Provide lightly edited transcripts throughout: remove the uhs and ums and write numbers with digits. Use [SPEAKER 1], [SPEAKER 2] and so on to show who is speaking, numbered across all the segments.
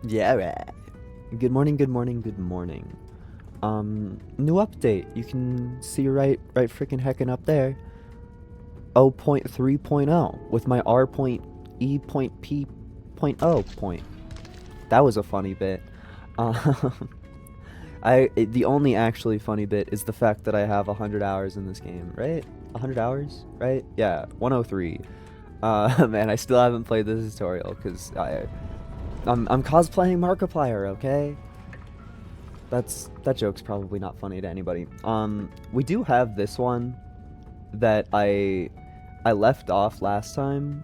[SPEAKER 1] Yeah, right. Good morning, good morning, good morning. New update. You can see right freaking heckin' up there. 0.3.0 with my R.E.P.0 point. That was a funny bit. Um, the only actually funny bit is the fact that I have 100 hours in this game, right? 100 hours, right? Yeah, 103. Man, I still haven't played the tutorial because I'm cosplaying Markiplier, okay? That joke's probably not funny to anybody. We do have this one that I left off last time,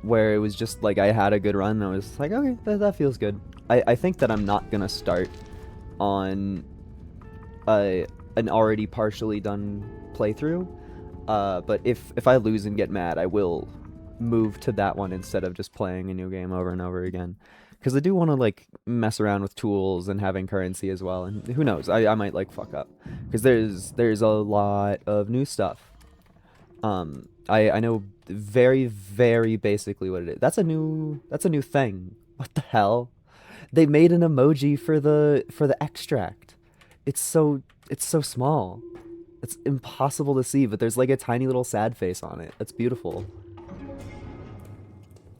[SPEAKER 1] where it was just like I had a good run and I was like, okay, that feels good. I think that I'm not gonna start on a an already partially done playthrough. But if I lose and get mad, I will move to that one instead of just playing a new game over and over again. Because I do want to like mess around with tools and having currency as well, and who knows, I might like fuck up. Because there's a lot of new stuff. I know very basically what it is. That's a new thing. What the hell? They made an emoji for the extract. It's so small. It's impossible to see, but there's like a tiny little sad face on it. That's beautiful.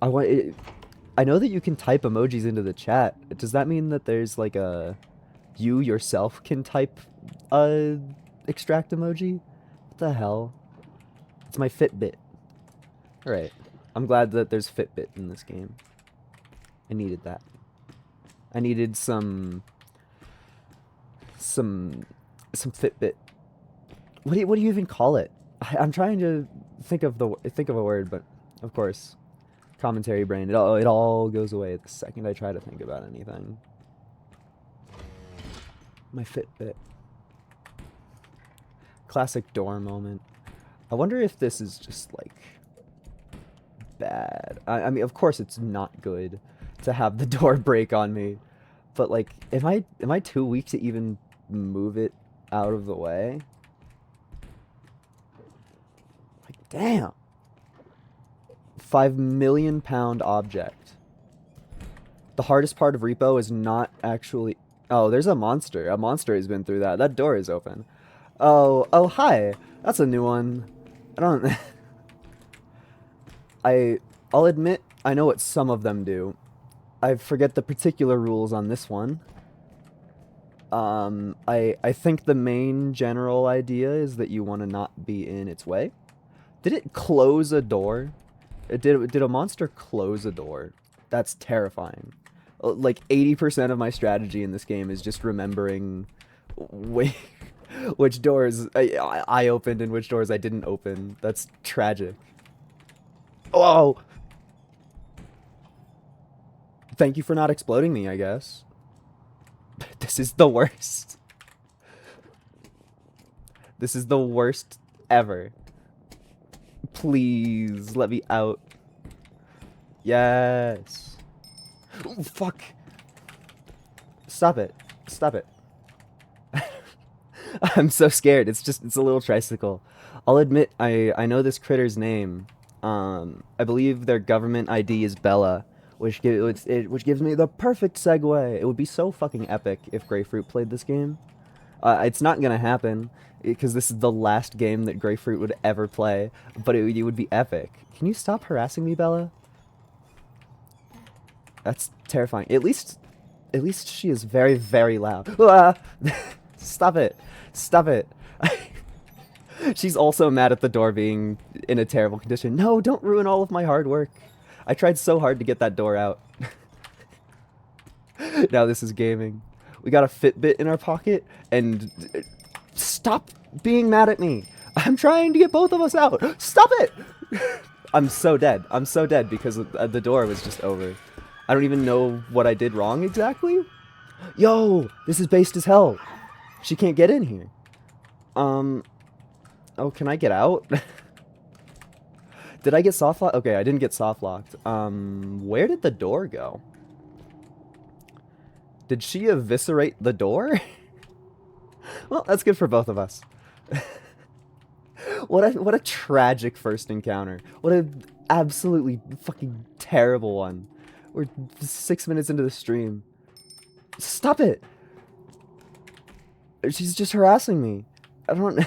[SPEAKER 1] I want it, I know that you can type emojis into the chat. Does that mean that there's like a you yourself can type a extract emoji? What the hell? It's my Fitbit. All right. I'm glad that there's Fitbit in this game. I needed that. I needed some some Fitbit. What do you even call it? I'm trying to think of a word, but of course, commentary brain. It all goes away the second I try to think about anything. My Fitbit. Classic door moment. I wonder if this is just like bad. I mean, of course it's not good to have the door break on me, but like, am I too weak to even move it out of the way? Like, damn. 5 million pound object. The hardest part of Repo is not actually. Oh, there's a monster. A monster has been through that. That door is open. Oh, hi. That's a new one. I don't. I. I'll admit I know what some of them do. I forget the particular rules on this one. I think the main general idea is that you want to not be in its way. Did it close a door? Did a monster close a door? That's terrifying. Like 80% of my strategy in this game is just remembering which, which doors I opened and which doors I didn't open. That's tragic. Oh, thank you for not exploding me, I guess. This is the worst. This is the worst ever. Please let me out. Yes. Ooh, fuck. Stop it. Stop it. I'm so scared. It's a little tricycle. I'll admit I know this critter's name. I believe their government ID is Bella, which gives me the perfect segue. It would be so fucking epic if Grapefruit played this game. It's not gonna happen because this is the last game that Grapefruit would ever play, but it would be epic. Can you stop harassing me, Bella? That's terrifying. At least she is very loud. Ah! Stop it. Stop it. She's also mad at the door being in a terrible condition. No, don't ruin all of my hard work. I tried so hard to get that door out. Now this is gaming. We got a Fitbit in our pocket, and stop being mad at me. I'm trying to get both of us out. Stop it! I'm so dead. I'm so dead because the door was just over. I don't even know what I did wrong exactly. Yo, this is based as hell. She can't get in here. Oh, can I get out? Did I get soft locked? Okay, I didn't get soft locked. Where did the door go? Did she eviscerate the door? Well, that's good for both of us. What a tragic first encounter. What a absolutely fucking terrible one. We're 6 minutes into the stream. Stop it! She's just harassing me. I don't...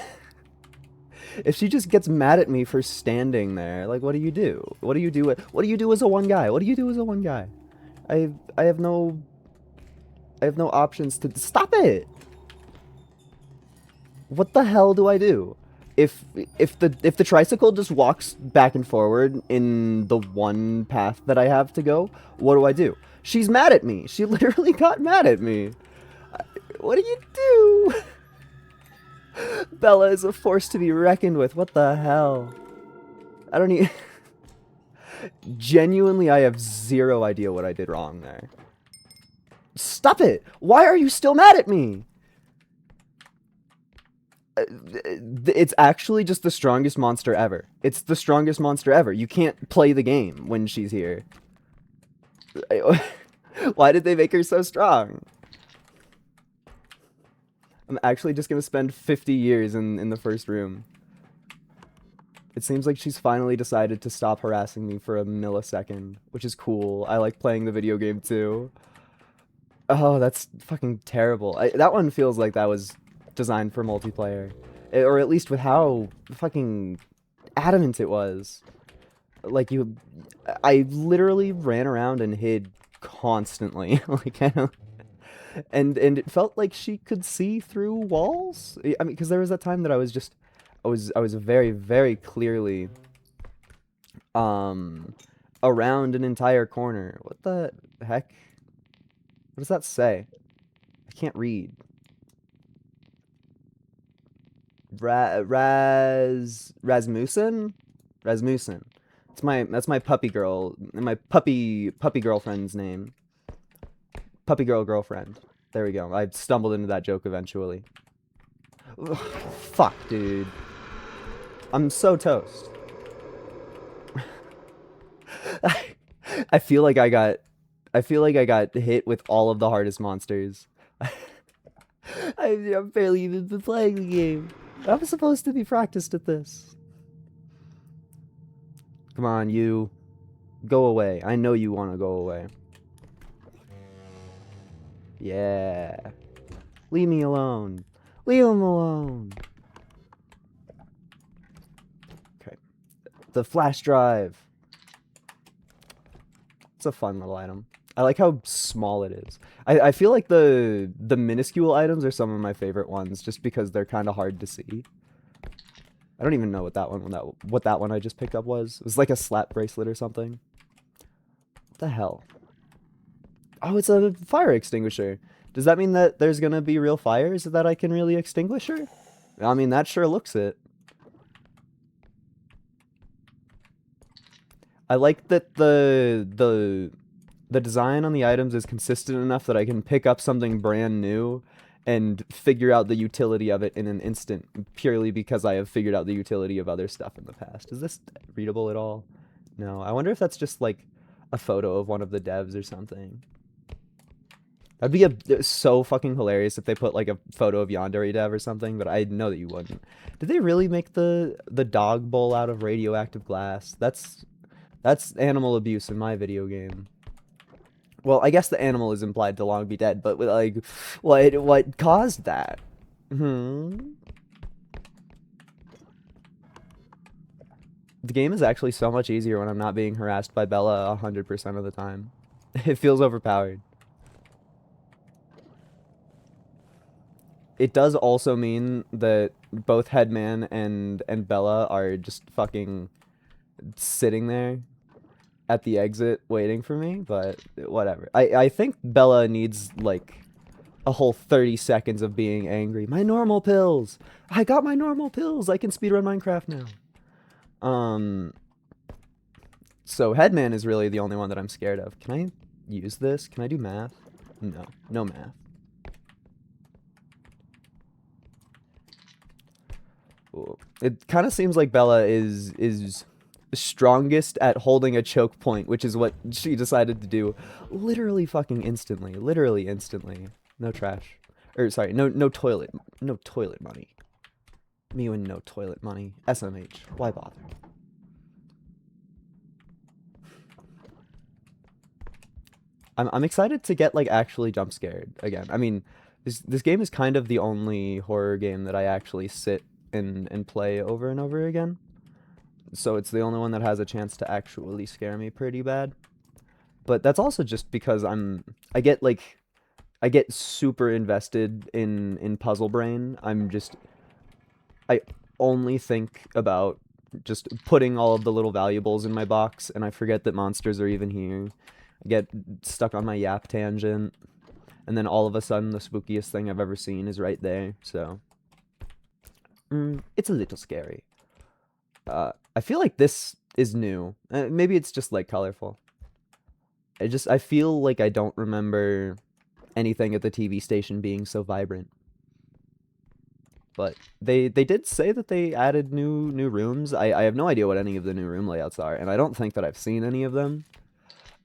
[SPEAKER 1] If she just gets mad at me for standing there, like, what do you do? What do you do? What do you do as a one guy? What do you do as a one guy? I have no... I have no options to... Stop it! What the hell do I do? If the tricycle just walks back and forward in the one path that I have to go, what do? She's mad at me. She literally got mad at me. What do you do? Bella is a force to be reckoned with. What the hell? I don't even... Genuinely, I have zero idea what I did wrong there. Stop it! Why are you still mad at me? It's actually just the strongest monster ever. It's the strongest monster ever. You can't play the game when she's here. Why did they make her so strong? I'm actually just gonna spend 50 years in the first room. It seems like she's finally decided to stop harassing me for a millisecond, which is cool. I like playing the video game too. Oh, that's fucking terrible. That one feels like that was designed for multiplayer. Or at least with how fucking adamant it was. Like, I literally ran around and hid constantly. Like, and it felt like she could see through walls. I mean, because there was that time that I was just... I was very, very clearly around an entire corner. What the heck? What does that say? I can't read. Rasmussen? Rasmussen. That's my puppy girl, my puppy girlfriend's name. Puppy girl girlfriend. There we go. I stumbled into that joke eventually. Ugh, fuck, dude. I'm so toast. I feel like I got hit with all of the hardest monsters. I've barely even been playing the game. I'm supposed to be practiced at this. Come on, you. Go away. I know you want to go away. Yeah. Leave me alone. Leave him alone. Okay. The flash drive. It's a fun little item. I like how small it is. I feel like the minuscule items are some of my favorite ones, just because they're kind of hard to see. I don't even know what that one I just picked up was. It was like a slap bracelet or something. What the hell? Oh, it's a fire extinguisher. Does that mean that there's gonna be real fires that I can really extinguish her? I mean, that sure looks it. I like that the design on the items is consistent enough that I can pick up something brand new and figure out the utility of it in an instant, purely because I have figured out the utility of other stuff in the past. Is this readable at all? No. I wonder if that's just like a photo of one of the devs or something. That'd be so fucking hilarious if they put like a photo of Yandere dev or something, but I know that you wouldn't. Did they really make the dog bowl out of radioactive glass? That's animal abuse in my video game. Well, I guess the animal is implied to long be dead, but like, what caused that? The game is actually so much easier when I'm not being harassed by Bella 100% of the time. It feels overpowered. It does also mean that both Headman and Bella are just fucking sitting there at the exit waiting for me, but whatever. I think Bella needs like a whole 30 seconds of being angry. My normal pills! I got my normal pills! I can speedrun Minecraft now. So Headman is really the only one that I'm scared of. Can I use this? Can I do math? No. No math. Ooh. It kind of seems like Bella is strongest at holding a choke point, which is what she decided to do literally fucking instantly. Literally instantly. No trash. Or sorry, no toilet money. Me and no toilet money. SMH. Why bother? I'm excited to get like actually jump scared again. I mean, this game is kind of the only horror game that I actually sit and play over and over again. So it's the only one that has a chance to actually scare me pretty bad. But that's also just because I get like I get super invested in Puzzle Brain. I only think about just putting all of the little valuables in my box, and I forget that monsters are even here. I get stuck on my yap tangent, and then all of a sudden the spookiest thing I've ever seen is right there. So, it's a little scary. I feel like this is new. Maybe it's just like colorful. I feel like I don't remember anything at the TV station being so vibrant. But they did say that they added new rooms. I have no idea what any of the new room layouts are, and I don't think that I've seen any of them.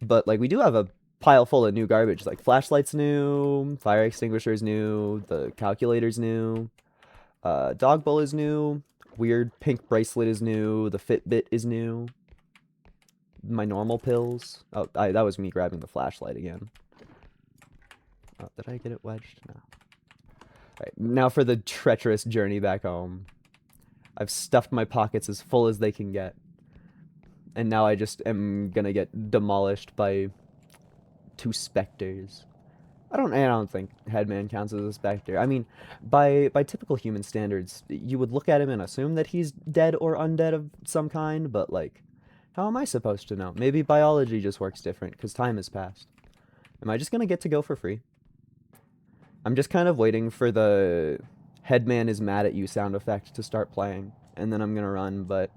[SPEAKER 1] But like we do have a pile full of new garbage. Like flashlights new, fire extinguishers new, the calculator's new, dog bowl is new, weird pink bracelet is new, the Fitbit is new. My normal pills. Oh, that was me grabbing the flashlight again. Oh, did I get it wedged? No. Alright, now for the treacherous journey back home. I've stuffed my pockets as full as they can get. And now I just am gonna get demolished by two specters. I don't think Headman counts as a specter. I mean, by typical human standards, you would look at him and assume that he's dead or undead of some kind, but like, how am I supposed to know? Maybe biology just works different because time has passed. Am I just gonna get to go for free? I'm just kind of waiting for the Headman is mad at you sound effect to start playing, and then I'm gonna run, but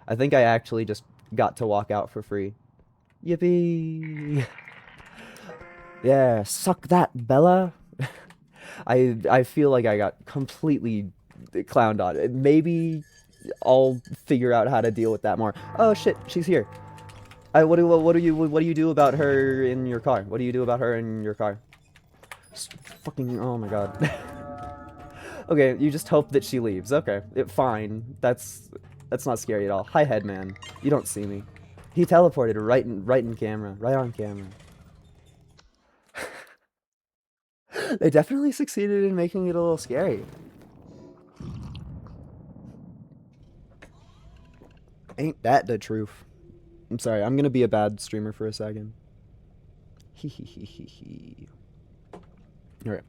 [SPEAKER 1] I think I actually just got to walk out for free. Yippee! Yeah, suck that, Bella! I feel like I got completely clowned on. Maybe I'll figure out how to deal with that more. Oh shit, she's here. What do you do about her in your car? What do you do about her in your car? Fucking, oh my god. Okay, you just hope that she leaves. Okay, fine. That's not scary at all. Hi, Headman. You don't see me. He teleported right in camera, right on camera. They definitely succeeded in making it a little scary. Ain't that the truth? I'm sorry, I'm gonna be a bad streamer for a second. Hee hee hee hee hee. Alright.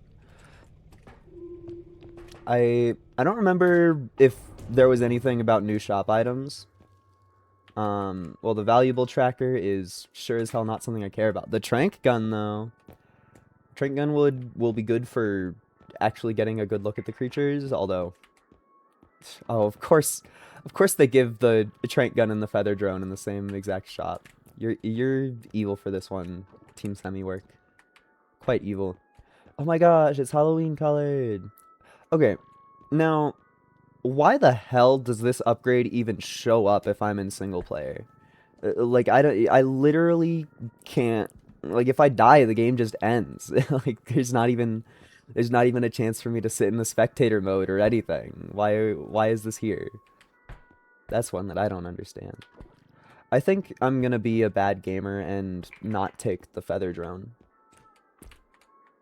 [SPEAKER 1] I don't remember if there was anything about new shop items. Well, the valuable tracker is sure as hell not something I care about. The trank gun, though. Trank gun will be good for actually getting a good look at the creatures, although... Oh, of course they give the trank gun and the feather drone in the same exact shop. You're evil for this one, Team Semi-Work. Quite evil. Oh my gosh, it's Halloween colored. Okay, now, why the hell does this upgrade even show up if I'm in single player? Like, I literally can't, like, if I die, the game just ends. Like, there's not even a chance for me to sit in the spectator mode or anything. Why is this here? That's one that I don't understand. I think I'm gonna be a bad gamer and not take the feather drone.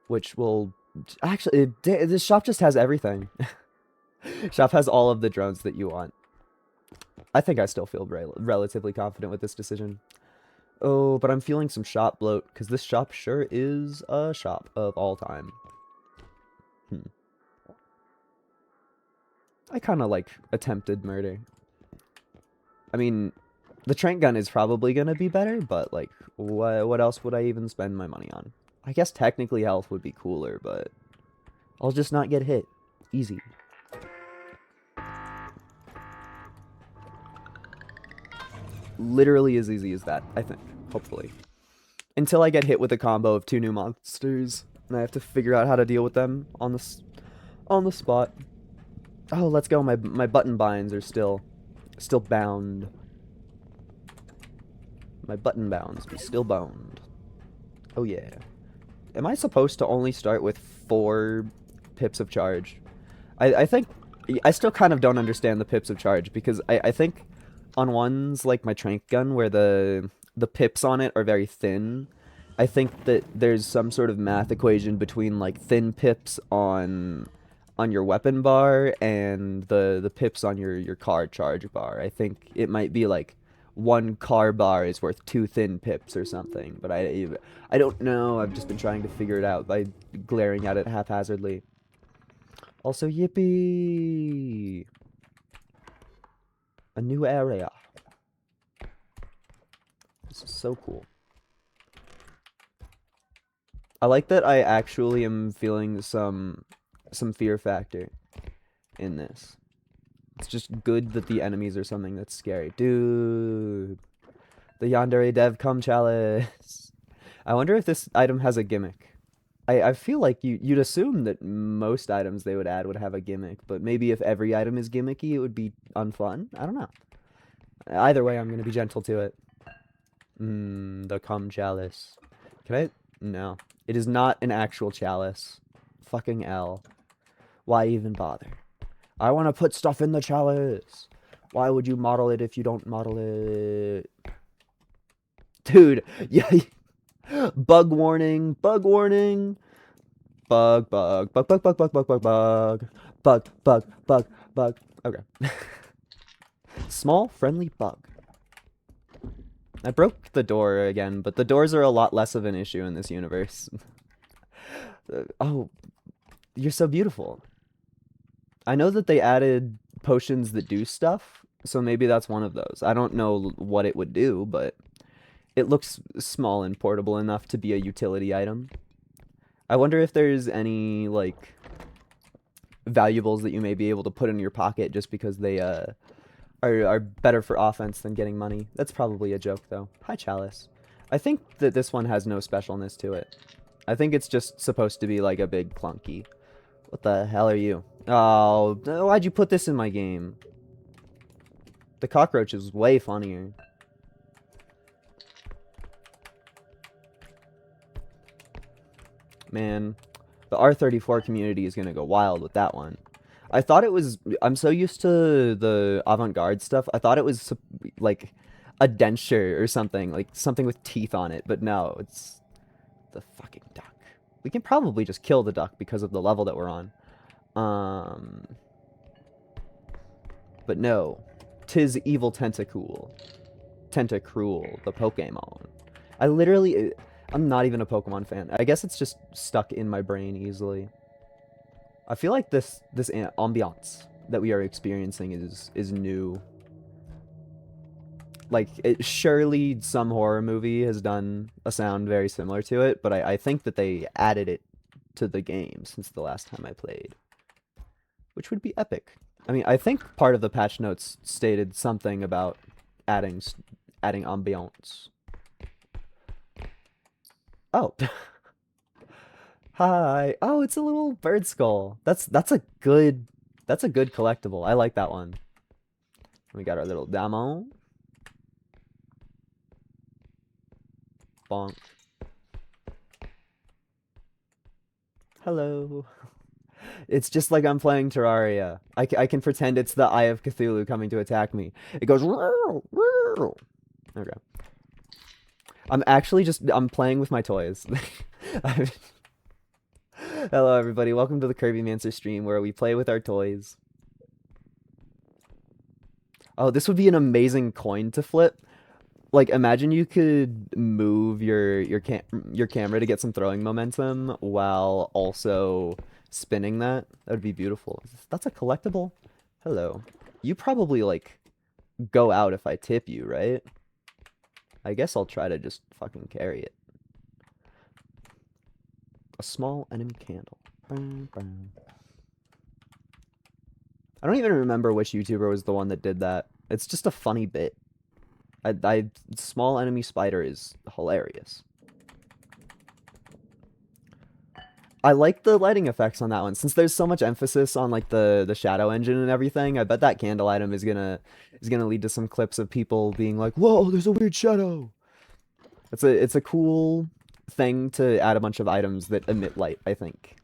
[SPEAKER 1] Which will... Actually, this shop just has everything. Shop has all of the drones that you want. I think I still feel relatively confident with this decision. Oh, but I'm feeling some shop bloat, because this shop sure is a shop of all time. I kind of like attempted murder. I mean, the trank gun is probably going to be better, but like, what else would I even spend my money on? I guess technically health would be cooler, but I'll just not get hit. Easy. Literally as easy as that, I think. Hopefully. Until I get hit with a combo of two new monsters, and I have to figure out how to deal with them on the spot. Oh, let's go. My button binds are still bound. My button bounds be still bound. Oh yeah. Am I supposed to only start with 4 pips of charge? I think... I still kind of don't understand the pips of charge, because I think on ones like my trank gun where the pips on it are very thin, I think that there's some sort of math equation between like thin pips on your weapon bar and the pips on your car charge bar. I think it might be like one car bar is worth two thin pips or something, but I don't know. I've just been trying to figure it out by glaring at it haphazardly. Also, yippee! A new area. This is so cool. I like that I actually am feeling some fear factor in this. It's just good that the enemies are something that's scary. Dude, the Yandere Dev Come Chalice. I wonder if this item has a gimmick. I feel like you'd assume that most items they would add would have a gimmick, but maybe if every item is gimmicky, it would be unfun. I don't know. Either way, I'm gonna be gentle to it. The Come Chalice. Can I? No. It is not an actual chalice. Fucking L. Why even bother? I want to put stuff in the chalice. Why would you model it if you don't model it? Dude, yeah. Bug warning, bug warning. Bug, bug, bug, bug, bug, bug, bug, bug, bug. Bug, bug, bug, bug. Okay. Small, friendly bug. I broke the door again, but the doors are a lot less of an issue in this universe. Oh, you're so beautiful. I know that they added potions that do stuff, so maybe that's one of those. I don't know what it would do, but it looks small and portable enough to be a utility item. I wonder if there's any, like, valuables that you may be able to put in your pocket just because they, are better for offense than getting money. That's probably a joke, though. Hi, Chalice. I think that this one has no specialness to it. I think it's just supposed to be, like, a big clunky. What the hell are you? Oh, why'd you put this in my game? The cockroach is way funnier. Man, the R34 community is gonna go wild with that one. I thought it was... I'm so used to the avant-garde stuff. I thought it was, like, a denture or something. Like, something with teeth on it. But no, it's the fucking duck. We can probably just kill the duck because of the level that we're on. But no. 'Tis evil Tentacool. Tentacruel, the Pokemon. I literally... I'm not even a Pokemon fan. I guess it's just stuck in my brain easily. I feel like this ambiance that we are experiencing is new. Like, surely some horror movie has done a sound very similar to it, but I think that they added it to the game since the last time I played. Which would be epic. I mean, I think part of the patch notes stated something about adding ambiance. Oh. Hi. Oh, it's a little bird skull. That's a good collectible. I like that one. We got our little damo. Bonk. Hello. It's just like I'm playing Terraria. I can pretend it's the Eye of Cthulhu coming to attack me. It goes... Okay. I'm playing with my toys. Hello, everybody. Welcome to the Kirby Mancer stream where we play with our toys. Oh, this would be an amazing coin to flip. Like, imagine you could move your camera to get some throwing momentum while also spinning that. That would be beautiful. That's a collectible? Hello. You probably, like, go out if I tip you, right? I guess I'll try to just fucking carry it. A small enemy candle. I don't even remember which YouTuber was the one that did that. It's just a funny bit. Small enemy spider is hilarious. I like the lighting effects on that one. Since there's so much emphasis on like the shadow engine and everything, I bet that candle item is gonna lead to some clips of people being like, "Whoa, there's a weird shadow." It's a cool thing to add a bunch of items that emit light, I think.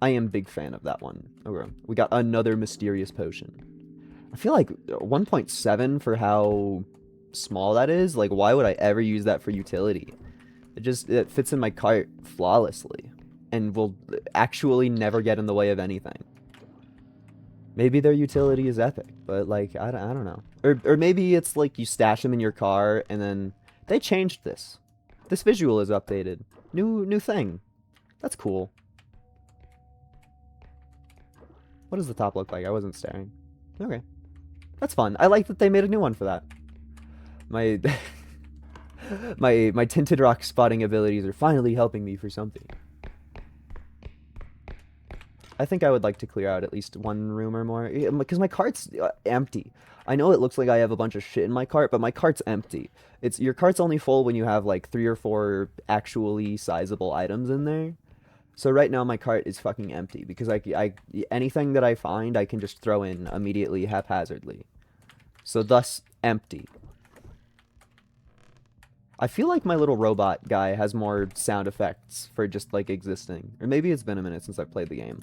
[SPEAKER 1] I am a big fan of that one. Okay, we got another mysterious potion. I feel like 1.7 for how small that is. Like, why would I ever use that for utility? It fits in my cart flawlessly and will actually never get in the way of anything. Maybe their utility is epic, but like I don't know. Or maybe it's like you stash them in your car and then they changed this. This visual is updated. New thing. That's cool. What does the top look like? I wasn't staring. Okay. That's fun. I like that they made a new one for that. My my tinted rock spotting abilities are finally helping me for something. I think I would like to clear out at least one room or more because my cart's empty. I know it looks like I have a bunch of shit in my cart, but my cart's empty. It's your cart's only full when you have like 3 or 4 actually sizable items in there. So right now my cart is fucking empty because anything that I find I can just throw in immediately haphazardly. So thus empty. I feel like my little robot guy has more sound effects for just like existing. Or maybe it's been a minute since I played the game.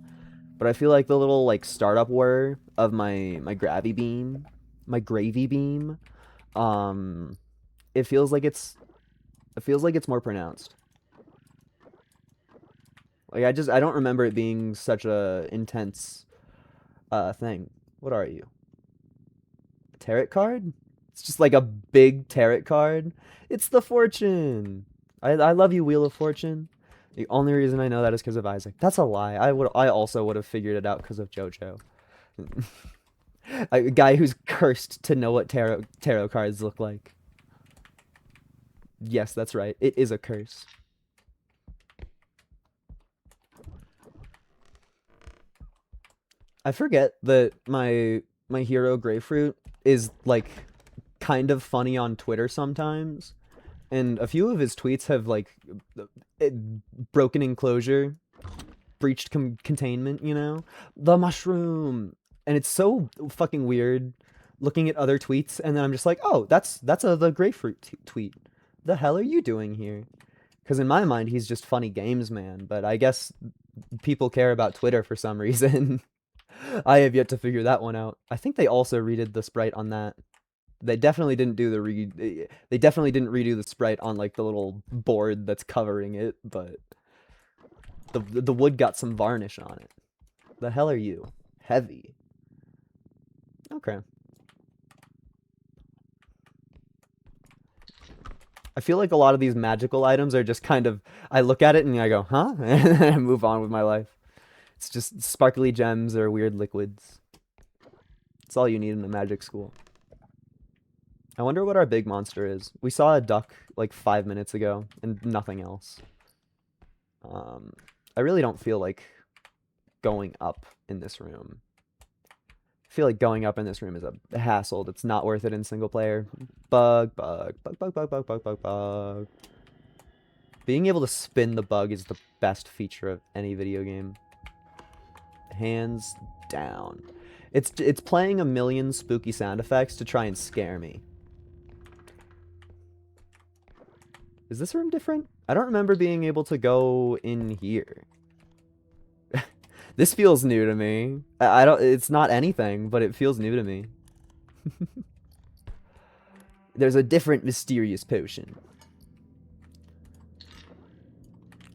[SPEAKER 1] But I feel like the little like startup whir of my gravy beam, my gravy beam, it feels like it's more pronounced. Like I don't remember it being such a intense thing. What are you? A tarot card? It's just like a big tarot card. It's the Fortune. I love you, Wheel of Fortune. The only reason I know that is because of Isaac. That's a lie. I also would have figured it out because of JoJo. A guy who's cursed to know what tarot cards look like. Yes, that's right. It is a curse. I forget that my hero Grapefruit is like kind of funny on Twitter sometimes, and a few of his tweets have like it, broken enclosure, breached containment, you know? The mushroom. And it's so fucking weird looking at other tweets and then I'm just like, "Oh, that's the Grapefruit tweet. The hell are you doing here?" Cuz in my mind he's just funny games man, but I guess people care about Twitter for some reason. I have yet to figure that one out. I think they also redid the sprite on that. They definitely didn't do they definitely didn't redo the sprite on like the little board that's covering it, but the wood got some varnish on it. The hell are you? Heavy. Okay. I feel like a lot of these magical items are just kind of I look at it and I go, "Huh?" and I move on with my life. It's just sparkly gems or weird liquids. It's all you need in a magic school. I wonder what our big monster is. We saw a duck like 5 minutes ago and nothing else. I really don't feel like going up in this room. I feel like going up in this room is a hassle that's not worth it in single player. Bug, bug, bug, bug, bug, bug, bug, bug, bug. Being able to spin the bug is the best feature of any video game. Hands down. It's playing a million spooky sound effects to try and scare me. Is this room different? I don't remember being able to go in here. This feels new to me. I don't. It's not anything, but it feels new to me. There's a different mysterious potion.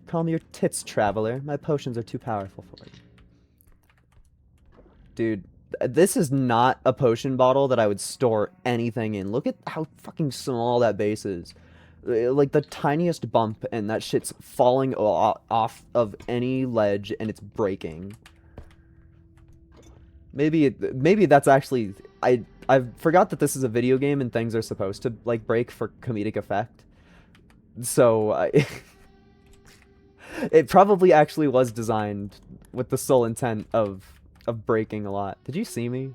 [SPEAKER 1] Calm your tits, traveler. My potions are too powerful for you. Dude, this is not a potion bottle that I would store anything in. Look at how fucking small that base is. Like the tiniest bump and that shit's falling off of any ledge and it's breaking. Maybe that's actually I forgot that this is a video game and things are supposed to like break for comedic effect. So it probably actually was designed with the sole intent of breaking a lot. Did you see me?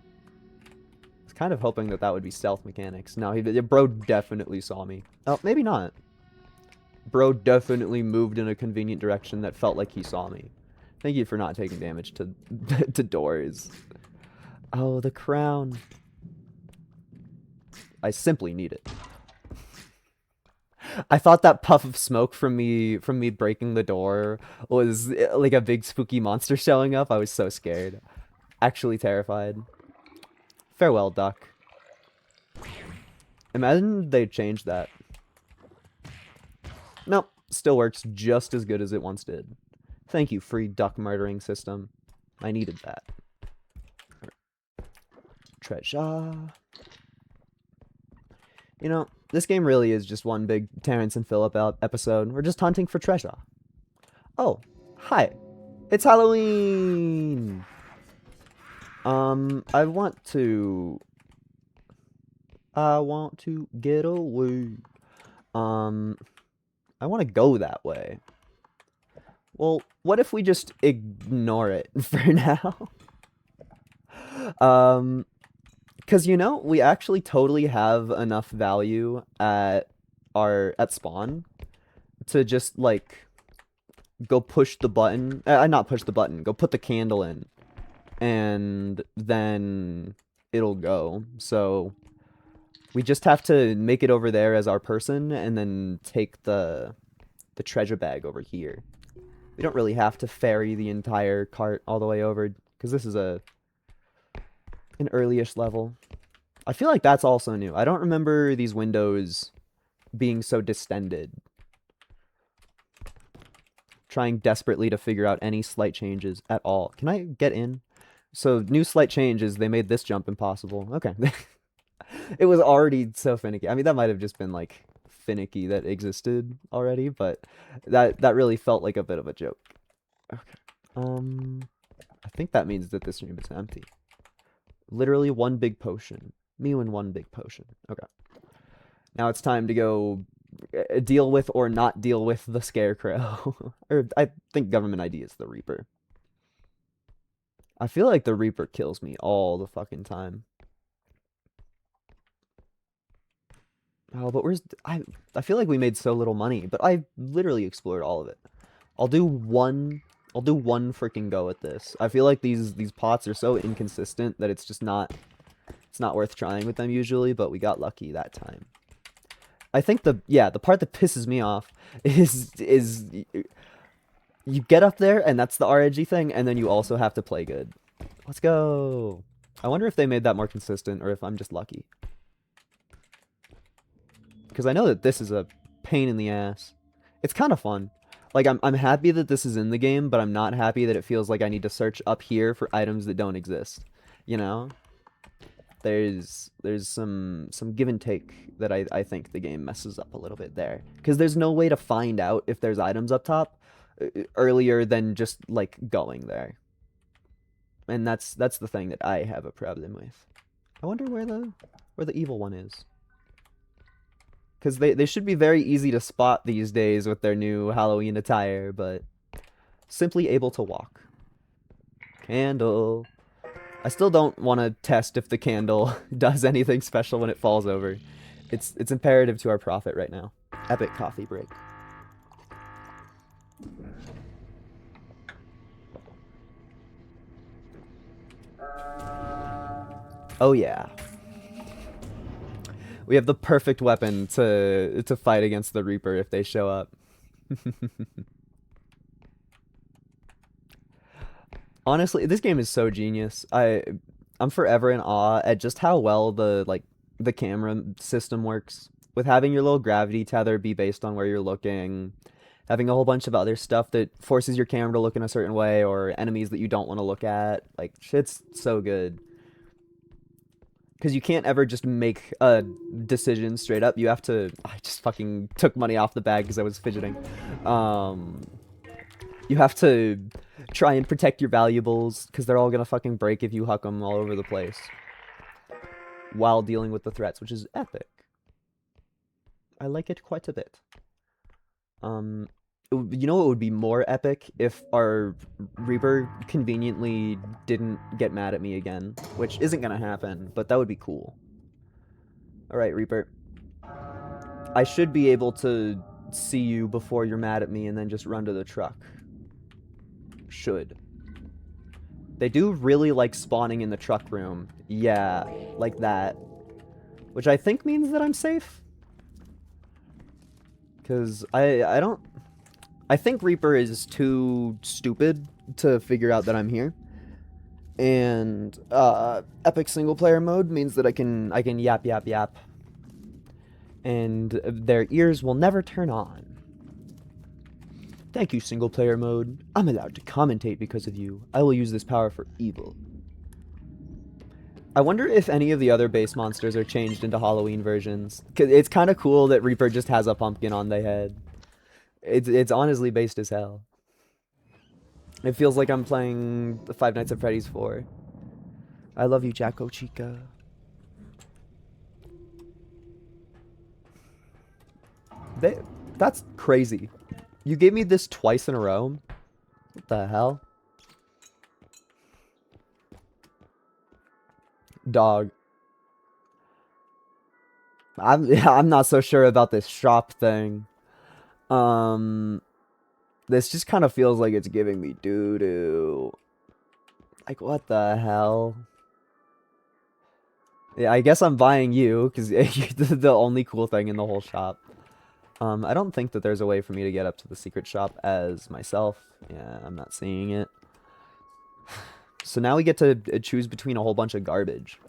[SPEAKER 1] I was kind of hoping that would be stealth mechanics. No, bro definitely saw me. Oh, maybe not. Bro definitely moved in a convenient direction that felt like he saw me. Thank you for not taking damage to to doors. Oh, the crown. I simply need it. I thought that puff of smoke from me breaking the door was like a big spooky monster showing up. I was so scared. Actually terrified. Farewell, duck. Imagine they changed that. Nope. Still works just as good as it once did. Thank you, free duck murdering system. I needed that. Treasure. You know, this game really is just one big Terrence and Philip episode. We're just hunting for treasure. Oh, hi. It's Halloween! I want to get away. I want to go that way. Well, what if we just ignore it for now? Because, you know, we actually totally have enough value at spawn to just, like, go push the button. Not push the button. Go put the candle in. And then it'll go. So we just have to make it over there as our person and then take the treasure bag over here. We don't really have to ferry the entire cart all the way over because this is an early-ish level. I feel like that's also new. I don't remember these windows being so distended. Trying desperately to figure out any slight changes at all. Can I get in? So, new slight change is they made this jump impossible. Okay. It was already so finicky. I mean, that might have just been, like, finicky that existed already, but that really felt like a bit of a joke. Okay. I think that means that this room is empty. Literally one big potion. Me and one big potion. Okay. Now it's time to go deal with or not deal with the Scarecrow. Or I think government ID is the Reaper. I feel like the Reaper kills me all the fucking time. Oh, but I feel like we made so little money, but I literally explored all of it. I'll do one freaking go at this. I feel like these pots are so inconsistent that it's not worth trying with them usually, but we got lucky that time. I think the part that pisses me off is you get up there and that's the RNG thing, and then you also have to play good. Let's go. I wonder if they made that more consistent or if I'm just lucky. Because I know that this is a pain in the ass. It's kind of fun. Like, I'm happy that this is in the game, but I'm not happy that it feels like I need to search up here for items that don't exist. You know? There's some give and take that I think the game messes up a little bit there. Because there's no way to find out if there's items up top earlier than just, like, going there. And that's the thing that I have a problem with. I wonder where the evil one is. Because they should be very easy to spot these days with their new Halloween attire, but simply able to walk. Candle. I still don't want to test if the candle does anything special when it falls over. It's imperative to our profit right now. Epic coffee break. Oh yeah. We have the perfect weapon to fight against the Reaper if they show up. Honestly, this game is so genius. I'm forever in awe at just how well the camera system works. With having your little gravity tether be based on where you're looking, having a whole bunch of other stuff that forces your camera to look in a certain way, or enemies that you don't want to look at. Like, shit's so good. Because you can't ever just make a decision straight up. You have to... I just fucking took money off the bag because I was fidgeting. You have to try and protect your valuables because they're all going to fucking break if you huck them all over the place. While dealing with the threats, which is epic. I like it quite a bit. You know what would be more epic if our Reaper conveniently didn't get mad at me again, which isn't gonna happen, but that would be cool. Alright, Reaper. I should be able to see you before you're mad at me and then just run to the truck. Should. They do really like spawning in the truck room. Yeah, like that. Which I think means that I'm safe. Because I think Reaper is too stupid to figure out that I'm here. And epic single player mode means that I can yap yap yap. And their ears will never turn on. Thank you, single player mode. I'm allowed to commentate because of you. I will use this power for evil. I wonder if any of the other base monsters are changed into Halloween versions. 'Cause it's kind of cool that Reaper just has a pumpkin on their head. It's honestly based as hell. It feels like I'm playing the Five Nights at Freddy's 4. I love you, Jacko Chica. That's crazy. You gave me this twice in a row? What the hell? Dog. I'm not so sure about this shop thing. This just kind of feels like it's giving me doo-doo. Like, what the hell? Yeah, I guess I'm buying you, because you're the only cool thing in the whole shop. I don't think that there's a way for me to get up to the secret shop as myself. Yeah, I'm not seeing it. So now we get to choose between a whole bunch of garbage.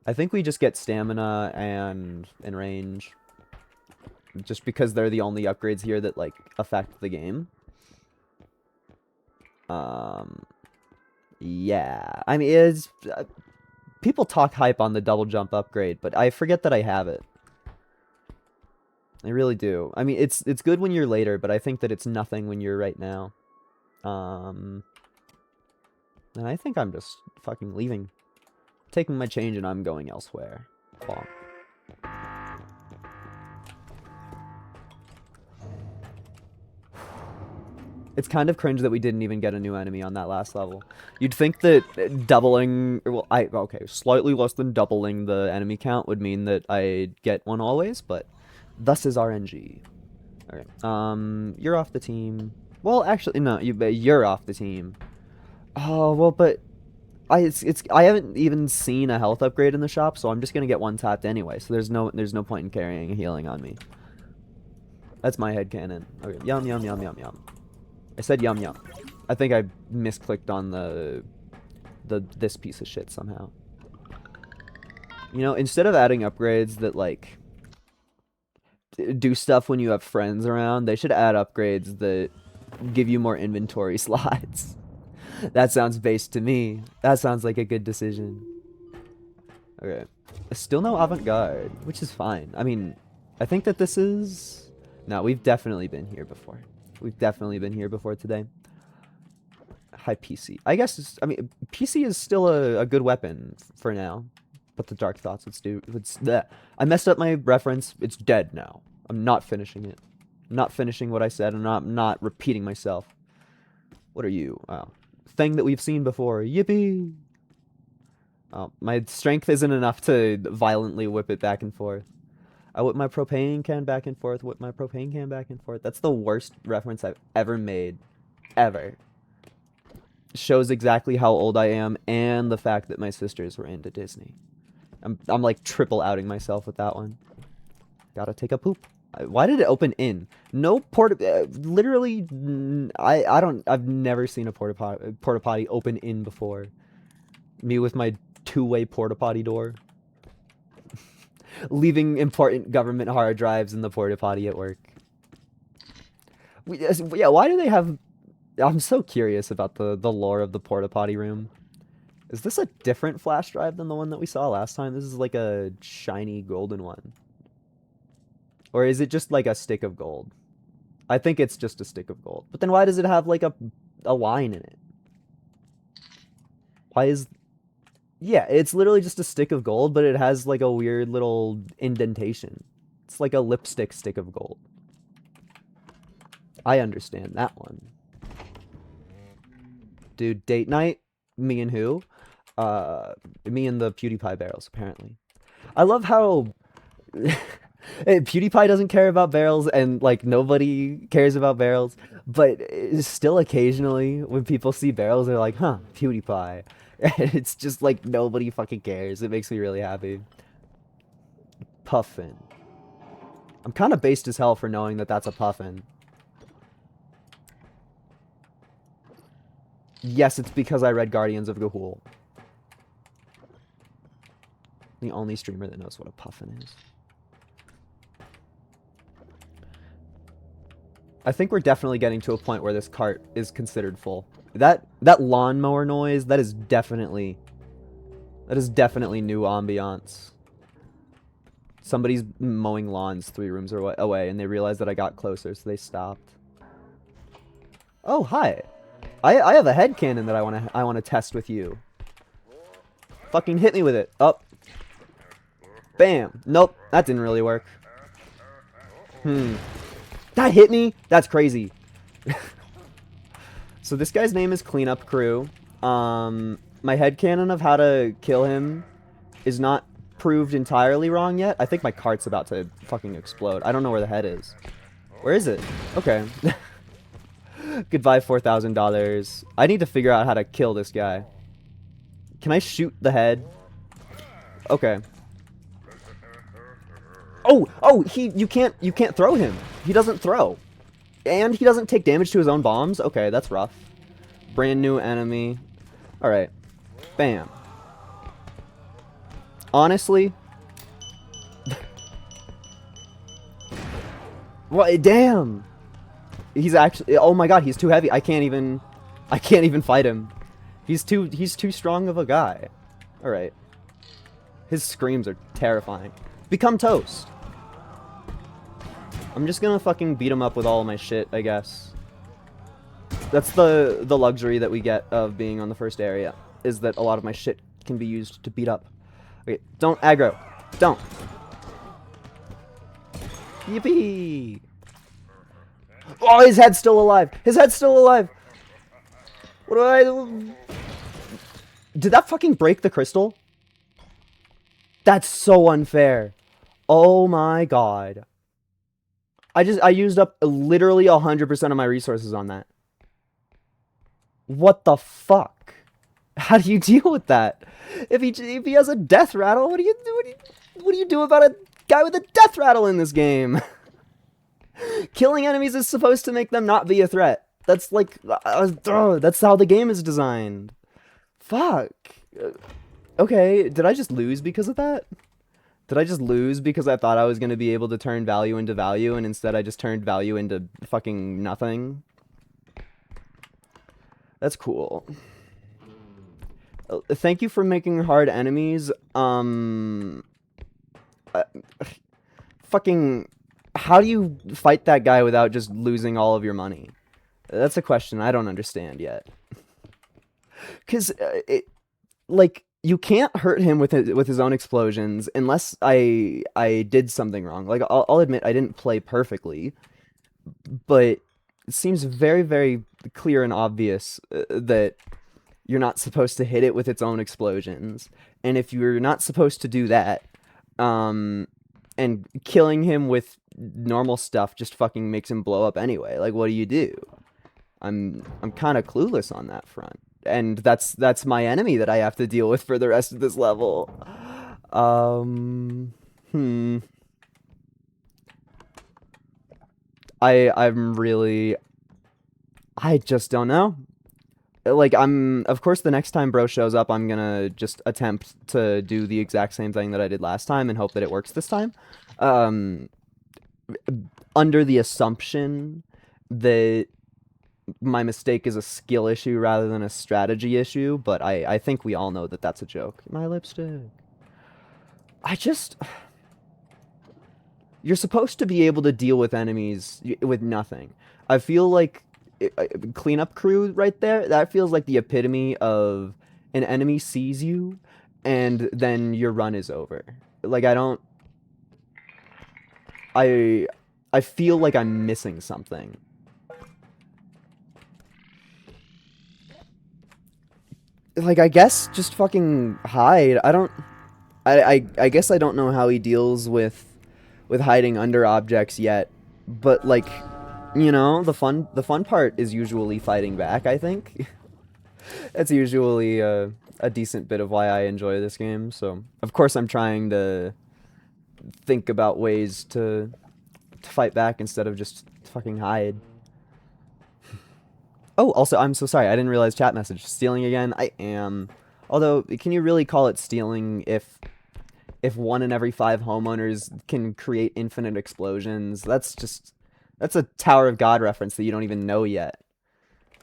[SPEAKER 1] I think we just get stamina and range. Just because they're the only upgrades here that, like, affect the game. Yeah. I mean, it's... people talk hype on the double jump upgrade, but I forget that I have it. I really do. I mean, it's good when you're later, but I think that it's nothing when you're right now. And I think I'm just fucking leaving. Taking my change and I'm going elsewhere. Bonk. It's kind of cringe that we didn't even get a new enemy on that last level. You'd think that doubling, well, okay, slightly less than doubling the enemy count would mean that I'd get one always, but thus is RNG. Okay, you're off the team. Well, actually, no, you're off the team. Oh, well, but I haven't even seen a health upgrade in the shop, so I'm just gonna get one tapped anyway. So there's no point in carrying a healing on me. That's my headcanon. Okay, yum yum yum yum yum. I said yum yum. I think I misclicked on this piece of shit somehow. You know, instead of adding upgrades that like do stuff when you have friends around, they should add upgrades that give you more inventory slots. That sounds based to me. That sounds like a good decision. Okay. Still no avant-garde, which is fine. I mean, I think that this is... No, we've definitely been here before. We've definitely been here before today. Hi, PC. I guess, I mean, PC is still a good weapon for now. But the Dark Thoughts, I messed up my reference. It's dead now. I'm not finishing it. I'm not finishing what I said. I'm not repeating myself. What are you? Oh. Thing that we've seen before. Yippee! Oh, my strength isn't enough to violently whip it back and forth. I whip my propane can back and forth, whip my propane can back and forth. That's the worst reference I've ever made. Ever. Shows exactly how old I am and the fact that my sisters were into Disney. I'm like triple outing myself with that one. Gotta take a poop. Why did it open in? No literally, I've never seen a porta potty open in before. Me with my two-way porta potty door. Leaving important government hard drives in the porta potty at work. Yeah, why do they have... I'm so curious about the lore of the porta potty room. Is this a different flash drive than the one that we saw last time? This is like a shiny golden one. Or is it just like a stick of gold? I think it's just a stick of gold. But then why does it have like a line in it? Why is... Yeah, it's literally just a stick of gold, but it has like a weird little indentation. It's like a lipstick stick of gold. I understand that one. Dude, date night? Me and who? Me and the PewDiePie barrels, apparently. I love how... PewDiePie doesn't care about barrels, and like nobody cares about barrels, but still occasionally when people see barrels, they're like, huh, PewDiePie. And it's just like nobody fucking cares. It makes me really happy. Puffin. I'm kind of based as hell for knowing that that's a puffin. Yes, it's because I read Guardians of Ga'Hoole. The only streamer that knows what a puffin is. I think we're definitely getting to a point where this cart is considered full. That lawnmower noise, that is definitely new ambiance. Somebody's mowing lawns 3 rooms away, and they realized that I got closer, so they stopped. Oh, hi. I have a headcannon that I wanna test with you. Fucking hit me with it. Up. Bam. Nope, that didn't really work. That hit me? That's crazy. So this guy's name is Cleanup Crew. My headcanon of how to kill him is not proved entirely wrong yet. I think my cart's about to fucking explode. I don't know where the head is. Where is it? Okay. Goodbye, $4,000. I need to figure out how to kill this guy. Can I shoot the head? Okay. Oh, you can't throw him. He doesn't throw. And he doesn't take damage to his own bombs? Okay, that's rough. Brand new enemy. Alright. Bam. Honestly. What? Damn. He's actually. Oh my god, he's too heavy. I can't even fight him. He's too strong of a guy. Alright. His screams are terrifying. Become toast. I'm just gonna fucking beat him up with all of my shit, I guess. That's the luxury that we get of being on the first area, is that a lot of my shit can be used to beat up. Okay, don't aggro. Don't. Yippee! Oh, his head's still alive. His head's still alive. What do I do? Did that fucking break the crystal? That's so unfair. Oh my god. I used up literally 100% of my resources on that. What the fuck? How do you deal with that? If he has a death rattle, what do you do about a guy with a death rattle in this game? Killing enemies is supposed to make them not be a threat. That's like that's how the game is designed. Fuck. Okay, did I just lose because of that? Did I just lose because I thought I was going to be able to turn value into value, and instead I just turned value into fucking nothing? That's cool. Thank you for making hard enemies. Fucking... How do you fight that guy without just losing all of your money? That's a question I don't understand yet. Because, like... You can't hurt him with his own explosions unless I did something wrong. Like, I'll admit I didn't play perfectly, but it seems very, very clear and obvious that you're not supposed to hit it with its own explosions. And if you're not supposed to do that, and killing him with normal stuff just fucking makes him blow up anyway. Like, what do you do? I'm kind of clueless on that front. And that's my enemy that I have to deal with for the rest of this level. I'm really... I just don't know. Like, of course, the next time bro shows up, I'm gonna just attempt to do the exact same thing that I did last time and hope that it works this time. Under the assumption that my mistake is a skill issue rather than a strategy issue, but I think we all know that that's a joke. My lipstick. You're supposed to be able to deal with enemies with nothing. I feel like Cleanup Crew right there, that feels like the epitome of an enemy sees you and then your run is over. Like, I feel like I'm missing something. Like, I guess just fucking hide. I guess I don't know how he deals with hiding under objects yet, but like, you know, the fun part is usually fighting back, I think. It's usually a decent bit of why I enjoy this game, so of course I'm trying to think about ways to fight back instead of just fucking hide. Oh, also, I'm so sorry. I didn't realize chat message. Stealing again? I am. Although, can you really call it stealing if 1 in every 5 homeowners can create infinite explosions? That's just... That's a Tower of God reference that you don't even know yet.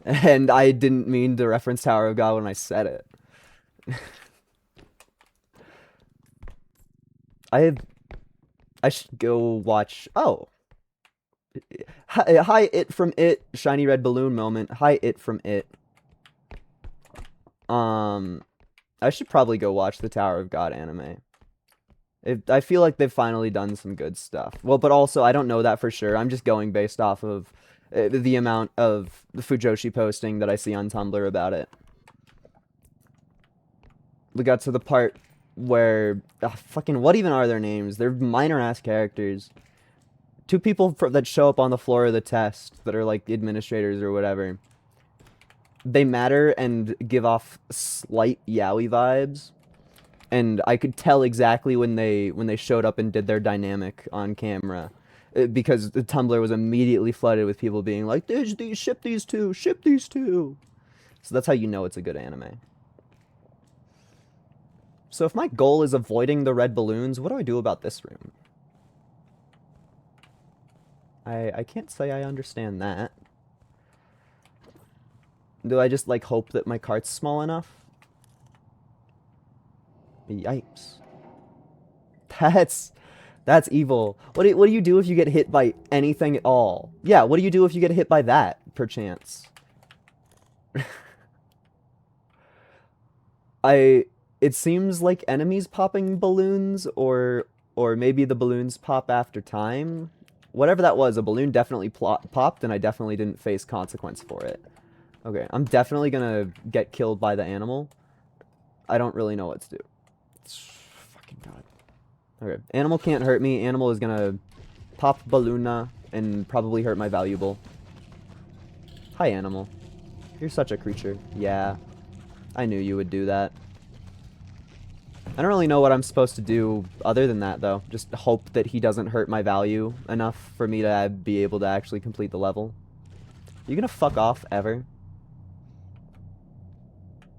[SPEAKER 1] And I didn't mean to reference Tower of God when I said it. I I should go watch. Oh, hi, it from it. Shiny red balloon moment. Hi, it from it. Um, I should probably go watch the Tower of God anime. I feel like they've finally done some good stuff. Well, but also I don't know that for sure. I'm just going based off of the amount of the Fujoshi posting that I see on Tumblr about it. We got to the part where fucking what even are their names? They're minor ass characters. Two people that show up on the floor of the test that are like administrators or whatever. They matter and give off slight yaoi vibes, and I could tell exactly when they showed up and did their dynamic on camera, because the Tumblr was immediately flooded with people being like, ship these two, ship these two." So that's how you know it's a good anime. So if my goal is avoiding the red balloons, what do I do about this room? I can't say I understand that. Do I just like hope that my cart's small enough? Yipes. That's evil. What do you do if you get hit by anything at all? Yeah, what do you do if you get hit by that, perchance? It seems like enemies popping balloons, or maybe the balloons pop after time. Whatever that was, a balloon definitely popped, and I definitely didn't face consequence for it. Okay, I'm definitely gonna get killed by the animal. I don't really know what to do. Fucking god. Okay, animal can't hurt me. Animal is gonna pop balloona and probably hurt my valuable. Hi, animal. You're such a creature. Yeah, I knew you would do that. I don't really know what I'm supposed to do other than that, though. Just hope that he doesn't hurt my value enough for me to be able to actually complete the level. You gonna fuck off ever?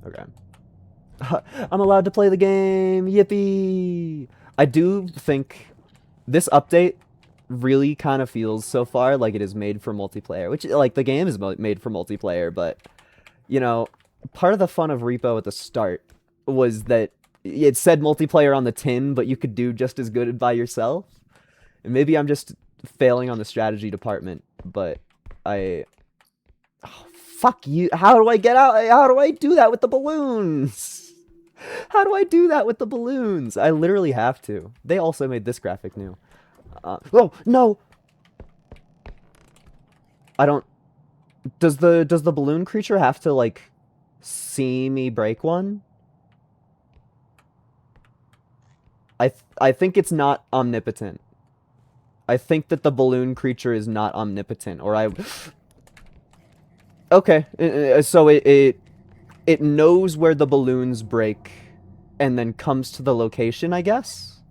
[SPEAKER 1] Okay. I'm allowed to play the game! Yippee! I do think this update really kind of feels so far like it is made for multiplayer, which, like, the game is made for multiplayer, but, you know, part of the fun of Repo at the start was that it said multiplayer on the tin, but you could do just as good by yourself. And maybe I'm just failing on the strategy department, but I... Oh, fuck you. How do I get out? How do I do that with the balloons? How do I do that with the balloons? I literally have to. They also made this graphic new. Oh, no! I don't... Does the balloon creature have to, like, see me break one? I think it's not omnipotent. I think that the balloon creature is not omnipotent, or I... Okay, so it knows where the balloons break, and then comes to the location, I guess?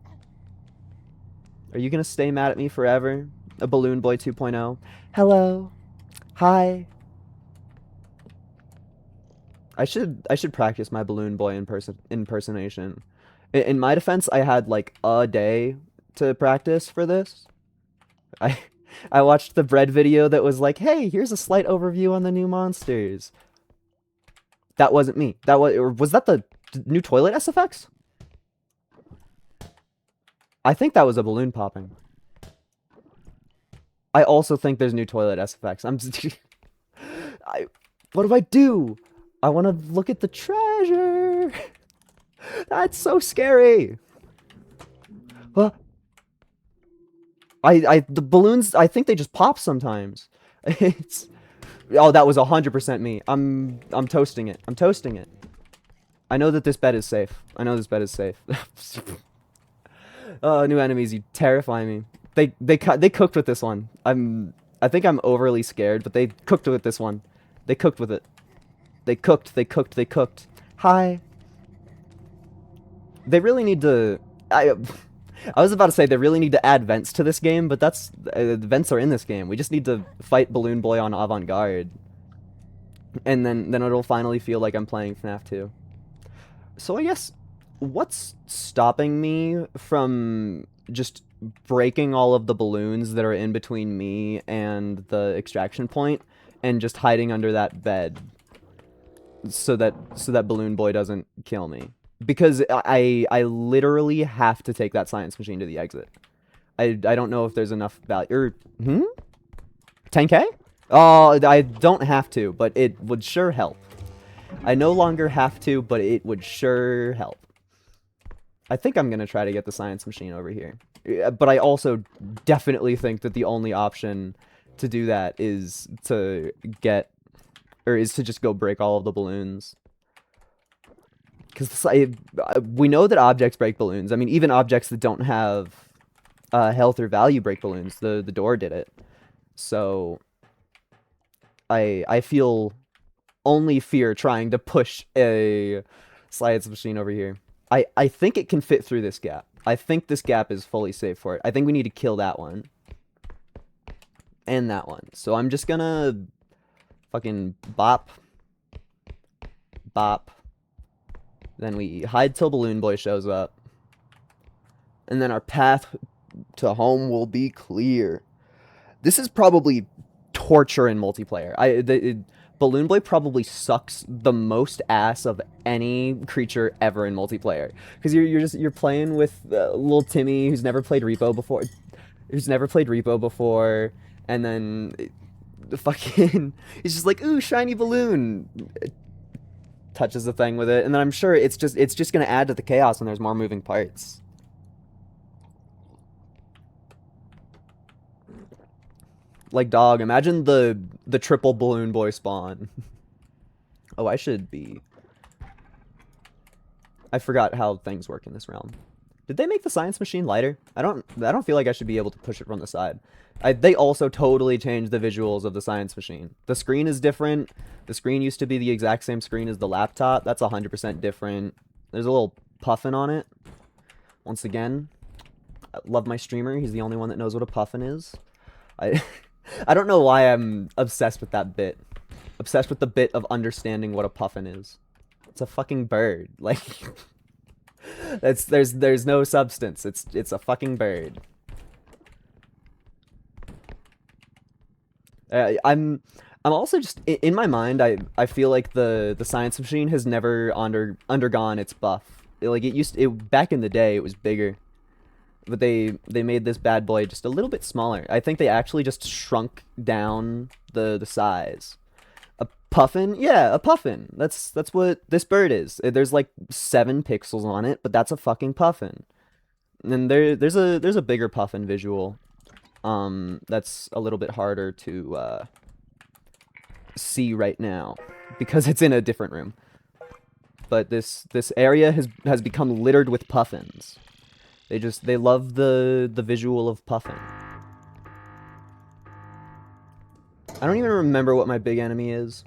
[SPEAKER 1] Are you gonna stay mad at me forever? A Balloon Boy 2.0? Hello. Hi. I should practice my Balloon Boy impersonation. In my defense, I had like a day to practice for this. I I watched the bread video that was like, "Hey, here's a slight overview on the new monsters." That wasn't me. That was that the new toilet SFX? I think that was a balloon popping. I also think there's new toilet SFX. What do I do? I want to look at the treasure. That's so scary. Huh? The balloons, I think they just pop sometimes. It's... Oh, that was 100% me. I'm toasting it. I'm toasting it. I know that this bed is safe. I know this bed is safe. Oh, new enemies, you terrify me. They cooked with this one. I think I'm overly scared, but they cooked with this one. They cooked with it. They cooked. Hi. They really need to... I was about to say they really need to add vents to this game, but that's... vents are in this game. We just need to fight Balloon Boy on Avant-Garde. And then it'll finally feel like I'm playing FNAF 2. So I guess... What's stopping me from just breaking all of the balloons that are in between me and the extraction point and just hiding under that bed so that balloon boy doesn't kill me. Because I literally have to take that science machine to the exit. I don't know if there's enough value. 10K? Oh, I don't have to, but it would sure help. I no longer have to, but it would sure help. I think I'm gonna try to get the science machine over here. But I also definitely think that the only option to do that is to just go break all of the balloons. Because we know that objects break balloons. I mean, even objects that don't have health or value break balloons. The door did it. So I feel only fear trying to push a science machine over here. I think it can fit through this gap. I think this gap is fully safe for it. I think we need to kill that one. And that one. So I'm just gonna fucking bop. Bop. Then we hide till Balloon Boy shows up. And then our path to home will be clear. This is probably torture in multiplayer. Balloon Boy probably sucks the most ass of any creature ever in multiplayer, because you're playing with little Timmy who's never played Repo before, and then the fucking he's just like, ooh, shiny balloon, touches the thing with it, and then I'm sure it's just gonna add to the chaos when there's more moving parts. Like, dog, imagine the triple Balloon Boy spawn. Oh, I forgot how things work in this realm. Did they make the science machine lighter? I don't feel like I should be able to push it from the side. They also totally changed the visuals of the science machine. The screen is different. The screen used to be the exact same screen as the laptop. That's 100% different. There's a little puffin on it. Once again, I love my streamer. He's the only one that knows what a puffin is. I don't know why I'm obsessed with that bit. Obsessed with the bit of understanding what a puffin is. It's a fucking bird. Like, there's no substance. It's a fucking bird. I'm also just in my mind. I feel like the science machine has never undergone its buff. Back in the day it was bigger. But they made this bad boy just a little bit smaller. I think they actually just shrunk down the size. A puffin? Yeah, a puffin. That's what this bird is. There's like 7 pixels on it, but that's a fucking puffin. And there's a bigger puffin visual. That's a little bit harder to see right now because it's in a different room. But this area has become littered with puffins. They love the visual of puffing. I don't even remember what my big enemy is.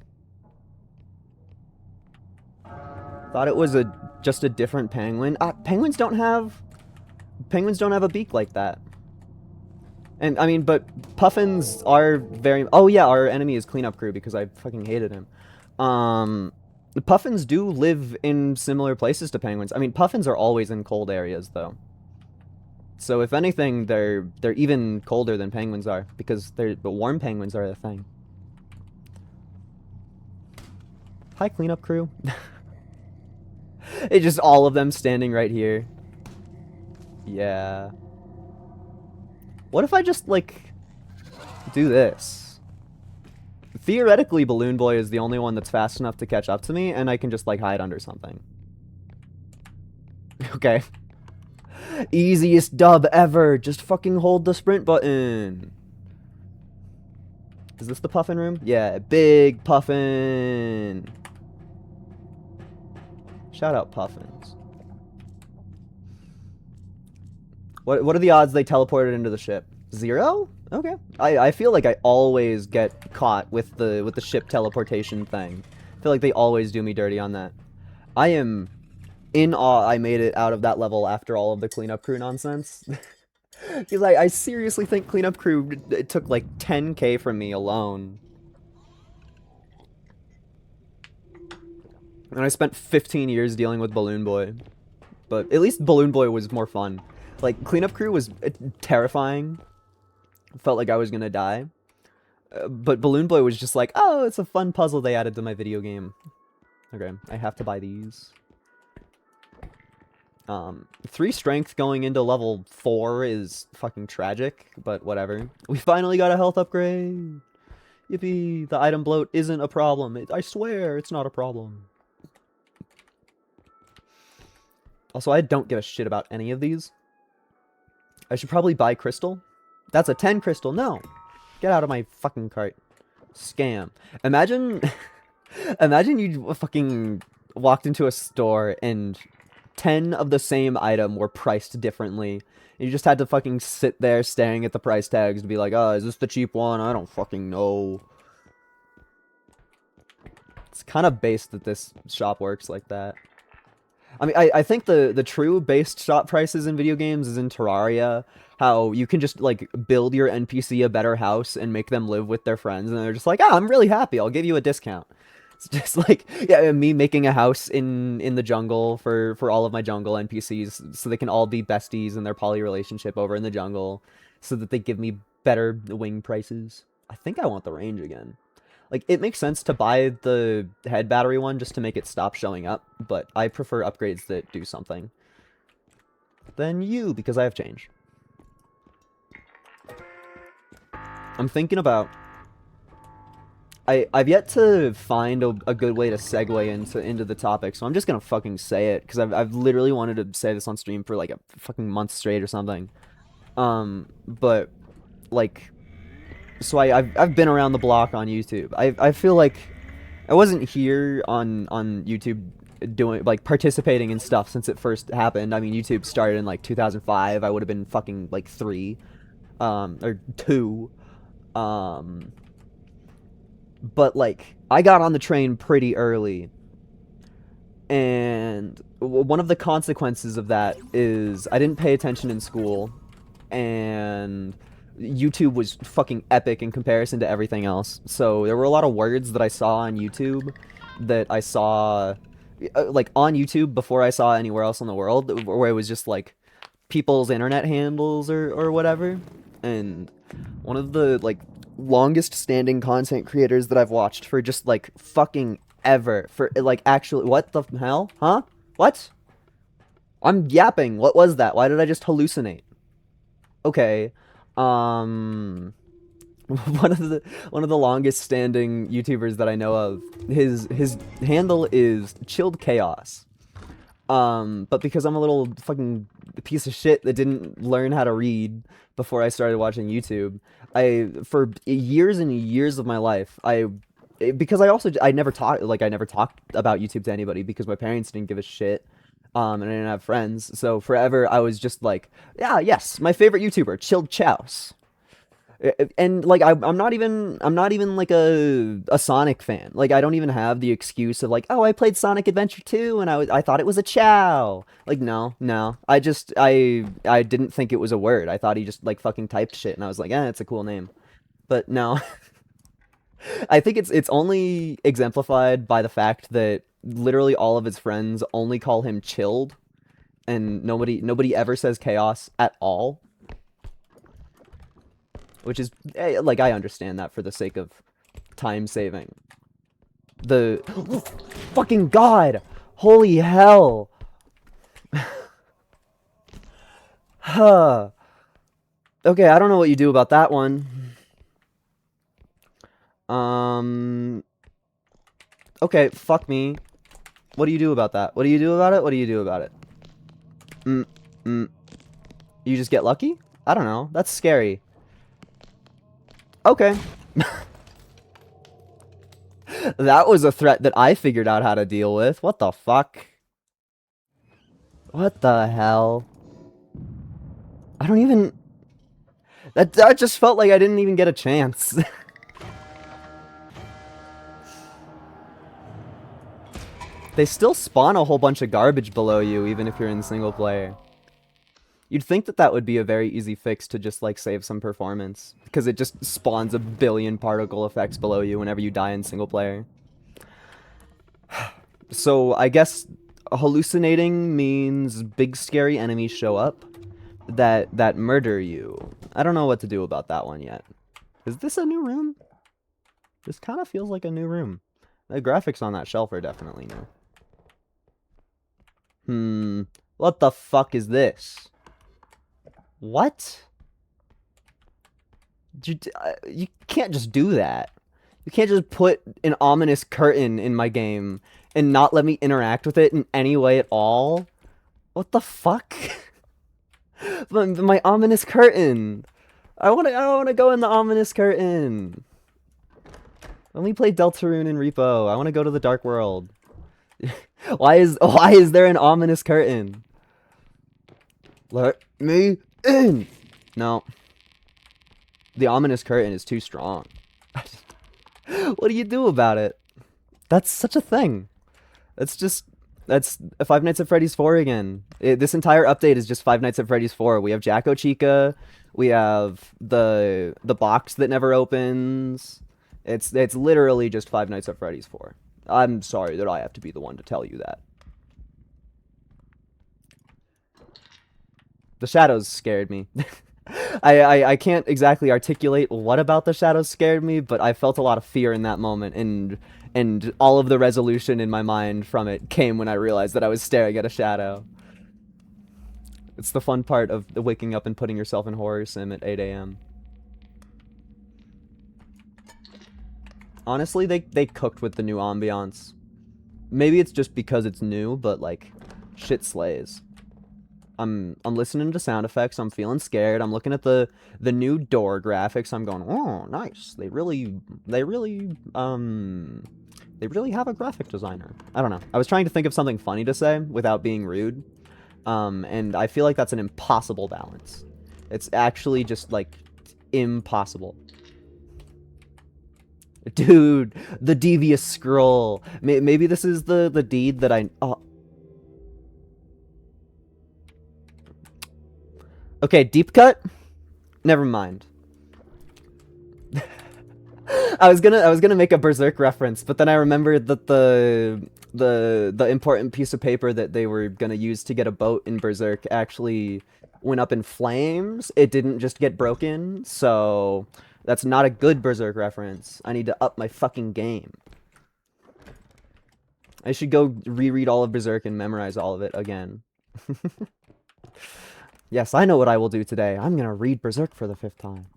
[SPEAKER 1] Thought it was just a different penguin. Penguins don't have a beak like that. And I mean, but puffins are very. Oh yeah, our enemy is cleanup crew because I fucking hated him. The puffins do live in similar places to penguins. I mean, puffins are always in cold areas though. So if anything, they're even colder than penguins are, because but warm penguins are a thing. Hi, cleanup crew. It's just all of them standing right here. Yeah. What if I just, like, do this? Theoretically, Balloon Boy is the only one that's fast enough to catch up to me, and I can just, like, hide under something. Okay. Easiest dub ever. Just fucking hold the sprint button. Is this the puffin room? Yeah, big puffin. Shout out puffins. What are the odds they teleported into the ship? 0? Okay. I feel like I always get caught with the ship teleportation thing. I feel like they always do me dirty on that. I am in awe I made it out of that level after all of the cleanup crew nonsense. Because I seriously think cleanup crew it took like 10k from me alone. And I spent 15 years dealing with Balloon Boy. But at least Balloon Boy was more fun. Like, cleanup crew was terrifying. Felt like I was gonna die. But Balloon Boy was just like, oh, it's a fun puzzle they added to my video game. Okay, I have to buy these. 3 strength going into level 4 is fucking tragic, but whatever. We finally got a health upgrade! Yippee! The item bloat isn't a problem. I swear, it's not a problem. Also, I don't give a shit about any of these. I should probably buy crystal. That's a 10 crystal. No! Get out of my fucking cart. Scam. Imagine... Imagine you fucking walked into a store and 10 of the same item were priced differently. You just had to fucking sit there staring at the price tags to be like, oh, is this the cheap one? I don't fucking know. It's kind of based that this shop works like that. I mean, I think the true based shop prices in video games is in Terraria. How you can just, like, build your NPC a better house and make them live with their friends. And they're just like, ah, I'm really happy. I'll give you a discount. It's just like, yeah, me making a house in the jungle for all of my jungle NPCs so they can all be besties in their poly relationship over in the jungle so that they give me better wing prices. I think I want the range again. Like, it makes sense to buy the head battery one just to make it stop showing up, but I prefer upgrades that do something. Then you, because I have change. I'm thinking about... I've yet to find a good way to segue into the topic, so I'm just gonna fucking say it, because I've literally wanted to say this on stream for like a fucking month straight or something. But, like, so I've been around the block on YouTube. I feel like I wasn't here on YouTube doing, like, participating in stuff since it first happened. I mean, YouTube started in like 2005. I would have been fucking like 3, or 2. But, like, I got on the train pretty early. And one of the consequences of that is I didn't pay attention in school. And YouTube was fucking epic in comparison to everything else. So there were a lot of words that I saw on YouTube that I saw, like, on YouTube before I saw anywhere else in the world, where it was just, like, people's internet handles or whatever. And one of the, like, longest standing content creators that I've watched for just, like, fucking ever, for, like, actually, what the hell? Huh? What? I'm yapping. What was that? Why did I just hallucinate? Okay. One of the longest standing YouTubers that I know of, his handle is Chilled Chaos. But because I'm a little fucking piece of shit that didn't learn how to read before I started watching YouTube, for years and years of my life, because I never talked about YouTube to anybody because my parents didn't give a shit. And I didn't have friends, so forever I was just like, yeah, yes, my favorite YouTuber, Chilled Chouse. And, like, I'm not even like a Sonic fan. Like, I don't even have the excuse of like, oh, I played Sonic Adventure 2 and I thought it was a chow. Like, no. I didn't think it was a word. I thought he just, like, fucking typed shit and I was like, it's a cool name. But no. I think it's only exemplified by the fact that literally all of his friends only call him Chilled, and nobody ever says Chaos at all. Which is, like, I understand that for the sake of time saving. Fucking God! Holy hell! Huh. Okay, I don't know what you do about that one. Okay, fuck me. What do you do about that? What do you do about it? What do you do about it? You just get lucky? I don't know. That's scary. Okay. That was a threat that I figured out how to deal with. What the fuck? What the hell? I don't even... That just felt like I didn't even get a chance. They still spawn a whole bunch of garbage below you, even if you're in single player. You'd think that that would be a very easy fix to just, like, save some performance. Because it just spawns a billion particle effects below you whenever you die in single player. So, I guess hallucinating means big scary enemies show up. that murder you. I don't know what to do about that one yet. Is this a new room? This kind of feels like a new room. The graphics on that shelf are definitely new. What the fuck is this? What? You can't just do that. You can't just put an ominous curtain in my game and not let me interact with it in any way at all. What the fuck? my ominous curtain. I wanna go in the ominous curtain. Let me play Deltarune and Repo. I wanna go to the dark world. why is there an ominous curtain? Let me in. No. The ominous curtain is too strong. What do you do about it? That's such a thing. That's Five Nights at Freddy's 4 again. This entire update is just Five Nights at Freddy's 4. We have Jacko Chica. We have the box that never opens. It's literally just Five Nights at Freddy's 4. I'm sorry that I have to be the one to tell you that. The shadows scared me. I can't exactly articulate what about the shadows scared me, but I felt a lot of fear in that moment, and all of the resolution in my mind from it came when I realized that I was staring at a shadow. It's the fun part of waking up and putting yourself in horror sim at 8 a.m. Honestly, they cooked with the new ambiance. Maybe it's just because it's new, but like, shit slays. I'm listening to sound effects. I'm feeling scared. I'm looking at the new door graphics. I'm going, oh, nice. They really have a graphic designer. I don't know. I was trying to think of something funny to say without being rude, and I feel like that's an impossible balance. It's actually just like impossible. Dude, the devious scroll. Maybe this is the deed that I. Oh. Okay, deep cut? Never mind. I was gonna make a Berserk reference, but then I remembered that the important piece of paper that they were gonna use to get a boat in Berserk actually went up in flames. It didn't just get broken, so that's not a good Berserk reference. I need to up my fucking game. I should go reread all of Berserk and memorize all of it again. Yes, I know what I will do today. I'm gonna read Berserk for the 5th time.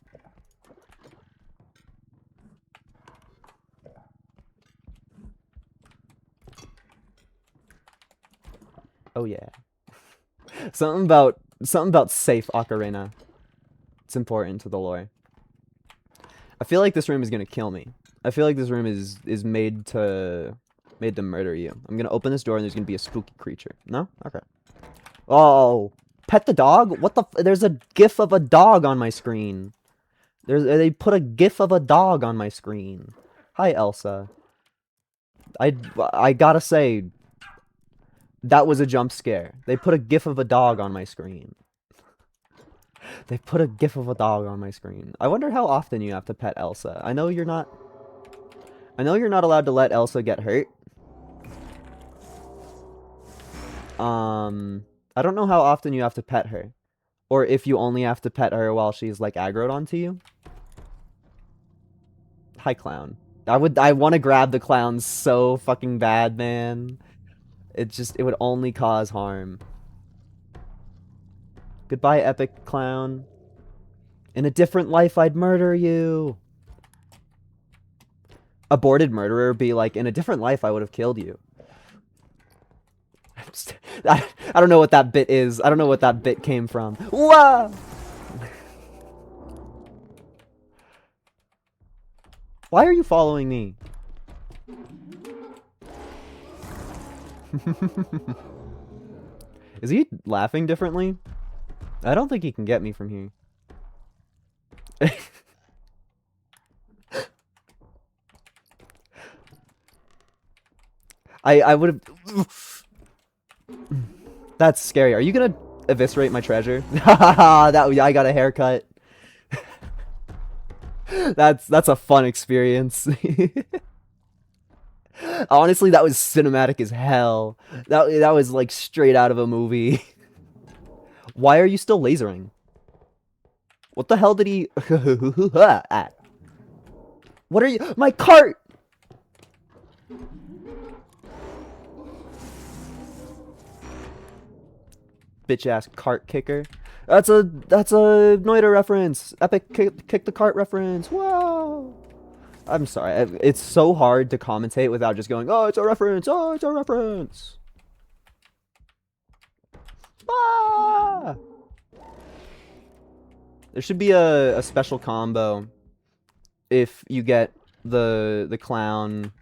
[SPEAKER 1] Oh yeah. Something about safe ocarina. It's important to the lore. I feel like this room is gonna kill me. I feel like this room is made to murder you. I'm gonna open this door and there's gonna be a spooky creature. No? Okay. Oh. Pet the dog? What the there's a gif of a dog on my screen. They put a gif of a dog on my screen. Hi, Elsa. I gotta say, that was a jump scare. They put a gif of a dog on my screen. They put a gif of a dog on my screen. I wonder how often you have to pet Elsa. I know you're not allowed to let Elsa get hurt. I don't know how often you have to pet her. Or if you only have to pet her while she's, like, aggroed onto you. Hi, clown. I want to grab the clown so fucking bad, man. It would only cause harm. Goodbye, epic clown. In a different life, I'd murder you. Aborted murderer be like, in a different life, I would have killed you. I don't know what that bit is. I don't know what that bit came from. Whoa! Why are you following me? Is he laughing differently? I don't think he can get me from here. I would have... That's scary. Are you gonna eviscerate my treasure? I got a haircut. That's a fun experience. Honestly, that was cinematic as hell. That was like straight out of a movie. Why are you still lasering? What the hell did he at? What are you? My cart! Bitch ass cart kicker. That's a Noida reference. Epic kick the cart reference. Whoa. I'm sorry. It's so hard to commentate without just going, oh, it's a reference. Oh, it's a reference. Ah! There should be a special combo if you get the clown.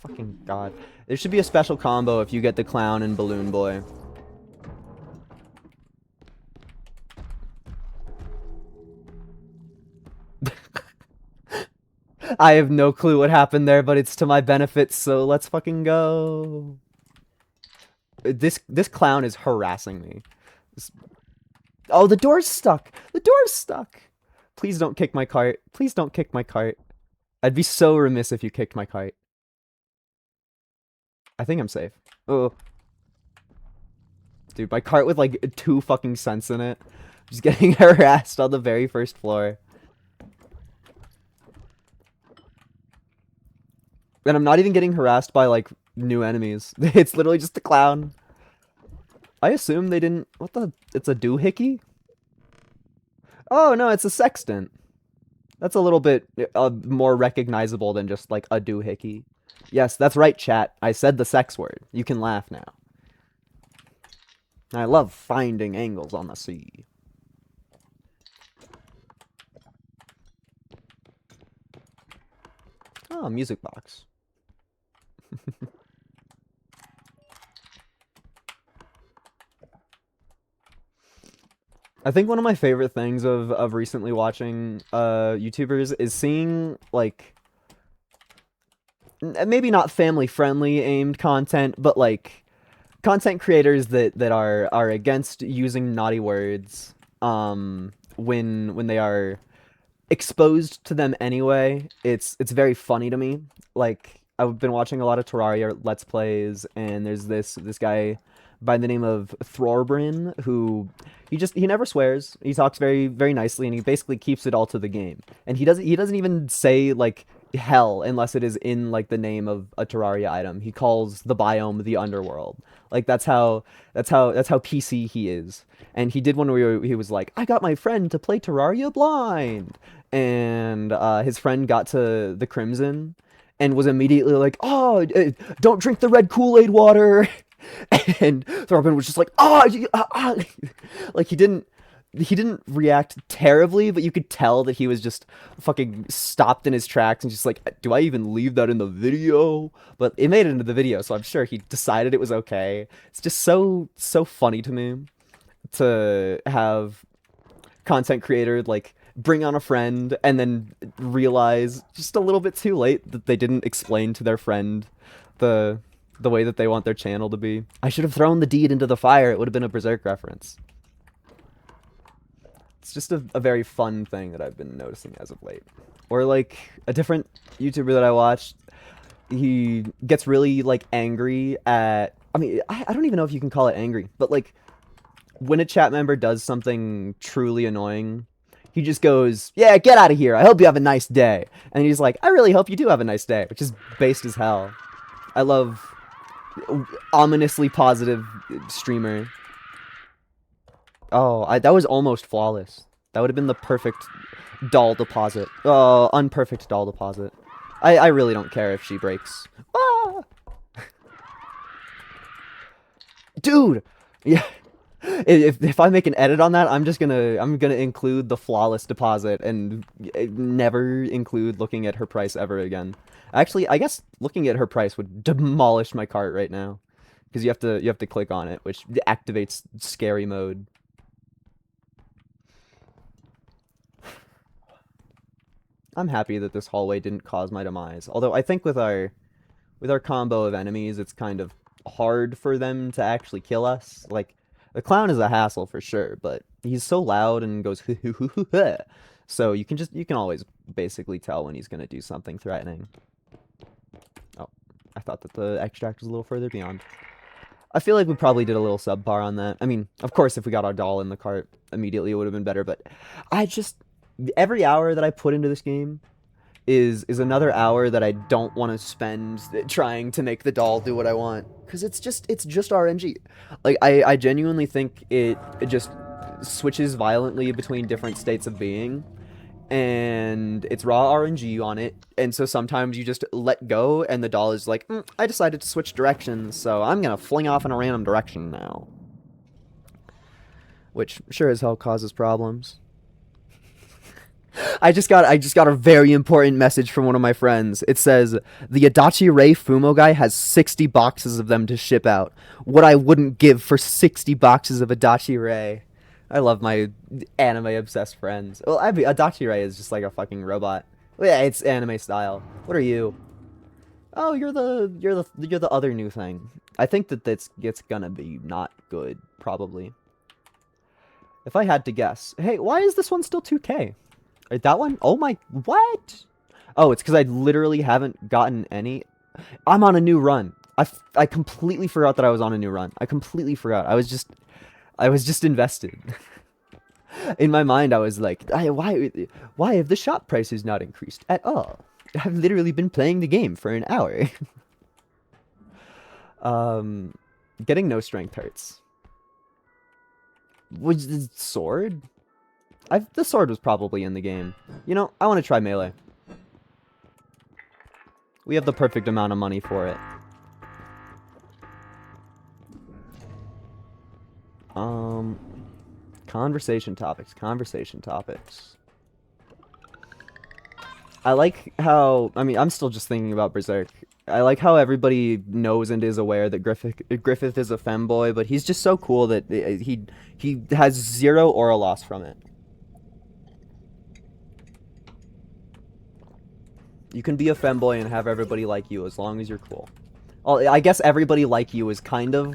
[SPEAKER 1] Fucking god. There should be a special combo if you get the clown and Balloon Boy. I have no clue what happened there, but it's to my benefit, so let's fucking go. This clown is harassing me. Oh, the door's stuck. The door's stuck. Please don't kick my cart. Please don't kick my cart. I'd be so remiss if you kicked my cart. I think I'm safe. Oh. Dude, my cart with like 2 fucking cents in it. Just getting harassed on the very first floor. And I'm not even getting harassed by like new enemies. It's literally just the clown. I assume they didn't... What the... It's a doohickey? Oh, no, it's a sextant. That's a little bit more recognizable than just like a doohickey. Yes, that's right, chat. I said the sex word. You can laugh now. I love finding angles on the sea. Oh, music box. I think one of my favorite things of recently watching YouTubers is seeing like maybe not family friendly aimed content, but like content creators that are against using naughty words when they are exposed to them anyway. It's very funny to me. Like I've been watching a lot of Terraria Let's Plays, and there's this guy by the name of Throrbrin who he never swears. He talks very nicely, and he basically keeps it all to the game. And he doesn't even say like hell unless it is in like the name of a Terraria item. He calls the biome the underworld. Like that's how PC he is. And he did one where he was like, I got my friend to play Terraria blind, and his friend got to the Crimson and was immediately like, oh, don't drink the red Kool-Aid water. And Thorben was just like, like he didn't react terribly, but you could tell that he was just fucking stopped in his tracks and just like, do I even leave that in the video? But it made it into the video, so I'm sure he decided it was okay. It's just so funny to me to have content creator like bring on a friend and then realize just a little bit too late that they didn't explain to their friend the way that they want their channel to be. I should have thrown the deed into the fire. It would have been a Berserk reference. It's just a very fun thing that I've been noticing as of late. Or like a different YouTuber that I watched, he gets really like angry at, I mean, I don't even know if you can call it angry, but like when a chat member does something truly annoying, he just goes, yeah, get out of here. I hope you have a nice day. And he's like, I really hope you do have a nice day, which is based as hell. I love ominously positive streamer. Oh, that was almost flawless. That would have been the perfect doll deposit. Oh, unperfect doll deposit. I really don't care if she breaks. Ah! Dude! Yeah. If I make an edit on that, I'm gonna include the flawless deposit and never include looking at her price ever again. Actually, I guess looking at her price would demolish my cart right now, because you have to click on it, which activates scary mode. I'm happy that this hallway didn't cause my demise. Although I think with our combo of enemies, it's kind of hard for them to actually kill us. Like the clown is a hassle for sure, but he's so loud and goes so you can always basically tell when he's gonna do something threatening. Oh, I thought that the extract was a little further beyond. I feel like we probably did a little subpar on that. I mean, of course, if we got our doll in the cart immediately, it would have been better. But I just every hour that I put into this game is another hour that I don't want to spend trying to make the doll do what I want because it's just RNG. Like I genuinely think it just switches violently between different states of being and it's raw RNG on it. And so sometimes you just let go and the doll is like, I decided to switch directions, so I'm gonna fling off in a random direction now. Which sure as hell causes problems. I just got a very important message from one of my friends. It says the Adachi Ray Fumo guy has 60 boxes of them to ship out. What I wouldn't give for 60 boxes of Adachi Ray. I love my anime obsessed friends. Well, Adachi Ray is just like a fucking robot. Well, yeah, it's anime style. What are you? Oh, you're the other new thing. I think that it's gonna be not good probably. If I had to guess. Hey, why is this one still 2K? That one? Oh my, what? Oh, it's because I literally haven't gotten any. I'm on a new run. I completely forgot that I was on a new run. I completely forgot. I was just invested. In my mind, I was like, why have the shop prices not increased at all? I've literally been playing the game for an hour. um, Getting no strength hurts. Was the sword? The sword was probably in the game. You know, I want to try melee. We have the perfect amount of money for it. Conversation topics. Conversation topics. I like how, I mean, I'm still just thinking about Berserk. I like how everybody knows and is aware that Griffith is a femboy, but he's just so cool that he has zero aura loss from it. You can be a femboy and have everybody like you as long as you're cool. Well, I guess everybody like you is kind of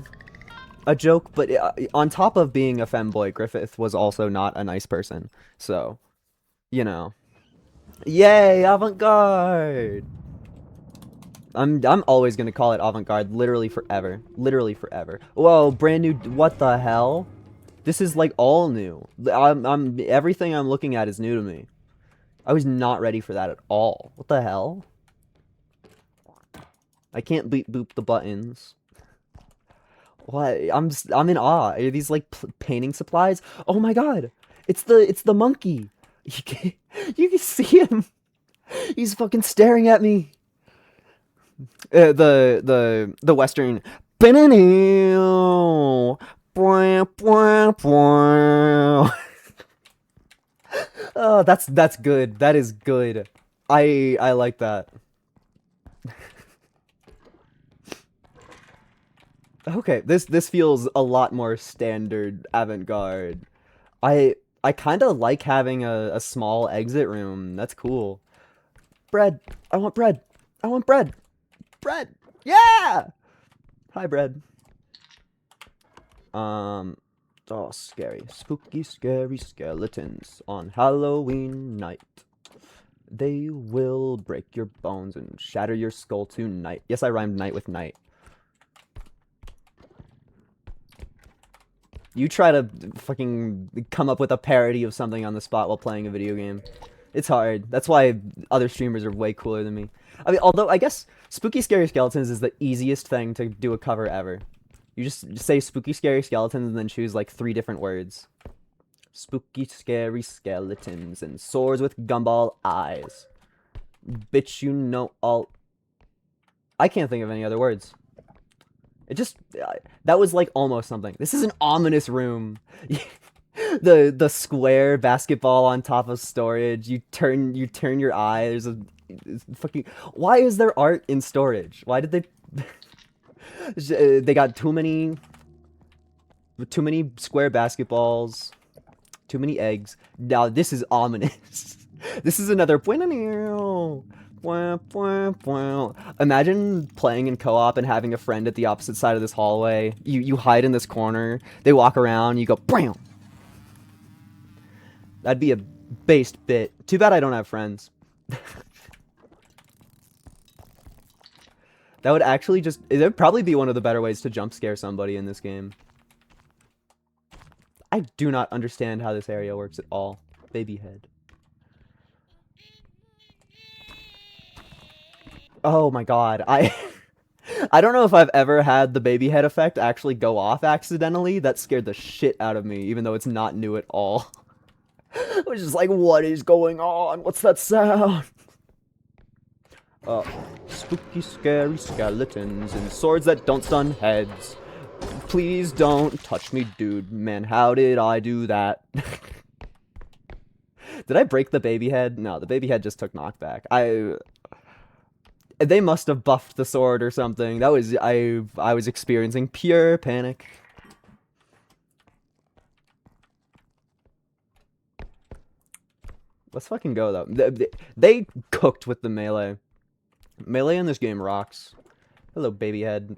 [SPEAKER 1] a joke, but on top of being a femboy, Griffith was also not a nice person. So, you know. Yay, avant-garde! I'm always gonna call it avant-garde, literally forever. Literally forever. Whoa, brand new, what the hell? This is like all new. Everything I'm looking at is new to me. I was not ready for that at all. What the hell? I can't boop the buttons. What? I'm in awe. Are these like painting supplies? Oh my god! It's the monkey. You can see him. He's fucking staring at me. The Western. Oh, that's good. That is good. I like that. Okay, this feels a lot more standard avant-garde. I kind of like having a small exit room. That's cool. Bread. I want bread. I want bread. Bread. Yeah. Hi, bread. Oh, scary. Spooky, scary skeletons on Halloween night. They will break your bones and shatter your skull tonight. Yes, I rhymed night with night. You try to fucking come up with a parody of something on the spot while playing a video game. It's hard. That's why other streamers are way cooler than me. I mean, although I guess Spooky Scary Skeletons is the easiest thing to do a cover ever. You just say Spooky Scary Skeletons and then choose like 3 different words. Spooky Scary Skeletons and swords with gumball eyes. Bitch, you know all... I can't think of any other words. It just... that was like almost something. This is an ominous room. The square basketball on top of storage. You turn your eye. There's a fucking... Why is there art in storage? Why did they... they got too many square basketballs, too many eggs. Now this is ominous. This is another... Imagine playing in co-op and having a friend at the opposite side of this hallway. You hide in this corner. They walk around. You go BAM. That'd be a based bit. Too bad I don't have friends. That would actually just... It would probably be one of the better ways to jump scare somebody in this game. I do not understand how this area works at all. Baby head. Oh my god. I don't know if I've ever had the baby head effect actually go off accidentally. That scared the shit out of me, even though it's not new at all. I was just like, what is going on? What's that sound? Spooky, scary skeletons and swords that don't stun heads. Please don't touch me, dude. Man, how did I do that? Did I break the baby head? No, the baby head just took knockback. They must have buffed the sword or something. That was... I was experiencing pure panic. Let's fucking go, though. They cooked with the melee. Melee in this game rocks. Hello, baby head.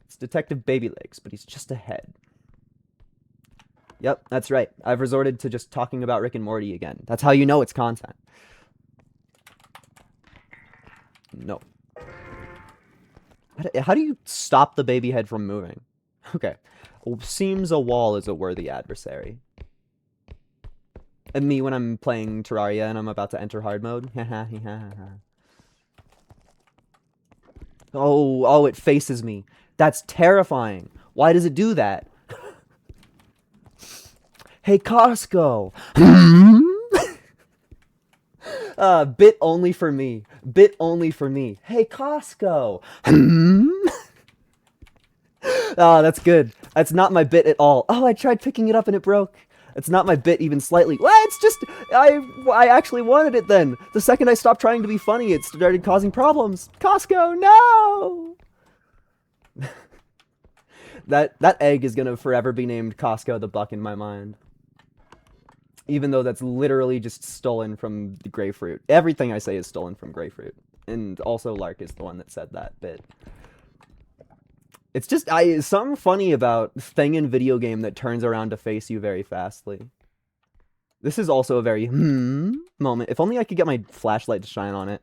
[SPEAKER 1] It's Detective Baby Legs, but he's just a head. Yep, that's right. I've resorted to just talking about Rick and Morty again. That's how you know it's content. No. How do you stop the baby head from moving? Okay. Seems a wall is a worthy adversary. And me when I'm playing Terraria and I'm about to enter hard mode. Oh, it faces me. That's terrifying. Why does it do that? Hey, Costco. Bit only for me. Bit only for me. Hey, Costco. Oh, that's good. That's not my bit at all. Oh, I tried picking it up and it broke. It's not my bit even slightly. Well, it's just... I actually wanted it then. The second I stopped trying to be funny, it started causing problems. Costco, no! That egg is gonna forever be named Costco the Buck in my mind. Even though that's literally just stolen from the grapefruit. Everything I say is stolen from grapefruit. And also Lark is the one that said that bit. It's just, something funny about thing in video game that turns around to face you very fastly. This is also a very moment. If only I could get my flashlight to shine on it.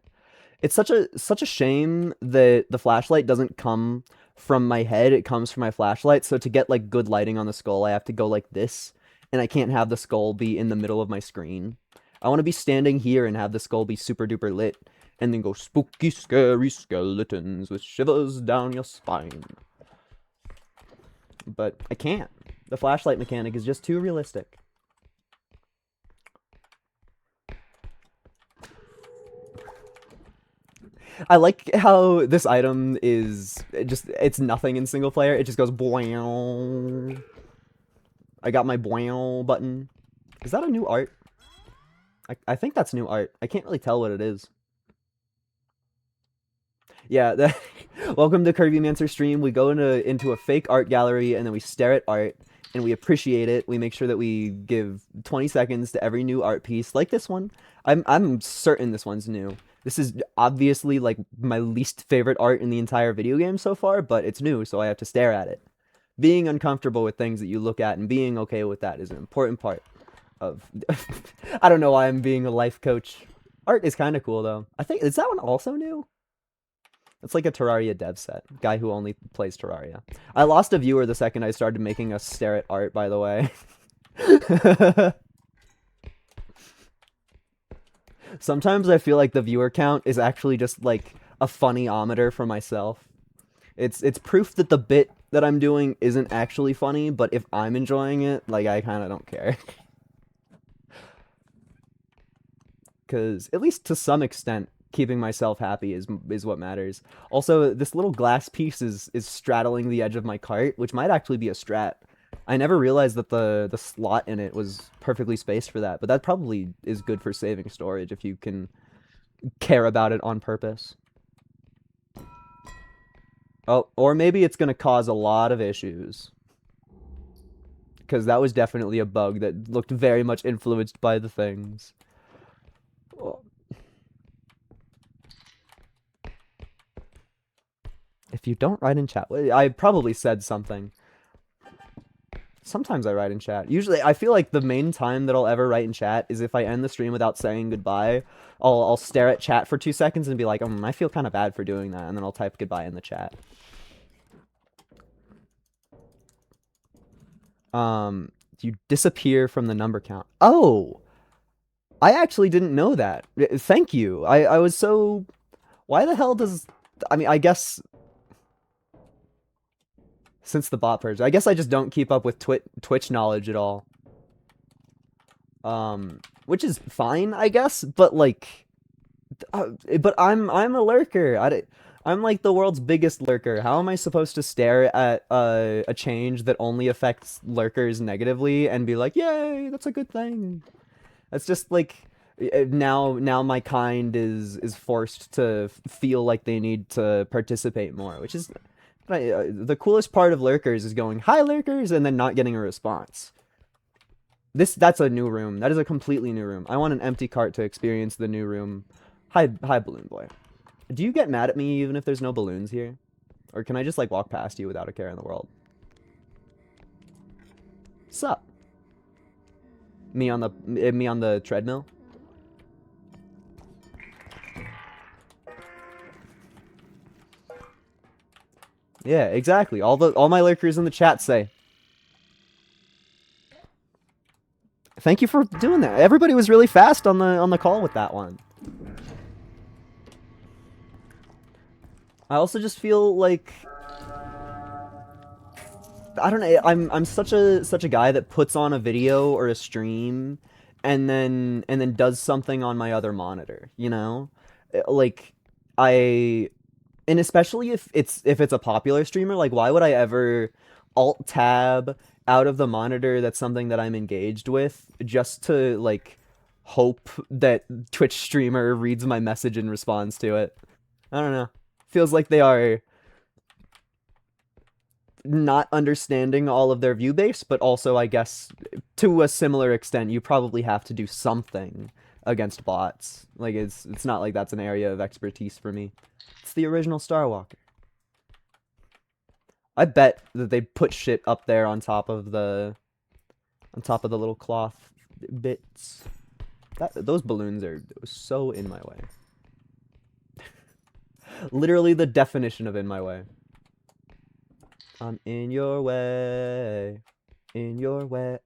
[SPEAKER 1] It's such a shame that the flashlight doesn't come from my head, it comes from my flashlight. So to get like good lighting on the skull, I have to go like this, and I can't have the skull be in the middle of my screen. I want to be standing here and have the skull be super duper lit, and then go spooky, scary skeletons with shivers down your spine. But I can't. The flashlight mechanic is just too realistic. I like how this item is it's nothing in single player. It just goes boing. I got my boing button. Is that a new art? I think that's new art. I can't really tell what it is. Yeah, welcome to Kirby Mancer stream. We go into a fake art gallery and then we stare at art and we appreciate it. We make sure that we give 20 seconds to every new art piece, like this one. I'm certain this one's new. This is obviously like my least favorite art in the entire video game so far, but it's new, so I have to stare at it. Being uncomfortable with things that you look at and being okay with that is an important part of... I don't know why I'm being a life coach. Art is kind of cool, though. I think... Is that one also new? It's like a Terraria dev set. Guy who only plays Terraria. I lost a viewer the second I started making us stare at art, by the way. Sometimes I feel like the viewer count is actually just like a funny-ometer for myself. It's proof that the bit that I'm doing isn't actually funny, but if I'm enjoying it, like, I kind of don't care. Because, at least to some extent, keeping myself happy is what matters. Also, this little glass piece is straddling the edge of my cart, which might actually be a strat. I never realized that the slot in it was perfectly spaced for that, but that probably is good for saving storage if you can care about it on purpose. Oh, or maybe it's going to cause a lot of issues. Because that was definitely a bug that looked very much influenced by the things. Oh. If you don't write in chat, I probably said something. Sometimes I write in chat. Usually, I feel like the main time that I'll ever write in chat is if I end the stream without saying goodbye. I'll stare at chat for 2 seconds and be like, I feel kind of bad for doing that, and then I'll type goodbye in the chat. You disappear from the number count. Oh, I actually didn't know that. Thank you. I was so. Why the hell does? I mean, I guess since the bot purge, I guess I just don't keep up with Twitch knowledge at all. Which is fine, I guess, but like, but I'm a lurker. I'm like the world's biggest lurker. How am I supposed to stare at a change that only affects lurkers negatively and be like, "Yay, that's a good thing"? That's just like now my kind is forced to feel like they need to participate more, which is the coolest part of lurkers is going, "Hi lurkers," and then not getting a response. That's a new room. That is a completely new room. I want an empty cart to experience the new room. Hi balloon boy. Do you get mad at me even if there's no balloons here? Or can I just like walk past you without a care in the world? Sup? Me on the treadmill? Yeah, exactly. All my lurkers in the chat say. Thank you for doing that. Everybody was really fast on the call with that one. I also just feel like I don't know. I'm such a guy that puts on a video or a stream, and then does something on my other monitor. You know, like I and especially if it's a popular streamer, like why would I ever alt tab out of the monitor that's something that I'm engaged with just to like hope that Twitch streamer reads my message and responds to it? I don't know. Feels like they are not understanding all of their view base, but also I guess to a similar extent you probably have to do something against bots. Like it's not like that's an area of expertise for me. It's the original Star Walker. I bet that they put shit up there on top of the little cloth bits. Those balloons are so in my way. Literally the definition of in my way. I'm in your way. In your way.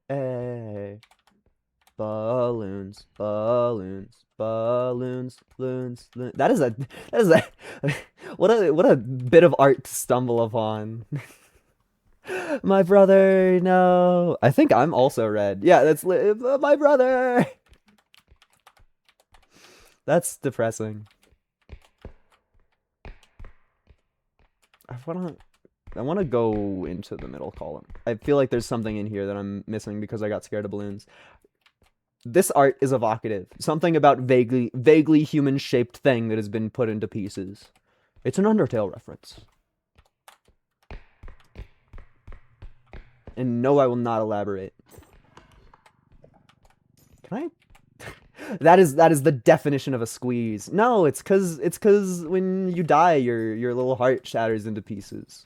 [SPEAKER 1] Balloons, balloons, balloons, balloons. That is a what a bit of art to stumble upon. My brother, no. I think I'm also red. Yeah, that's my brother. That's depressing. I want to go into the middle column. I feel like there's something in here that I'm missing because I got scared of balloons. This art is evocative. Something about vaguely human-shaped thing that has been put into pieces. It's an Undertale reference. And no, I will not elaborate. Can I? That is the definition of a squeeze. No, it's cause when you die, your little heart shatters into pieces.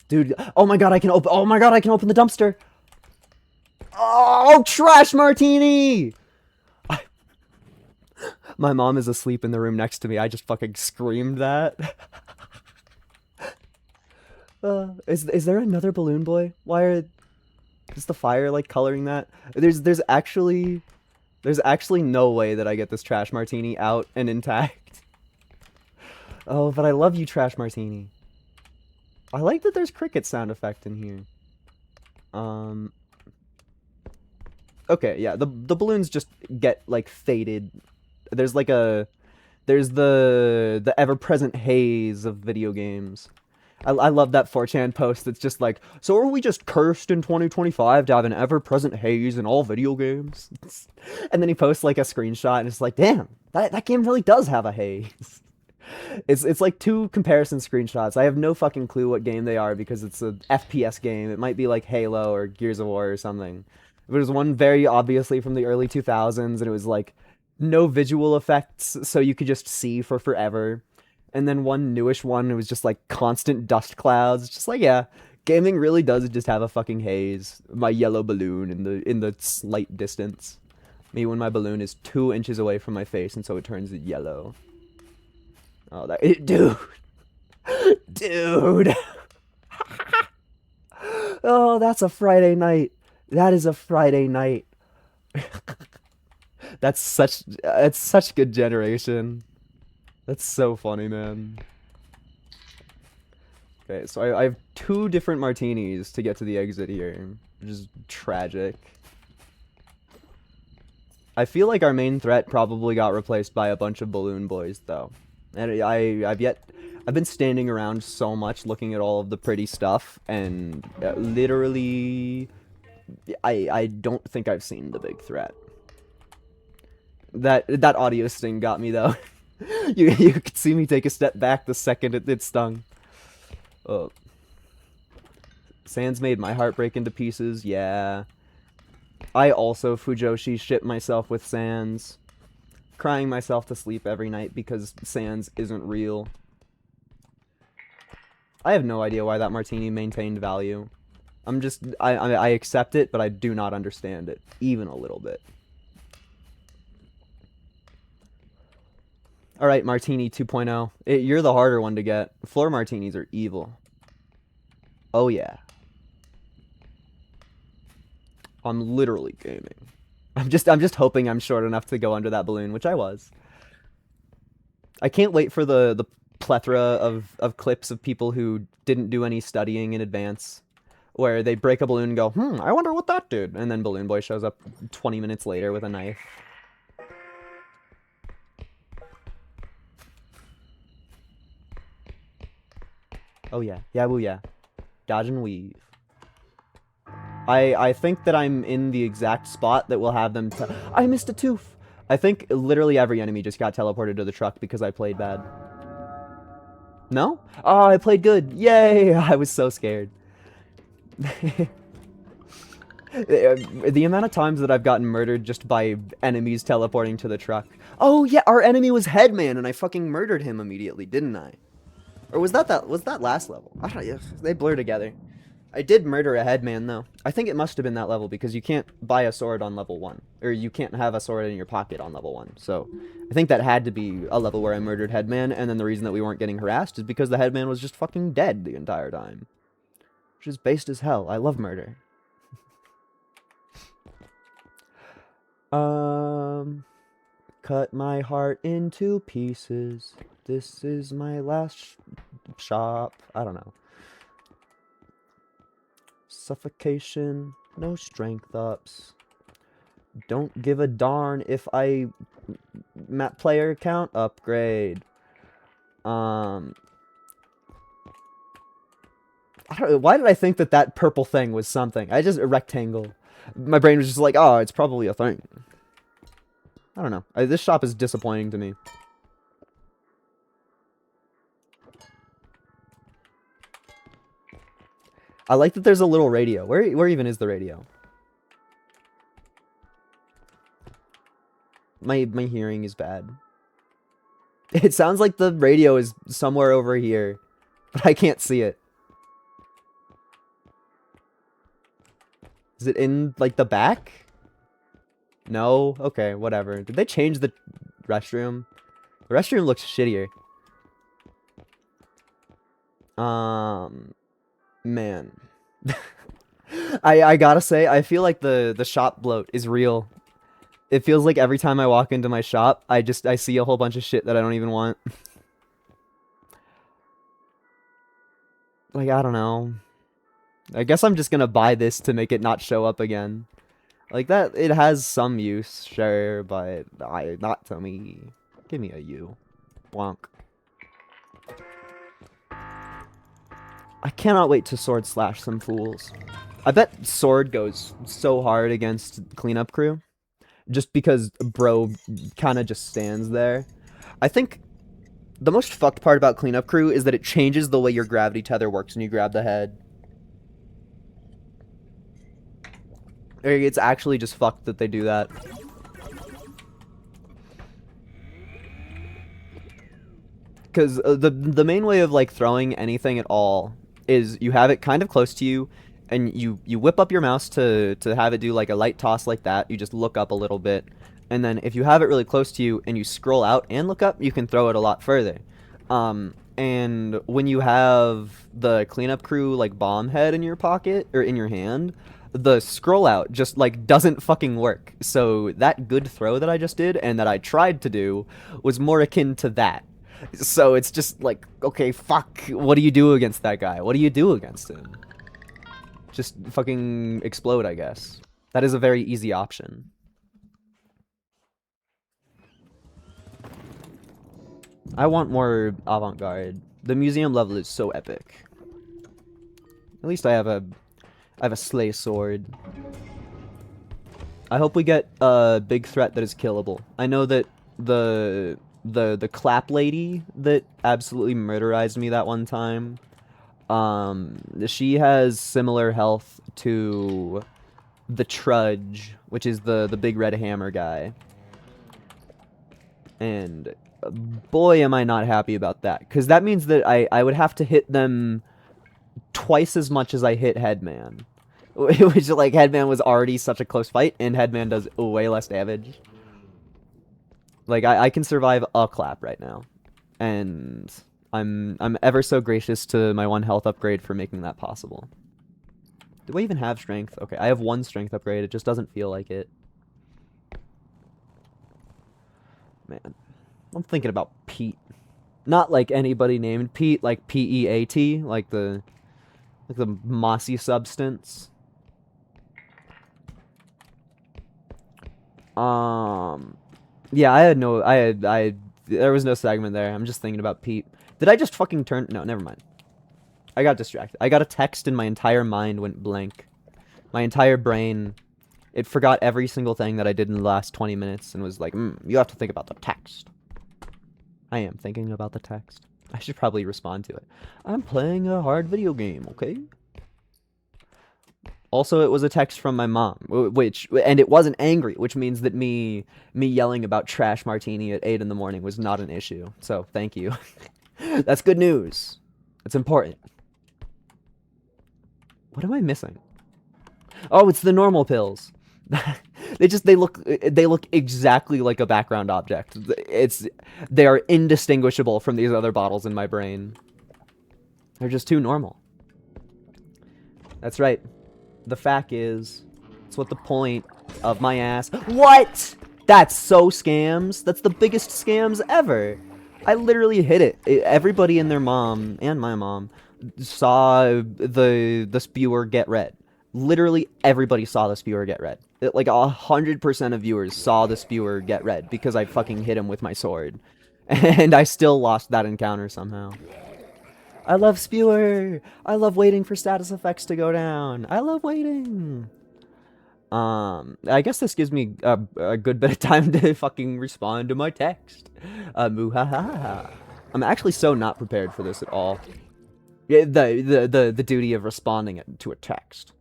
[SPEAKER 1] Dude, oh my god, I can open. Oh my god, I can open the dumpster. Oh, trash martini! My mom is asleep in the room next to me. I just fucking screamed that. Is there another balloon boy? Is the fire like coloring that? There's actually no way that I get this trash martini out and intact. Oh, but I love you, trash martini. I like that there's cricket sound effect in here. Okay, yeah, the balloons just get like faded. There's like there's the ever-present haze of video games. I love that 4chan post that's just like, so are we just cursed in 2025 to have an ever-present haze in all video games? And then he posts like a screenshot and it's like, damn, that game really does have a haze. It's like two comparison screenshots. I have no fucking clue what game they are because it's a FPS game. It might be like Halo or Gears of War or something. There was one very obviously from the early 2000s and it was like no visual effects, so you could just see for forever. and then one newish one, it was just like constant dust clouds. It's just like, yeah, gaming really does just have a fucking haze. My yellow balloon in the slight distance. Me when my balloon is 2 inches away from my face, and so it turns yellow. Oh, dude, dude. Oh, that's a Friday night. That is a Friday night. That's such good generation. That's so funny, man. Okay, so I have 2 different martinis to get to the exit here, which is tragic. I feel like our main threat probably got replaced by a bunch of balloon boys, though. And I've been standing around so much looking at all of the pretty stuff, and literally, I don't think I've seen the big threat. That audio sting got me, though. You could see me take a step back the second it stung. Oh. Sans made my heart break into pieces, yeah. I also Fujoshi shit myself with Sans. Crying myself to sleep every night because Sans isn't real. I have no idea why that martini maintained value. I accept it, but I do not understand it, even a little bit. Alright, Martini 2.0. You're the harder one to get. Floor martinis are evil. Oh yeah. I'm literally gaming. I'm just hoping I'm short enough to go under that balloon, which I was. I can't wait for the plethora of clips of people who didn't do any studying in advance, where they break a balloon and go, I wonder what that did, and then Balloon Boy shows up 20 minutes later with a knife. Oh yeah, yeah, woo yeah. Dodge and weave. I think that I'm in the exact spot that will have them. I missed a tooth. I think literally every enemy just got teleported to the truck because I played bad. No? Oh, I played good. Yay! I was so scared. The amount of times that I've gotten murdered just by enemies teleporting to the truck. Oh yeah, our enemy was Headman, and I fucking murdered him immediately, didn't I? Or was that last level? I don't know. They blur together. I did murder a Headman, though. I think it must have been that level, because you can't buy a sword on level 1. Or you can't have a sword in your pocket on level 1. So, I think that had to be a level where I murdered Headman, and then the reason that we weren't getting harassed is because the Headman was just fucking dead the entire time. Which is based as hell. I love murder. Cut my heart into pieces. This is my last shop. I don't know. Suffocation, no strength ups. Don't give a darn if I map player count upgrade. I don't know, why did I think that purple thing was something? A rectangle. My brain was just like, oh, it's probably a thing. I don't know. This shop is disappointing to me. I like that there's a little radio. Where even is the radio? My hearing is bad. It sounds like the radio is somewhere over here, but I can't see it. Is it in, like, the back? No? Okay, whatever. Did they change the restroom? The restroom looks shittier. Man. I gotta say, I feel like the shop bloat is real. It feels like every time I walk into my shop, I see a whole bunch of shit that I don't even want. Like, I don't know. I guess I'm just gonna buy this to make it not show up again. Like, that, it has some use, sure, but not to me. Give me a U. Blanc. I cannot wait to sword slash some fools. I bet sword goes so hard against cleanup crew. Just because bro kind of just stands there. I think the most fucked part about cleanup crew is that it changes the way your gravity tether works when you grab the head. It's actually just fucked that they do that. because the main way of like throwing anything at all is you have it kind of close to you, and you whip up your mouse to have it do like a light toss like that. You just look up a little bit, and then if you have it really close to you and you scroll out and look up, you can throw it a lot further. And when you have the cleanup crew like bomb head in your pocket or in your hand, the scroll out just like doesn't fucking work. So that good throw that I just did and that I tried to do was more akin to that. So it's just like, okay, fuck, what do you do against that guy? What do you do against him? Just fucking explode, I guess. That is a very easy option. I want more avant-garde. The museum level is so epic. At least I have a slay sword. I hope we get a big threat that is killable. I know that the clap lady that absolutely murderized me that one time, she has similar health to the Trudge, which is the big red hammer guy. And boy, am I not happy about that, because that means that I would have to hit them twice as much as I hit Headman. Which, like, Headman was already such a close fight, and Headman does way less damage. Like, I can survive a clap right now. And I'm ever so gracious to my 1 health upgrade for making that possible. Do I even have strength? Okay, I have 1 strength upgrade, it just doesn't feel like it. Man, I'm thinking about Pete. Not like anybody named Pete, like P-E-A-T, like the mossy substance. Yeah, there was no segment there. I'm just thinking about Pete. Did I just fucking turn? No, never mind. I got distracted. I got a text and my entire mind went blank. My entire brain, it forgot every single thing that I did in the last 20 minutes and was like, you have to think about the text. I am thinking about the text. I should probably respond to it. I'm playing a hard video game, okay? Also, it was a text from my mom, and it wasn't angry, which means that me yelling about trash martini at 8 in the morning was not an issue. So, thank you. That's good news. It's important. What am I missing? Oh, it's the normal pills. They look exactly like a background object. They are indistinguishable from these other bottles in my brain. They're just too normal. That's right. The fact is, it's what the point of my ass. What? That's so scams. That's the biggest scams ever. I literally hit it. Everybody and their mom and my mom saw the spewer get red. Literally everybody saw the spewer get red. Like 100% of viewers saw the spewer get red because I fucking hit him with my sword. And I still lost that encounter somehow. I love spewer. I love waiting for status effects to go down. I love waiting. I guess this gives me a good bit of time to fucking respond to my text. Muhahaha. I'm actually so not prepared for this at all. Yeah, the duty of responding to a text.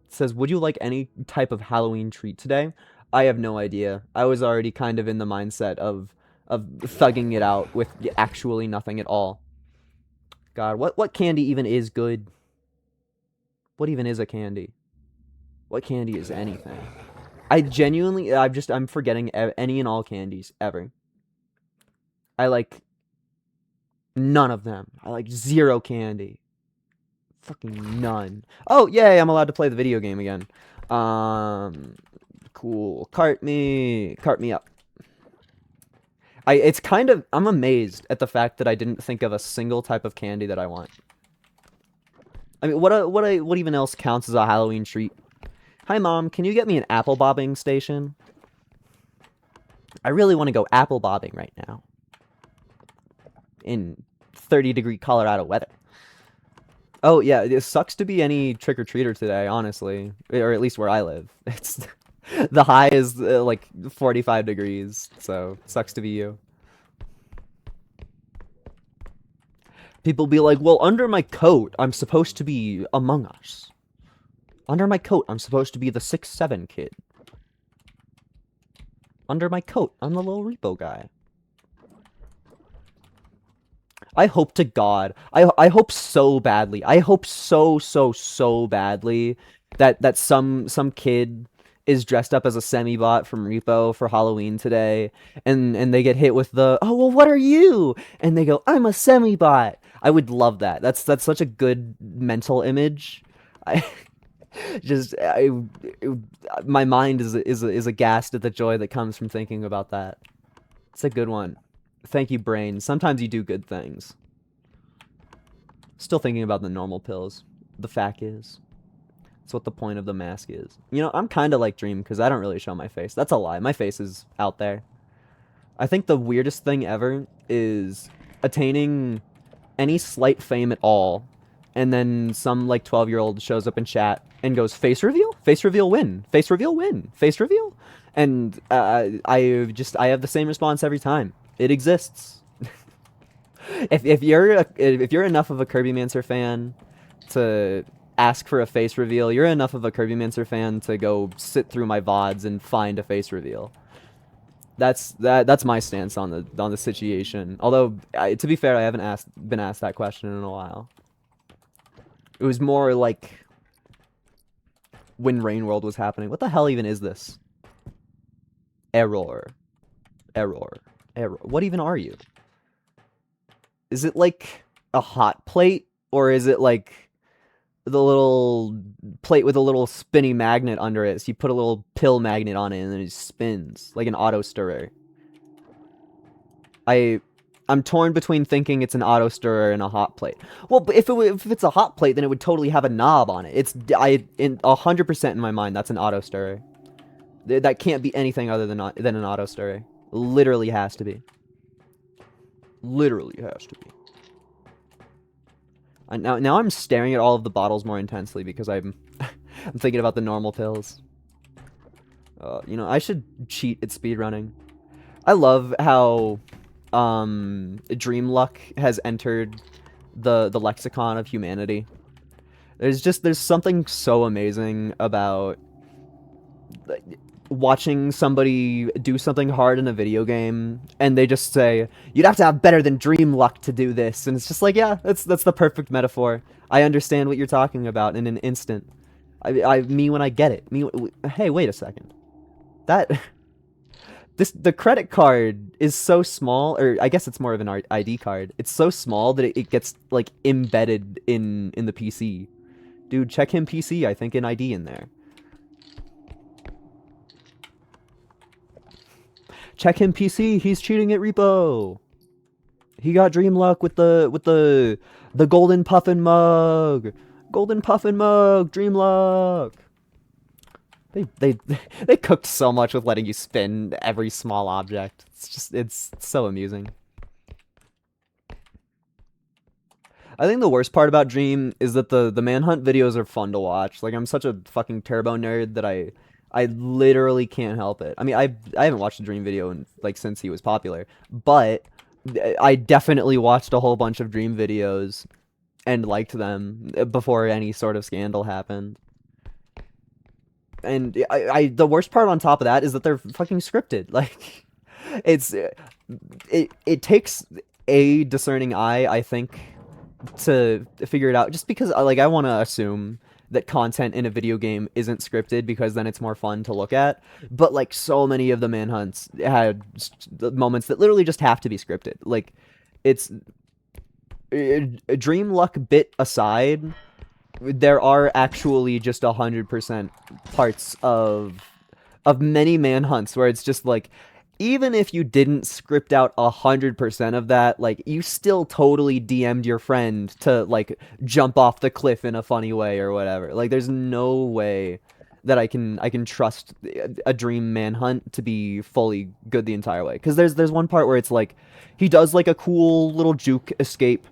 [SPEAKER 1] It says, would you like any type of Halloween treat today? I have no idea. I was already kind of in the mindset of thugging it out with actually nothing at all. God, what candy even is good? What even is a candy? What candy is anything? I'm forgetting any and all candies, ever. I like none of them. I like 0 candy. Fucking none. Oh, yay, I'm allowed to play the video game again. Cool. Cart me up. I'm amazed at the fact that I didn't think of a single type of candy that I want. I mean, what even else counts as a Halloween treat? Hi, Mom, can you get me an apple bobbing station? I really want to go apple bobbing right now. In 30-degree Colorado weather. Oh, yeah, it sucks to be any trick-or-treater today, honestly. Or at least where I live. It's... The high is like 45 degrees, so sucks to be you. People be like, well, under my coat, I'm supposed to be Among Us. Under my coat, I'm supposed to be the 6'7" kid. Under my coat, I'm the little repo guy. I hope to God. I hope so badly. I hope so badly that some kid is dressed up as a semi-bot from Repo for Halloween today, and they get hit with the, "Oh, well, what are you?" And they go, "I'm a semi-bot." I would love that. That's such a good mental image. I just my mind is aghast at the joy that comes from thinking about that. It's a good one. Thank you, brain. Sometimes you do good things. Still thinking about the normal pills. The fact is, that's what the point of the mask is. You know, I'm kind of like Dream because I don't really show my face. That's a lie. My face is out there. I think the weirdest thing ever is attaining any slight fame at all, and then some like 12-year-old shows up in chat and goes, face reveal win, face reveal win, face reveal, and I have the same response every time. It exists. If you're enough of a Kirby Mancer fan to ask for a face reveal, you're enough of a Kirby Mancer fan to go sit through my VODs and find a face reveal. That's my stance on the situation. Although to be fair, I haven't been asked that question in a while. It was more like when Rain World was happening. What the hell even is this? Error. Error. Error. What even are you? Is it like a hot plate, or is it like the little plate with a little spinny magnet under it? So you put a little pill magnet on it and then it spins like an auto stirrer. I'm torn between thinking it's an auto stirrer and a hot plate. Well, but if it's a hot plate, then it would totally have a knob on it. It's 100% in my mind that's an auto stirrer. That can't be anything other than an auto stirrer. Literally has to be. Literally has to be. Now I'm staring at all of the bottles more intensely because I'm I'm thinking about the normal pills. You know, I should cheat at speedrunning. I love how Dream Luck has entered the lexicon of humanity. There's something so amazing about watching somebody do something hard in a video game and they just say, "You'd have to have better than Dream Luck to do this," and it's just like, yeah, that's the perfect metaphor. I understand what you're talking about in an instant. Me when I get it. Hey, wait a second. That the credit card is so small, or I guess it's more of an ID card. It's so small that it gets like embedded in the PC. Dude, check him PC. I think an ID in there. Check him PC. He's cheating at Repo. He got Dream Luck with the golden puffin mug. Golden puffin mug. Dream Luck. They cooked so much with letting you spin every small object. It's so amusing. I think the worst part about Dream is that the manhunt videos are fun to watch. Like, I'm such a fucking turbo nerd that I literally can't help it. I mean, I haven't watched a Dream video in, like, since he was popular, but I definitely watched a whole bunch of Dream videos and liked them before any sort of scandal happened. And the worst part on top of that is that they're fucking scripted. Like, it takes a discerning eye, I think, to figure it out. Just because, like, I want to assume that content in a video game isn't scripted because then it's more fun to look at. But, like, so many of the manhunts had moments that literally just have to be scripted. Like, it's Dream Luck bit aside, there are actually just 100% parts of many manhunts where it's just like, even if you didn't script out 100% of that, like, you still totally DM'd your friend to, like, jump off the cliff in a funny way or whatever. Like, there's no way that I can trust a Dream manhunt to be fully good the entire way. Because there's one part where it's like, he does, like, a cool little juke escape,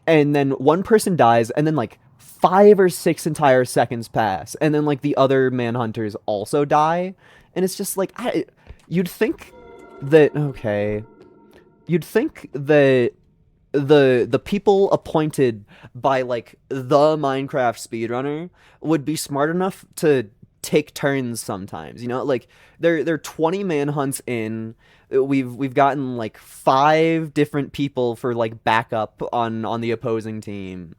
[SPEAKER 1] and then one person dies, and then, like, 5 or 6 entire seconds pass, and then, like, the other manhunters also die, and it's just like, you'd think that, okay, you'd think that the people appointed by, like, the Minecraft speedrunner would be smart enough to take turns sometimes. You know, like they're 20 manhunts in. We've gotten like 5 different people for like backup on the opposing team,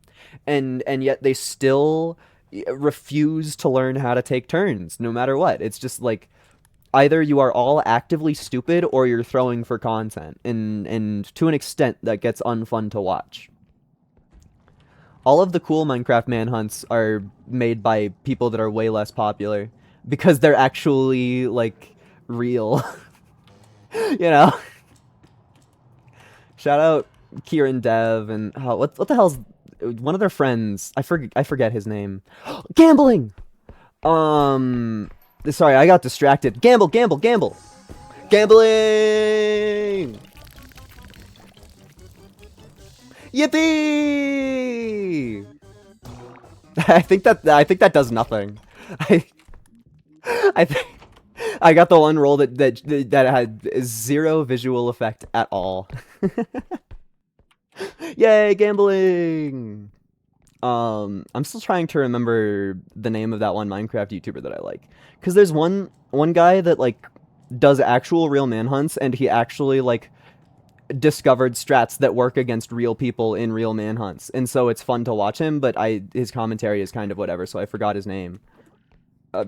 [SPEAKER 1] and yet they still refuse to learn how to take turns no matter what. It's just like either you are all actively stupid or you're throwing for content, and to an extent that gets unfun to watch. All of the cool Minecraft manhunts are made by people that are way less popular because they're actually like real. You know? Shout out Kieran Dev and what the hell's one of their friends? I forget his name. Gambling. Sorry, I got distracted. Gamble, gamble, gamble. Gambling. Yippee! I think that does nothing. I I think I got the one roll that had 0 visual effect at all. Yay, gambling! I'm still trying to remember the name of that one Minecraft YouTuber that I like, because there's one guy that like does actual real manhunts, and he actually like discovered strats that work against real people in real manhunts, and so it's fun to watch him. But his commentary is kind of whatever, so I forgot his name.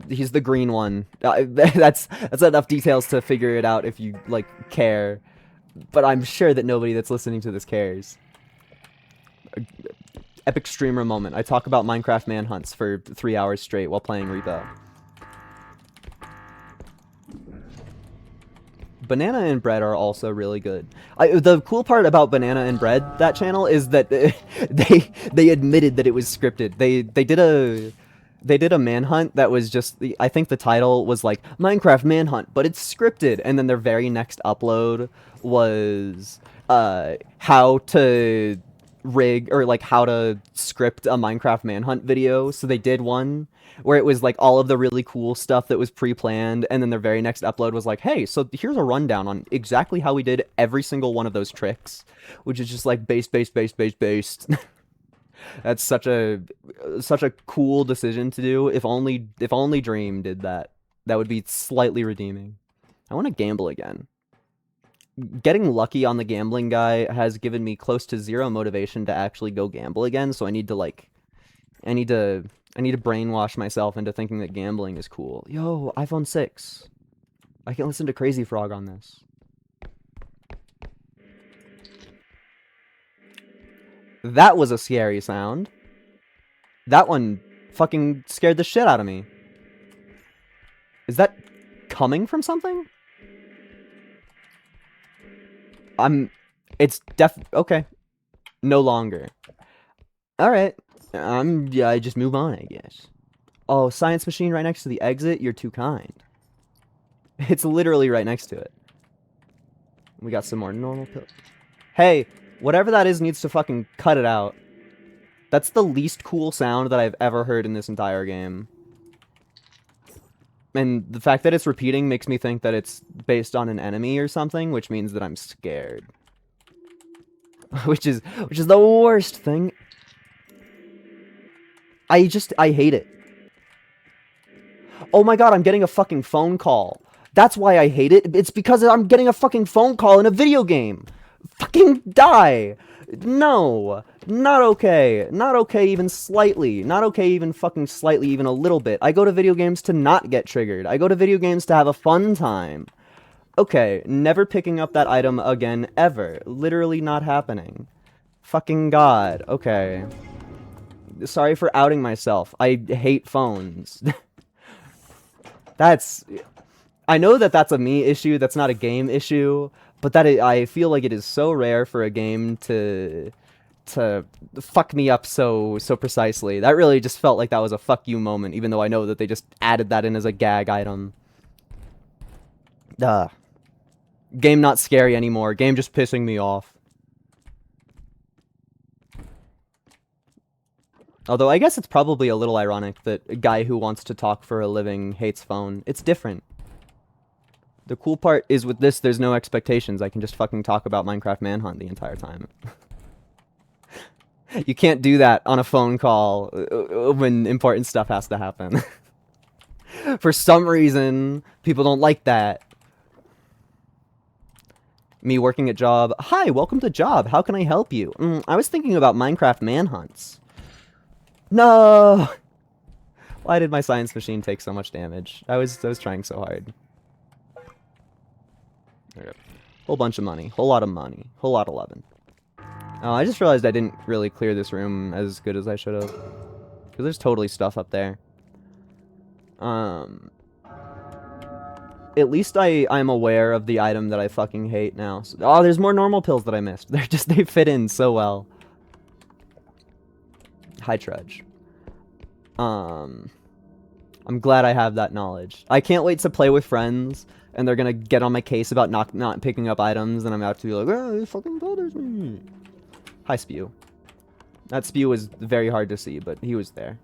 [SPEAKER 1] He's the green one. That's enough details to figure it out if you like care. But I'm sure that nobody that's listening to this cares. Epic streamer moment. I talk about Minecraft manhunts for 3 hours straight while playing Repo. Banana and Bread are also really good. The cool part about Banana and Bread, that channel, is that they admitted that it was scripted. They did a manhunt that was just I think the title was like Minecraft manhunt, but it's scripted. And then their very next upload was how to rig or like how to script a Minecraft manhunt video. So they did one where it was like all of the really cool stuff that was pre-planned, and then their very next upload was like, hey, so here's a rundown on exactly how we did every single one of those tricks, which is just like based. That's such a cool decision to do. If only Dream did that. That would be slightly redeeming. I want to gamble again. Getting lucky on the gambling guy has given me close to 0 motivation to actually go gamble again, so I need to brainwash myself into thinking that gambling is cool. Yo, iPhone 6. I can listen to Crazy Frog on this. That was a scary sound. That one fucking scared the shit out of me. Is that coming from something? It's okay. No longer. Alright. Yeah, I just move on, I guess. Oh, science machine right next to the exit? You're too kind. It's literally right next to it. We got some more normal pills. Hey, whatever that is needs to fucking cut it out. That's the least cool sound that I've ever heard in this entire game. And the fact that it's repeating makes me think that it's based on an enemy or something, which means that I'm scared. which is the worst thing. I hate it. Oh my god, I'm getting a fucking phone call. That's why I hate it. It's because I'm getting a fucking phone call in a video game. Fucking die. No. Not okay. Not okay even slightly. Not okay even fucking slightly, even a little bit. I go to video games to not get triggered. I go to video games to have a fun time. Okay, never picking up that item again, ever. Literally not happening. Fucking god. Okay. Sorry for outing myself. I hate phones. I know that that's a me issue, that's not a game issue, but I feel like it is so rare for a game to fuck me up so precisely. That really just felt like that was a fuck you moment, even though I know that they just added that in as a gag item. Game not scary anymore. Game just pissing me off. Although I guess it's probably a little ironic that a guy who wants to talk for a living hates phone. It's different. The cool part is with this, there's no expectations. I can just fucking talk about Minecraft Manhunt the entire time. You can't do that on a phone call when important stuff has to happen. For some reason, people don't like that. Me working at job. Hi, welcome to job. How can I help you? I was thinking about Minecraft manhunts. No! Why did my science machine take so much damage? I was trying so hard. Okay. Whole bunch of money. Whole lot of money. Whole lot of 11. Oh, I just realized I didn't really clear this room as good as I should have. Because there's totally stuff up there. At least I'm aware of the item that I fucking hate now. So, oh, there's more normal pills that I missed. They fit in so well. High trudge. I'm glad I have that knowledge. I can't wait to play with friends, and they're gonna get on my case about not picking up items, and I'm about to be like, oh, it fucking bothers me. Hi, Spew. That Spew was very hard to see, but he was there.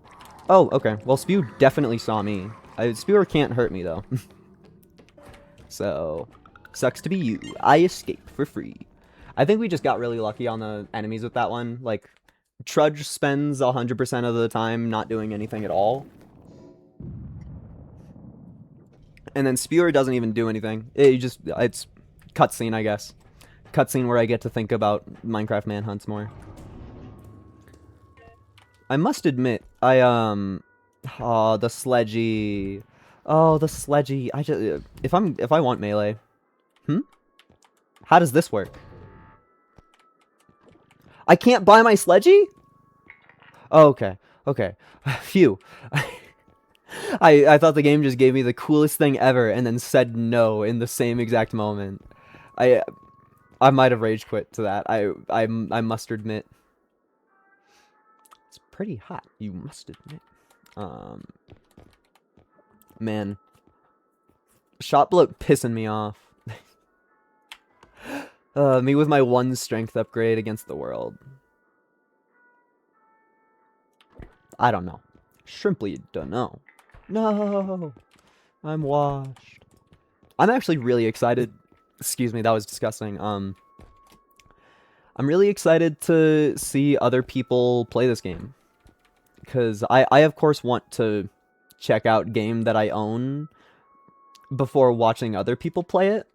[SPEAKER 1] Oh, okay. Well, Spew definitely saw me. Spewer can't hurt me, though. So, sucks to be you. I escape for free. I think we just got really lucky on the enemies with that one. Like, Trudge spends 100% of the time not doing anything at all. And then Spewer doesn't even do anything. It's cutscene, I guess. Cutscene where I get to think about Minecraft manhunts more. I must admit, oh, the sledgy. Oh, the sledgy. If I want melee. How does this work? I can't buy my sledgy? Oh, okay. Okay. Phew. I thought the game just gave me the coolest thing ever and then said no in the same exact moment. I might have rage quit to that. I must admit. It's pretty hot, you must admit. Man. Shot bloat pissing me off. Me with my one strength upgrade against the world. I don't know. Shrimply don't know. No! I'm washed. I'm actually really excited. Excuse me, that was disgusting. I'm really excited to see other people play this game. Because I of course want to check out game that I own before watching other people play it.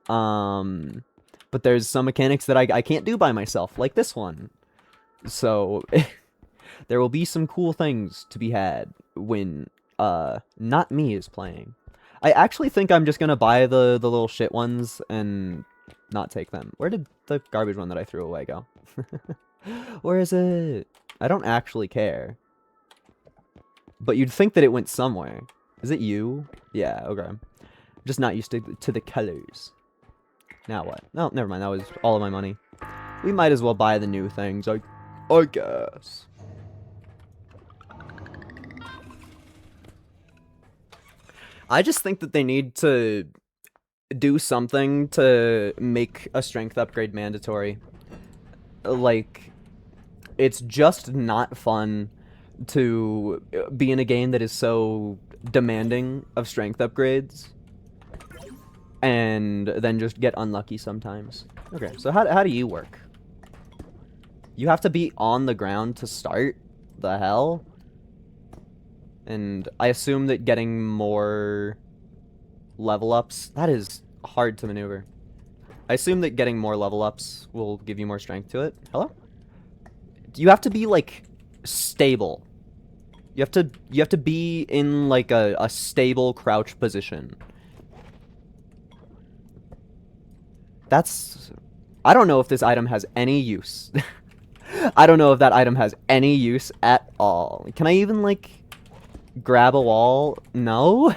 [SPEAKER 1] But there's some mechanics that I can't do by myself, like this one. So, there will be some cool things to be had when, not me is playing. I actually think I'm just gonna buy the little shit ones and not take them. Where did the garbage one that I threw away go? Where is it? I don't actually care. But you'd think that it went somewhere. Is it you? Yeah, okay. I'm just not used to the colors. Now what? No, never mind. That was all of my money. We might as well buy the new things, I guess. I just think that they need to do something to make a strength upgrade mandatory. Like, it's just not fun to be in a game that is so demanding of strength upgrades and then just get unlucky sometimes. Okay, so how do you work? You have to be on the ground to start? The hell? And I assume that getting more level ups, that is hard to maneuver. I assume that getting more level ups will give you more strength to it. Hello? You have to be like stable. You have to be in like a stable crouch position. I don't know if this item has any use. I don't know if that item has any use at all. Can I even like grab a wall? No?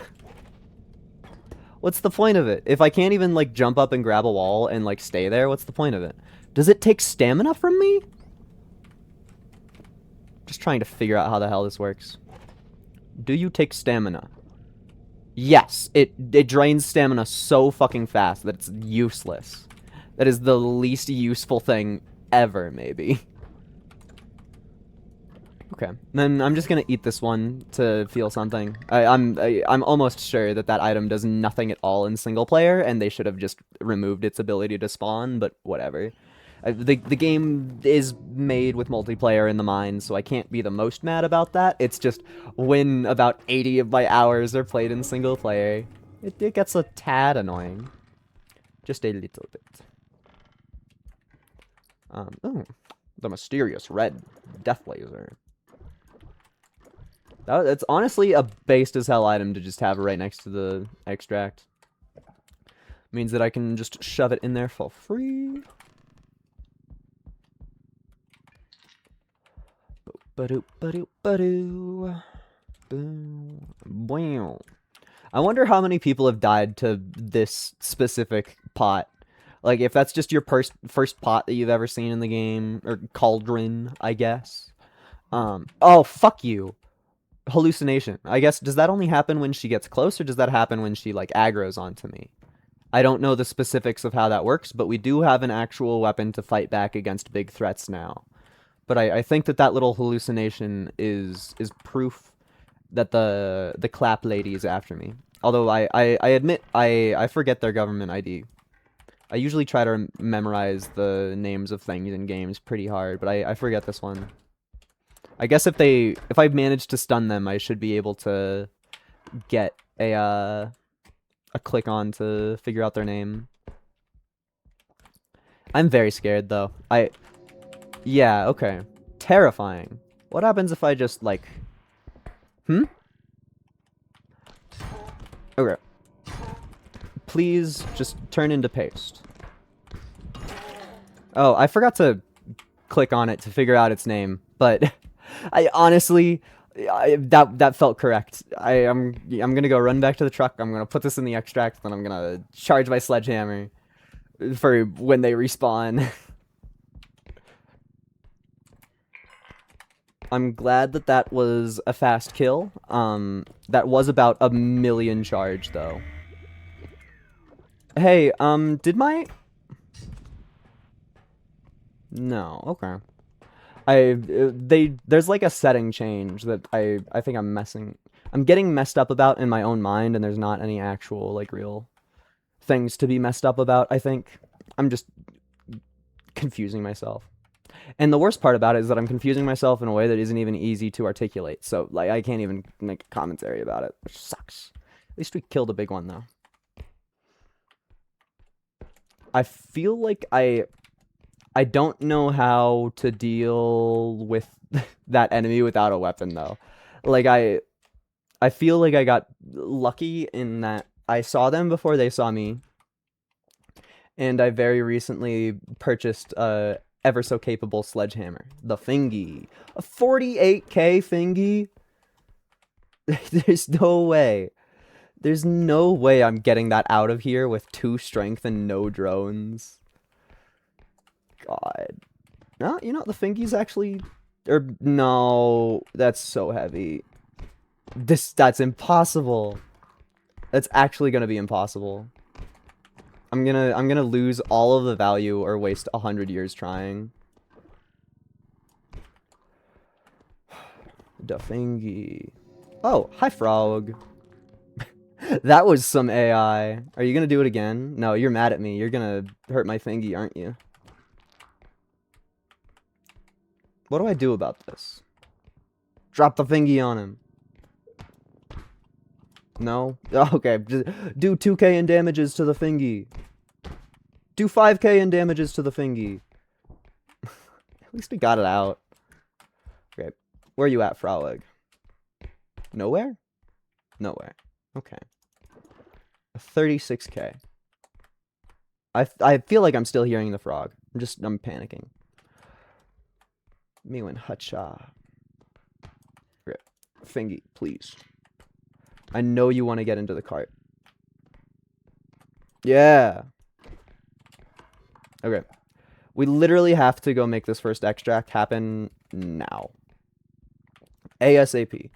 [SPEAKER 1] What's the point of it? If I can't even like jump up and grab a wall and like stay there, what's the point of it? Does it take stamina from me? Just trying to figure out how the hell this works. Do you take stamina? Yes, it drains stamina so fucking fast that it's useless. That is the least useful thing ever, maybe. Okay, then I'm just gonna eat this one to feel something. I'm almost sure that that item does nothing at all in single player, and they should have just removed its ability to spawn, but whatever. The game is made with multiplayer in the mind, so I can't be the most mad about that. It's just when about 80 of my hours are played in single player, it gets a tad annoying. Just a little bit. Oh, the mysterious red death laser. It's honestly a based as hell item to just have right next to the extract. Means that I can just shove it in there for free. I wonder how many people have died to this specific pot. Like, if that's just your first pot that you've ever seen in the game, or cauldron, I guess. Oh, fuck you. Hallucination. I guess, does that only happen when she gets close, or does that happen when she, like, aggro's onto me? I don't know the specifics of how that works, but we do have an actual weapon to fight back against big threats now. But I think that little hallucination is proof that the clap lady is after me. Although I admit I forget their government ID. I usually try to memorize the names of things in games pretty hard, but I forget this one. I guess if I manage to stun them, I should be able to get a click on to figure out their name. I'm very scared though. Yeah, okay. Terrifying. What happens if I just like Okay. Please just turn into paste. Oh, I forgot to click on it to figure out its name, but I honestly that felt correct. I'm gonna go run back to the truck. I'm gonna put this in the extract, then I'm gonna charge my sledgehammer for when they respawn. I'm glad that was a fast kill. That was about 1,000,000 charge though. Hey, did my... No, okay. There's like a setting change that I think I'm getting messed up about in my own mind, and there's not any actual, like, real things to be messed up about, I think. I'm just confusing myself. And the worst part about it is that I'm confusing myself in a way that isn't even easy to articulate. So, like, I can't even make a commentary about it, which sucks. At least we killed a big one, though. I feel like I don't know how to deal with that enemy without a weapon, though. Like, I feel like I got lucky in that I saw them before they saw me. And I very recently purchased a ever so capable sledgehammer. The Fingy. A 48k Fingy? There's no way. There's no way I'm getting that out of here with 2 strength and no drones. God. No, you know, the Fingy's actually... no, that's so heavy. That's impossible. That's actually gonna be impossible. I'm gonna lose all of the value or waste 100 years trying. Dafingy. Oh, hi frog. That was some AI. Are you gonna do it again? No, you're mad at me. You're gonna hurt my thingy, aren't you? What do I do about this? Drop the thingy on him. No? Okay, just do 2k in damages to the thingy. Do 5k in damages to the thingy. At least we got it out. Okay, where are you at, Frog? Nowhere? Nowhere. Okay. 36k. I feel like I'm still hearing the frog. I'm panicking. Me and Hacha. Okay. Fingy, please. I know you want to get into the cart. Yeah. Okay. We literally have to go make this first extract happen now. ASAP.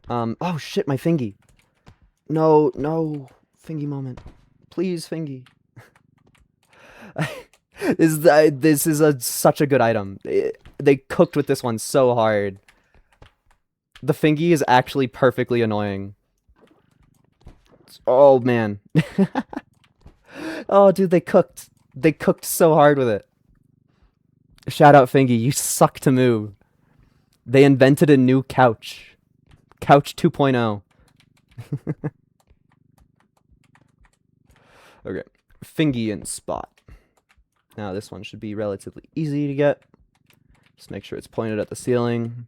[SPEAKER 1] Oh shit, my Fingy. No, no. Fingy moment. Please, Fingy. This is such a good item. They cooked with this one so hard. The Fingy is actually perfectly annoying. Oh, man. Oh, dude, they cooked. They cooked so hard with it. Shout out Fingy, you suck to move. They invented a new couch. Couch 2.0. Okay. Fingy and Spot. Now this one should be relatively easy to get. Just make sure it's pointed at the ceiling.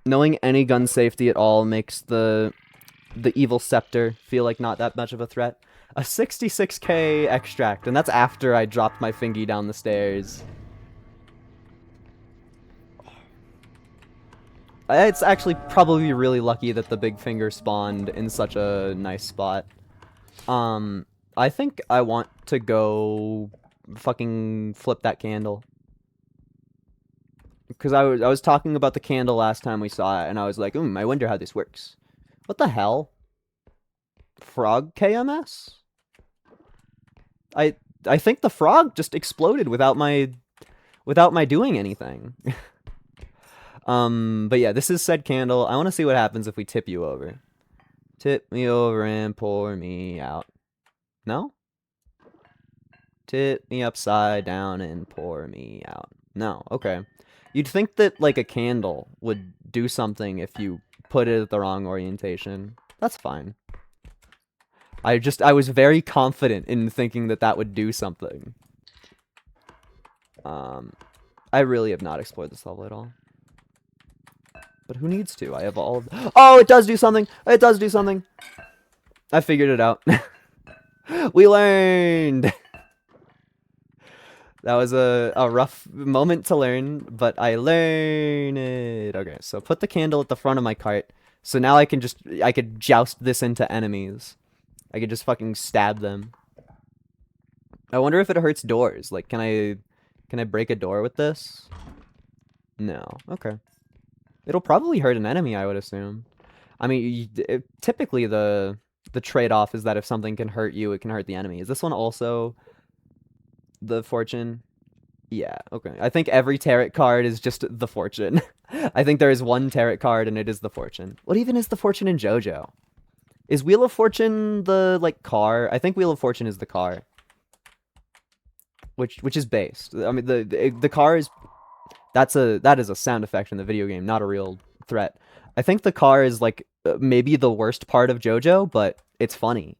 [SPEAKER 1] Knowing any gun safety at all makes the evil scepter feel like not that much of a threat. A 66k extract, and that's after I dropped my fingy down the stairs. It's actually probably really lucky that the big finger spawned in such a nice spot. I think I want to go fucking flip that candle. Because I was talking about the candle last time we saw it, and I was like, I wonder how this works. What the hell? Frog KMS? I think the frog just exploded without my doing anything. But yeah, this is said candle. I want to see what happens if we tip you over. Tip me over and pour me out. No? Tip me upside down and pour me out. No, okay. You'd think that, like, a candle would do something if you put it at the wrong orientation. That's fine. I was very confident in thinking that that would do something. I really have not explored this level at all. But who needs to? I have all of... Oh, it does do something! It does do something! I figured it out. We learned! That was a rough moment to learn, but I learned it. Okay, so put the candle at the front of my cart. So now I could joust this into enemies. I could just fucking stab them. I wonder if it hurts doors. Like, can I break a door with this? No. Okay. It'll probably hurt an enemy, I would assume. I mean, typically the trade-off is that if something can hurt you, it can hurt the enemy. Is this one also the fortune? Yeah, okay. I think every tarot card is just the fortune. I think there is one tarot card and it is the fortune. What even is the fortune in JoJo? Is Wheel of Fortune the, like, car? I think Wheel of Fortune is the car. Which is based. I mean, the car is... That is a sound effect in the video game, not a real threat. I think the car is, like, maybe the worst part of JoJo, but it's funny.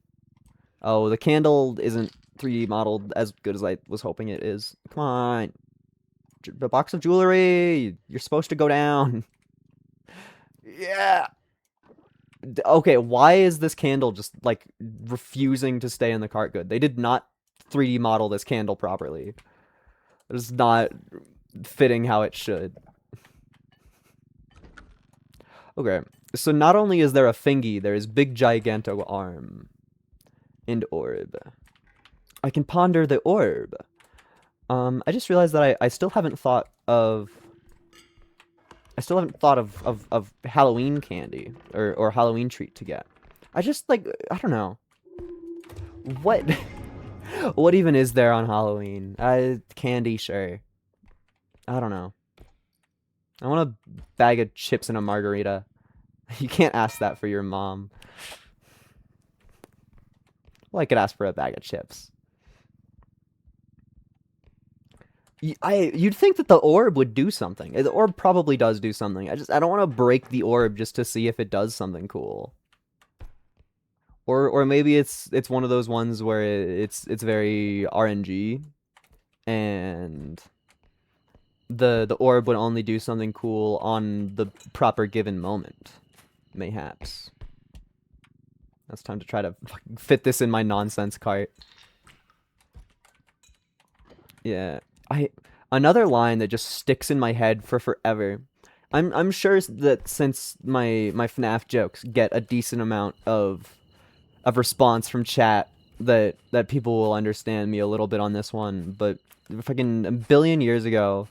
[SPEAKER 1] Oh, the candle isn't 3D modeled as good as I was hoping it is. Come on. The box of jewelry! You're supposed to go down. Yeah! Okay, why is this candle just, like, refusing to stay in the cart good? They did not 3D model this candle properly. It is not fitting how it should. Okay, so not only is there a fingy, there is big giganto arm. And orb. I can ponder the orb. I just realized that I still haven't thought of... of Halloween candy or Halloween treat to get. I just, like, I don't know. What what even is there on Halloween? Candy, sure. I don't know. I want a bag of chips and a margarita. You can't ask that for your mom. Well, I could ask for a bag of chips. You'd think that the orb would do something. The orb probably does do something. I don't want to break the orb just to see if it does something cool. Or maybe it's one of those ones where it's very RNG, and the orb would only do something cool on the proper given moment. Mayhaps. Now it's time to try to fit this in my nonsense cart. Yeah. Another line that just sticks in my head for forever. I'm sure that since my FNAF jokes get a decent amount of response from chat, that people will understand me a little bit on this one, but fucking a billion years ago,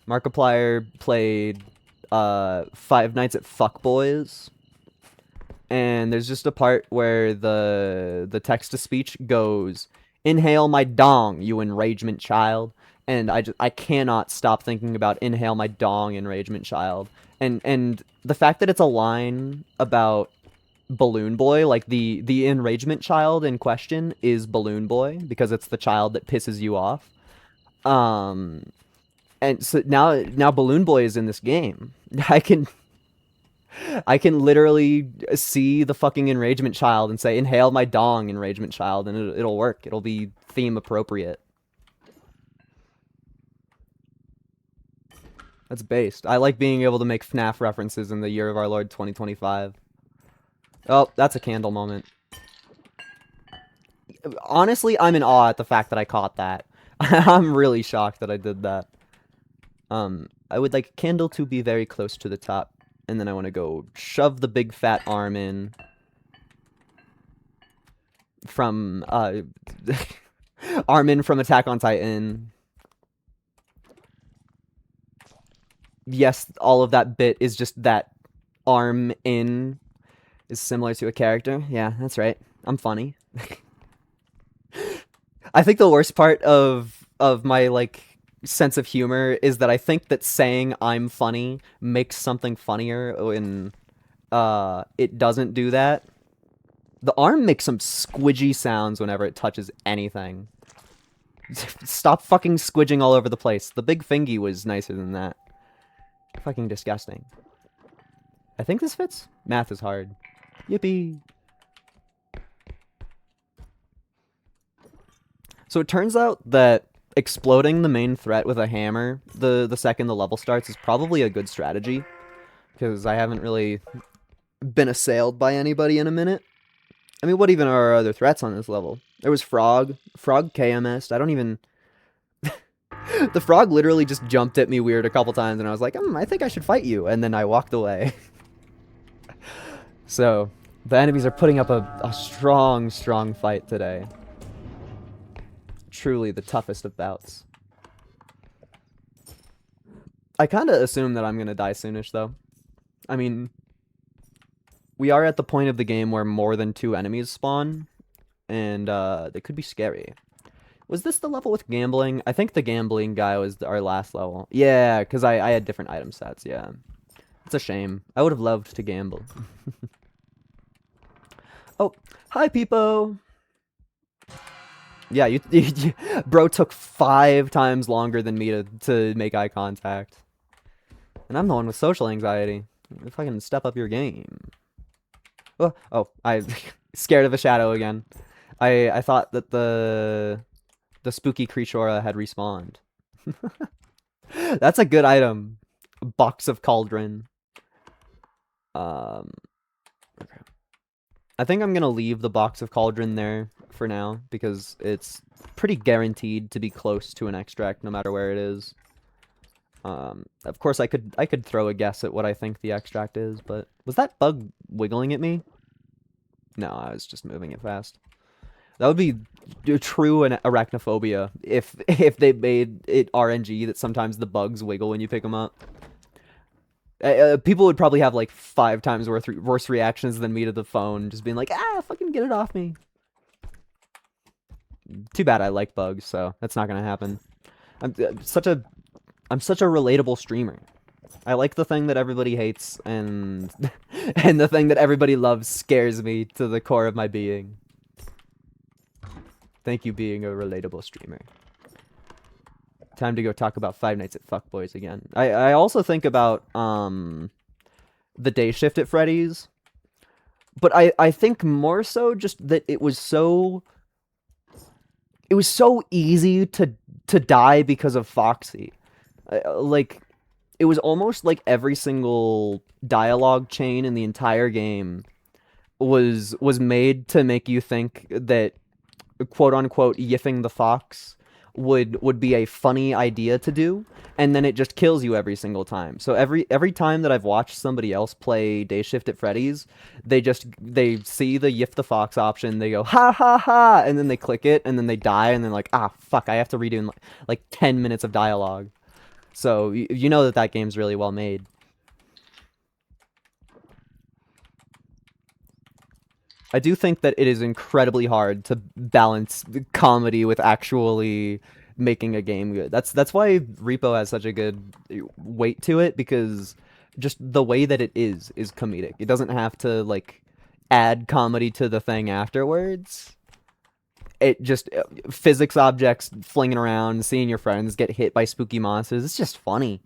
[SPEAKER 1] Markiplier played Five Nights at Fuckboys, and there's just a part where the text-to-speech goes, "Inhale my dong, you enragement child." And I cannot stop thinking about "inhale my dong, enragement child." And the fact that it's a line about Balloon Boy, like the enragement child in question is Balloon Boy because it's the child that pisses you off. Um, and so now Balloon Boy is in this game. I can literally see the fucking enragement child and say inhale my dong enragement child and it'll work. It'll be theme appropriate. That's based. I like being able to make FNAF references in the year of our Lord 2025. Oh, that's a candle moment. Honestly, I'm in awe at the fact that I caught that. I'm really shocked that I did that. I would like candle to be very close to the top, and then I want to go shove the big fat arm in from Armin from Attack on Titan. Yes, all of that bit is just that arm in is similar to a character. Yeah, that's right. I'm funny. I think the worst part of my like sense of humor is that I think that saying I'm funny makes something funnier when it doesn't do that. The arm makes some squidgy sounds whenever it touches anything. Stop fucking squidging all over the place. The big fingy was nicer than that. Fucking disgusting. I think this fits. Math is hard. Yippee. So it turns out that exploding the main threat with a hammer the second the level starts is probably a good strategy. Because I haven't really been assailed by anybody in a minute. I mean, what even are our other threats on this level? There was Frog. Frog KMS'd. I don't even... The frog literally just jumped at me weird a couple times, and I was like, I think I should fight you. And then I walked away. So, the enemies are putting up a strong, strong fight today. Truly the toughest of bouts. I kind of assume that I'm going to die soonish, though. I mean, we are at the point of the game where more than 2 enemies spawn, and they could be scary. Was this the level with gambling? I think the gambling guy was our last level. Yeah, because I had different item sets, yeah. It's a shame. I would have loved to gamble. Oh, hi, Peepo! Yeah, bro took 5 times longer than me to make eye contact. And I'm the one with social anxiety. If I can step up your game. Oh, I scared of a shadow again. I thought that the spooky creature had respawned. That's a good item. Box of Cauldron. Okay. I think I'm gonna leave the Box of Cauldron there for now because it's pretty guaranteed to be close to an extract no matter where it is. Of course I could throw a guess at what I think the extract is, but was that bug wiggling at me? No, I was just moving it fast. That would be true arachnophobia if they made it RNG that sometimes the bugs wiggle when you pick them up. People would probably have like 5 times worse reactions than me to the phone, just being like, fucking get it off me. Too bad I like bugs, so that's not gonna happen. I'm such a relatable streamer. I like the thing that everybody hates, and and the thing that everybody loves scares me to the core of my being. Thank you, being a relatable streamer. Time to go talk about Five Nights at Fuckboys again. I also think about the day shift at Freddy's, but I think more so just that it was so easy to die because of Foxy. Like, it was almost like every single dialogue chain in the entire game was made to make you think that quote unquote yiffing the fox would be a funny idea to do, and then it just kills you every single time. So every time that I've watched somebody else play Day Shift at Freddy's, they see the yiff the fox option, they go ha ha ha, and then they click it, and then they die, and then like, fuck, I have to redo in like 10 minutes of dialogue. So you know that game's really well made. I do think that it is incredibly hard to balance comedy with actually making a game good. That's why Repo has such a good weight to it, because just the way that it is comedic. It doesn't have to like add comedy to the thing afterwards. It just physics objects flinging around, seeing your friends get hit by spooky monsters. It's just funny.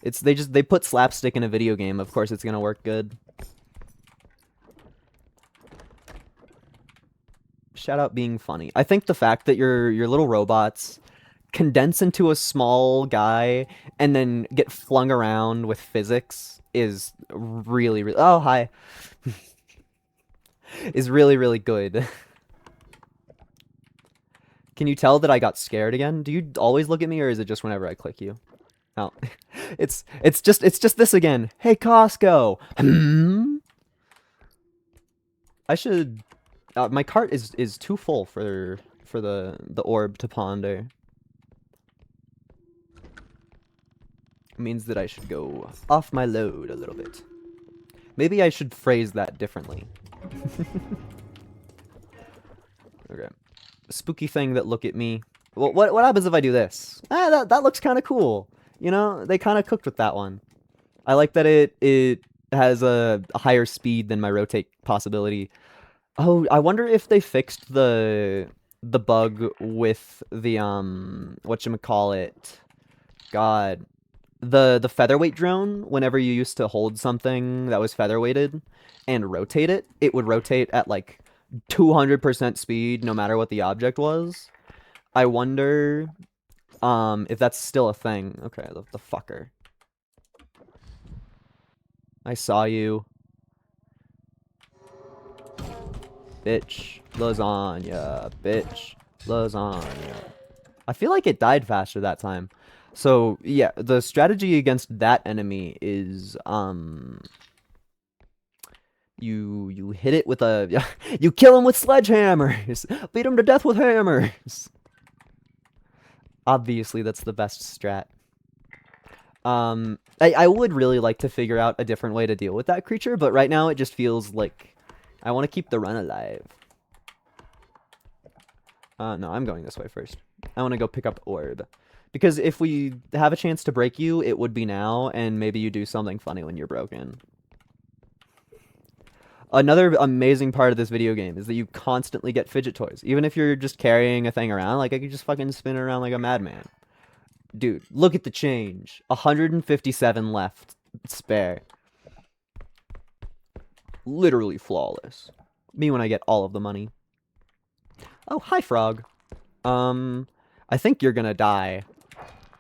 [SPEAKER 1] They put slapstick in a video game. Of course, it's gonna work good. Shout out being funny. I think the fact that your little robots condense into a small guy and then get flung around with physics is really, really. Oh, hi. Is really, really good. Can you tell that I got scared again? Do you always look at me, or is it just whenever I click you? Oh, it's just this again. Hey, Costco. I should. My cart is too full for the orb to ponder. It means that I should go off my load a little bit. Maybe I should phrase that differently. Okay. Spooky thing that look at me. Well, what happens if I do this? That looks kind of cool. You know, they kind of cooked with that one. I like that it has a higher speed than my rotate possibility. Oh, I wonder if they fixed the bug with the whatchamacallit. God. The featherweight drone, whenever you used to hold something that was featherweighted and rotate it, it would rotate at like 200% speed no matter what the object was. I wonder if that's still a thing. Okay, the fucker. I saw you. Bitch. Lasagna. Bitch. Lasagna. I feel like it died faster that time. So, yeah, the strategy against that enemy is, you hit it with a, you kill him with sledgehammers! Beat him to death with hammers! Obviously, that's the best strat. I would really like to figure out a different way to deal with that creature, but right now it just feels like I want to keep the run alive. No, I'm going this way first. I want to go pick up orb. Because if we have a chance to break you, it would be now, and maybe you do something funny when you're broken. Another amazing part of this video game is that you constantly get fidget toys. Even if you're just carrying a thing around, like I could just fucking spin it around like a madman. Dude, look at the change. 157 left. Spare. Literally flawless. Me when I get all of the money. Oh, hi, frog. I think you're gonna die.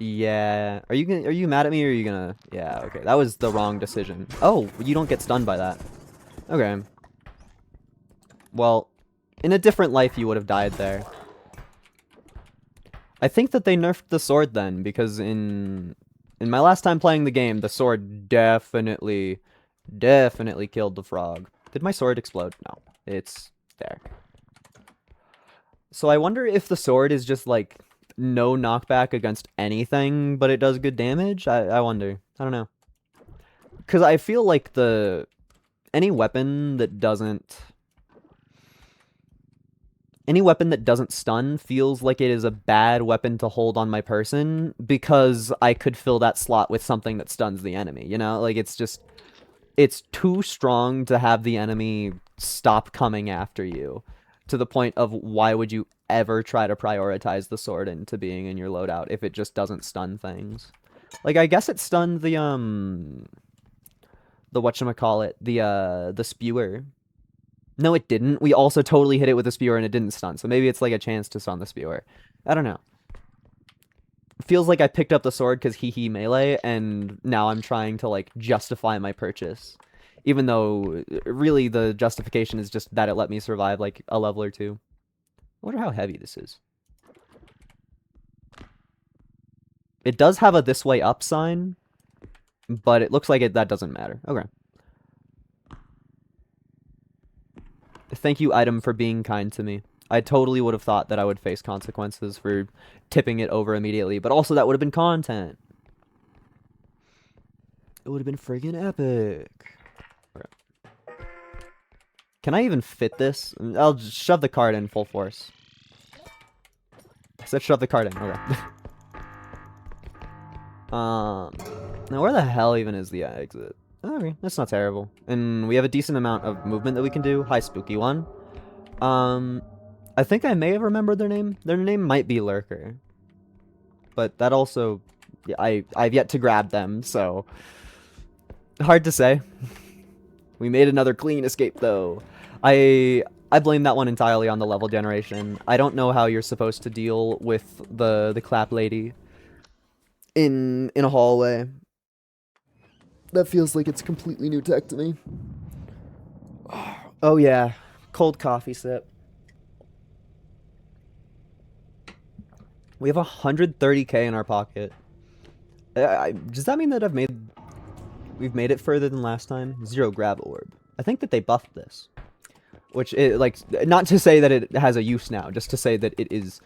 [SPEAKER 1] Yeah. Are you mad at me, or are you gonna... Yeah, okay. That was the wrong decision. Oh, you don't get stunned by that. Okay. Well, in a different life, you would have died there. I think that they nerfed the sword then, because in my last time playing the game, the sword definitely killed the frog. Did my sword explode? No. It's there. So I wonder if the sword is just, like, no knockback against anything, but it does good damage? I wonder. I don't know. Because I feel like any weapon that doesn't stun feels like it is a bad weapon to hold on my person, because I could fill that slot with something that stuns the enemy, you know? Like, it's too strong to have the enemy stop coming after you, to the point of why would you ever try to prioritize the sword into being in your loadout if it just doesn't stun things. Like, I guess it stunned the whatchamacallit, the spewer. No, it didn't. We also totally hit it with a spewer and it didn't stun, so maybe it's like a chance to stun the spewer. I don't know. Feels like I picked up the sword because hee melee, and now I'm trying to, like, justify my purchase. Even though, really, the justification is just that it let me survive, like, a level or two. I wonder how heavy this is. It does have a this way up sign, but it looks like that doesn't matter. Okay. Thank you, item, for being kind to me. I totally would have thought that I would face consequences for tipping it over immediately, but also that would have been content. It would have been friggin' epic. Okay. Can I even fit this? I'll just shove the card in full force. I said shove the card in. Okay. Now where the hell even is the exit? Okay, that's not terrible. And we have a decent amount of movement that we can do. Hi, spooky one. I think I may have remembered their name. Their name might be Lurker. But that also... Yeah, I've yet to grab them, so... Hard to say. We made another clean escape, though. I blame that one entirely on the level generation. I don't know how you're supposed to deal with the clap lady in a hallway. That feels like it's completely new tech to me. Oh yeah, cold coffee sip. We have 130k in our pocket. Does that mean that we've made it further than last time? 0 grab orb. I think that they buffed this. Which, like, not to say that it has a use now, just to say that it is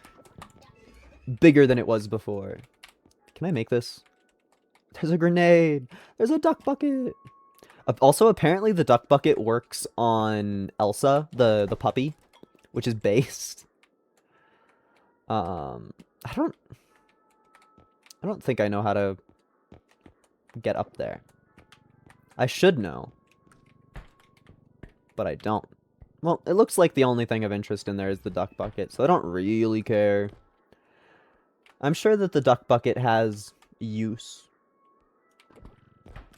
[SPEAKER 1] bigger than it was before. Can I make this? There's a grenade! There's a duck bucket! Also, apparently the duck bucket works on Elsa, the puppy, which is based. I don't think I know how to get up there. I should know. But I don't. Well, it looks like the only thing of interest in there is the duck bucket, so I don't really care. I'm sure that the duck bucket has use.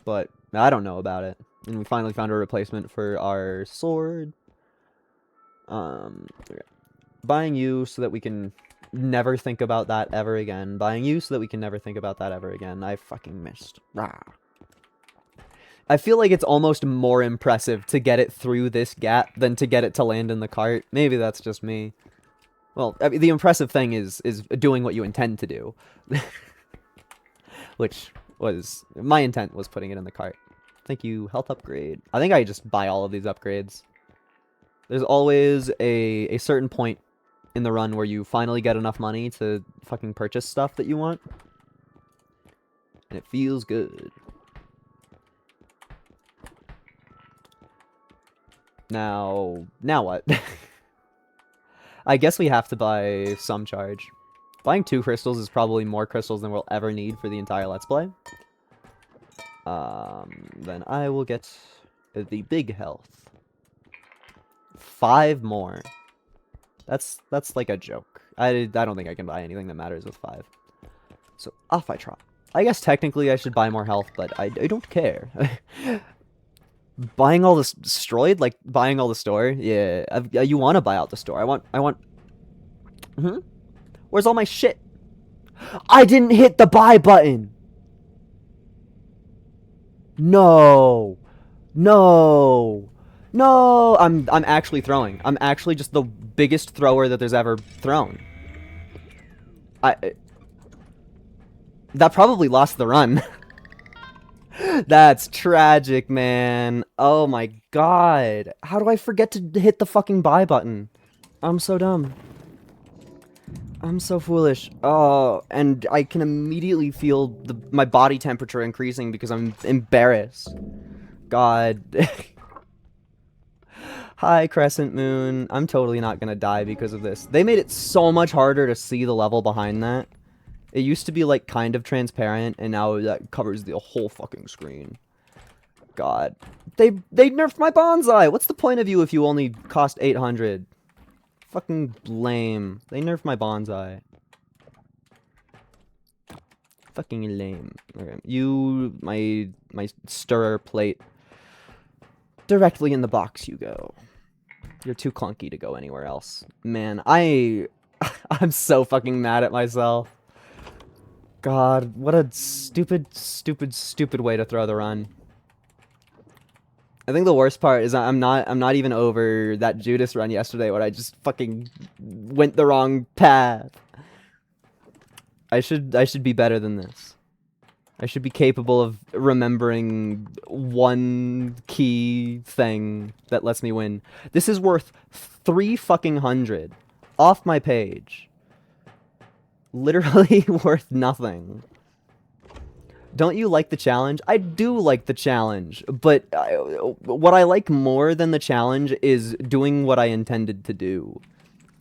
[SPEAKER 1] But I don't know about it. And we finally found a replacement for our sword. Buying you so that we can never think about that ever again. Buying you so that we can never think about that ever again. I fucking missed. Rah. I feel like it's almost more impressive to get it through this gap than to get it to land in the cart. Maybe that's just me. Well, I mean, the impressive thing is doing what you intend to do. Which was... My intent was putting it in the cart. Thank you, health upgrade. I think I just buy all of these upgrades. There's always a certain point in the run where you finally get enough money to fucking purchase stuff that you want. And it feels good. Now what? I guess we have to buy some charge. Buying 2 crystals is probably more crystals than we'll ever need for the entire Let's Play. Then I will get the big health. 5 more. That's like a joke. I don't think I can buy anything that matters with 5. So off I trot. I guess technically I should buy more health, but I don't care. Buying all this destroyed, like buying all the store. Yeah, you want to buy out the store. I want. Where's all my shit? I didn't hit the buy button. No, no, no. I'm actually throwing. I'm actually just the biggest thrower that there's ever thrown. That probably lost the run. That's tragic, man. Oh my god. How do I forget to hit the fucking buy button? I'm so dumb. I'm so foolish. Oh, and I can immediately feel my body temperature increasing because I'm embarrassed. God. Hi, Crescent Moon. I'm totally not gonna die because of this. They made it so much harder to see the level behind that. It used to be, like, kind of transparent, and now that covers the whole fucking screen. God. They nerfed my bonsai! What's the point of you if you only cost 800? Fucking lame. They nerfed my bonsai. Fucking lame. Okay. You, my stirrer plate. Directly in the box you go. You're too clunky to go anywhere else. Man, I'm so fucking mad at myself. God, what a stupid, stupid, stupid way to throw the run. I think the worst part is I'm not even over that Judas run yesterday where I just fucking went the wrong path. I should be better than this. I should be capable of remembering one key thing that lets me win. This is worth 300 off my page. Literally worth nothing. Don't you like the challenge? I do like the challenge, but what I like more than the challenge is doing what I intended to do.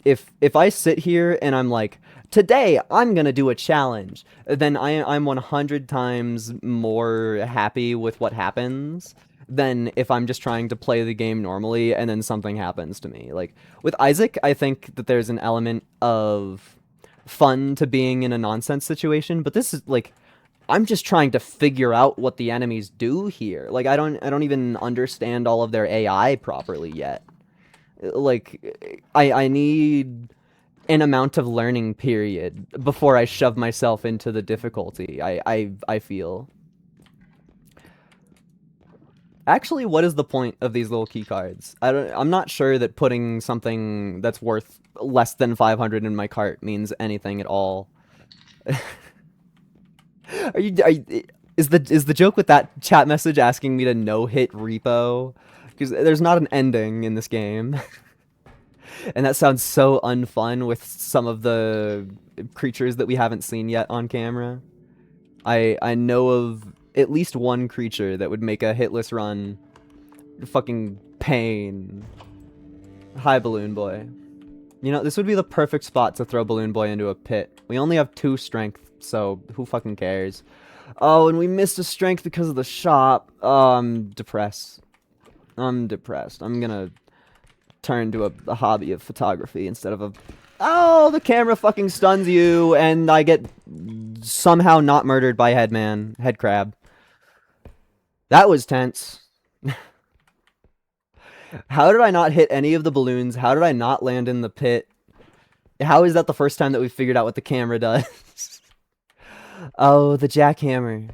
[SPEAKER 1] if I sit here and I'm like, today I'm gonna do a challenge, then I'm 100 times more happy with what happens than if I'm just trying to play the game normally and then something happens to me. Like with Isaac, I think that there's an element of fun to being in a nonsense situation, but this is like I'm just trying to figure out what the enemies do here. Like I don't even understand all of their AI properly yet. Like I need an amount of learning period before I shove myself into the difficulty. I feel. Actually, what is the point of these little key cards? I'm not sure that putting something that's worth less than 500 in my cart means anything at all. Is the joke with that chat message asking me to no hit repo? Because there's not an ending in this game. And that sounds so unfun with some of the creatures that we haven't seen yet on camera. I know of at least one creature that would make a hitless run fucking pain. Hi, Balloon Boy. You know, this would be the perfect spot to throw Balloon Boy into a pit. We only have 2 strength, so who fucking cares? Oh, and we missed a strength because of the shop. Oh, I'm depressed. I'm depressed. I'm gonna turn to a hobby of photography instead of a... Oh, the camera fucking stuns you, and I get somehow not murdered by Head Crab. That was tense. How did I not hit any of the balloons? How did I not land in the pit? How is that the first time that we figured out what the camera does? Oh, the jackhammer.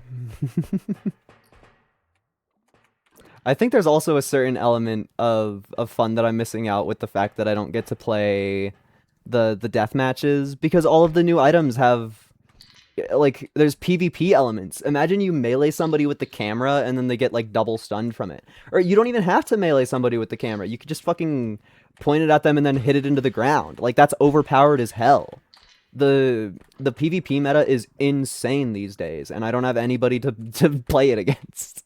[SPEAKER 1] I think there's also a certain element of fun that I'm missing out with the fact that I don't get to play the death matches because all of the new items have like there's PvP elements. Imagine you melee somebody with the camera and then they get like double stunned from it. Or you don't even have to melee somebody with the camera. You could just fucking point it at them and then hit it into the ground. Like that's overpowered as hell. The PvP meta is insane these days and I don't have anybody to play it against.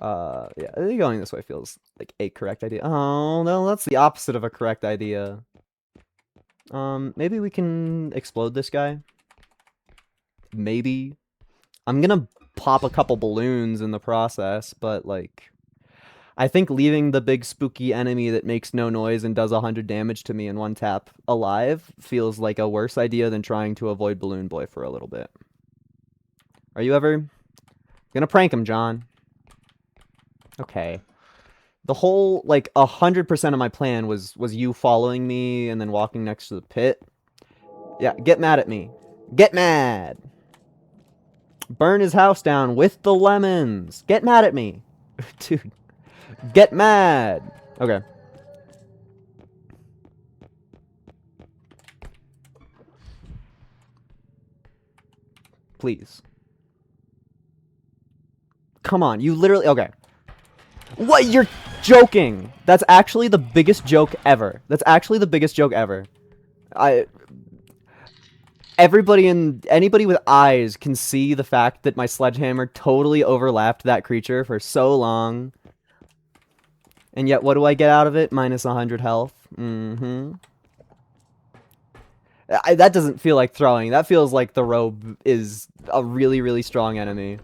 [SPEAKER 1] Yeah, going this way feels like a correct idea. Oh, no, that's the opposite of a correct idea. Maybe we can explode this guy. Maybe. I'm gonna pop a couple balloons in the process, but, like... I think leaving the big spooky enemy that makes no noise and does 100 damage to me in one tap alive feels like a worse idea than trying to avoid Balloon Boy for a little bit. Are you ever... gonna prank him, John. Okay. The whole, like, 100% of my plan was you following me and then walking next to the pit. Yeah, get mad at me. Get mad! Burn his house down with the lemons! Get mad at me! Dude. Get mad! Okay. Please. Come on, you literally... Okay. What? You're joking! That's actually the biggest joke ever. That's actually the biggest joke ever. Anybody with eyes can see the fact that my sledgehammer totally overlapped that creature for so long. And yet, what do I get out of it? Minus 100 health. Mm-hmm. That doesn't feel like throwing. That feels like the robe is a really, really strong enemy.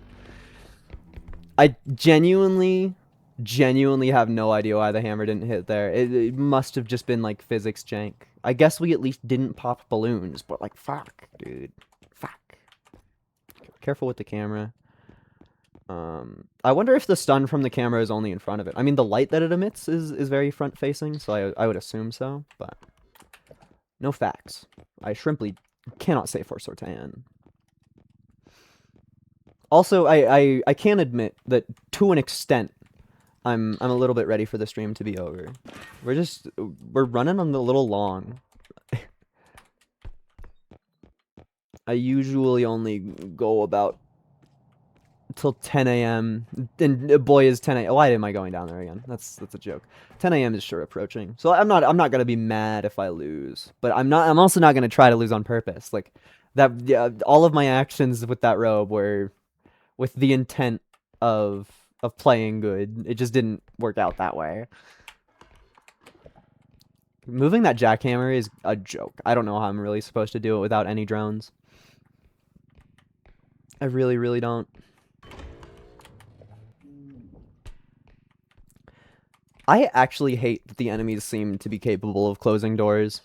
[SPEAKER 1] I genuinely have no idea why the hammer didn't hit there. It must have just been, like, physics jank. I guess we at least didn't pop balloons, but, like, fuck, dude. Fuck. Careful with the camera. I wonder if the stun from the camera is only in front of it. I mean, the light that it emits is very front-facing, so I would assume so, but... No facts. I shrimply cannot say for certain. Also, I can admit that, to an extent, I'm a little bit ready for the stream to be over. We're running on a little long. I usually only go about till 10 a.m. And boy is 10 a.m. Why am I going down there again? That's a joke. 10 a.m. is sure approaching. So I'm not gonna be mad if I lose. But I'm also not gonna try to lose on purpose. Like that, yeah, all of my actions with that robe were with the intent of playing good. It just didn't work out that way. Moving that jackhammer is a joke. I don't know how I'm really supposed to do it without any drones. I really, really don't. I actually hate that the enemies seem to be capable of closing doors.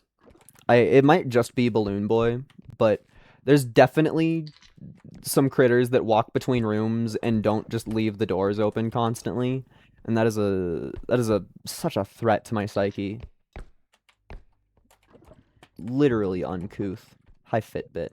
[SPEAKER 1] It might just be Balloon Boy, but there's definitely some critters that walk between rooms and don't just leave the doors open constantly, and that is a such a threat to my psyche. Literally uncouth. High Fitbit.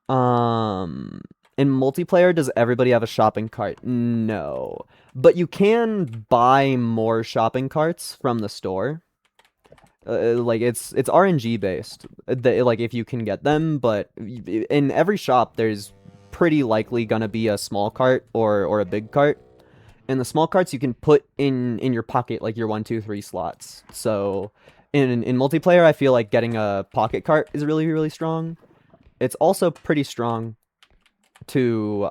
[SPEAKER 1] Um, in multiplayer, does everybody have a shopping cart? No. But you can buy more shopping carts from the store. Like it's RNG based. Like if you can get them, but in every shop there's pretty likely gonna be a small cart or a big cart. And the small carts you can put in your pocket, like your 1, 2, 3 slots. So in multiplayer, I feel like getting a pocket cart is really, really strong. It's also pretty strong to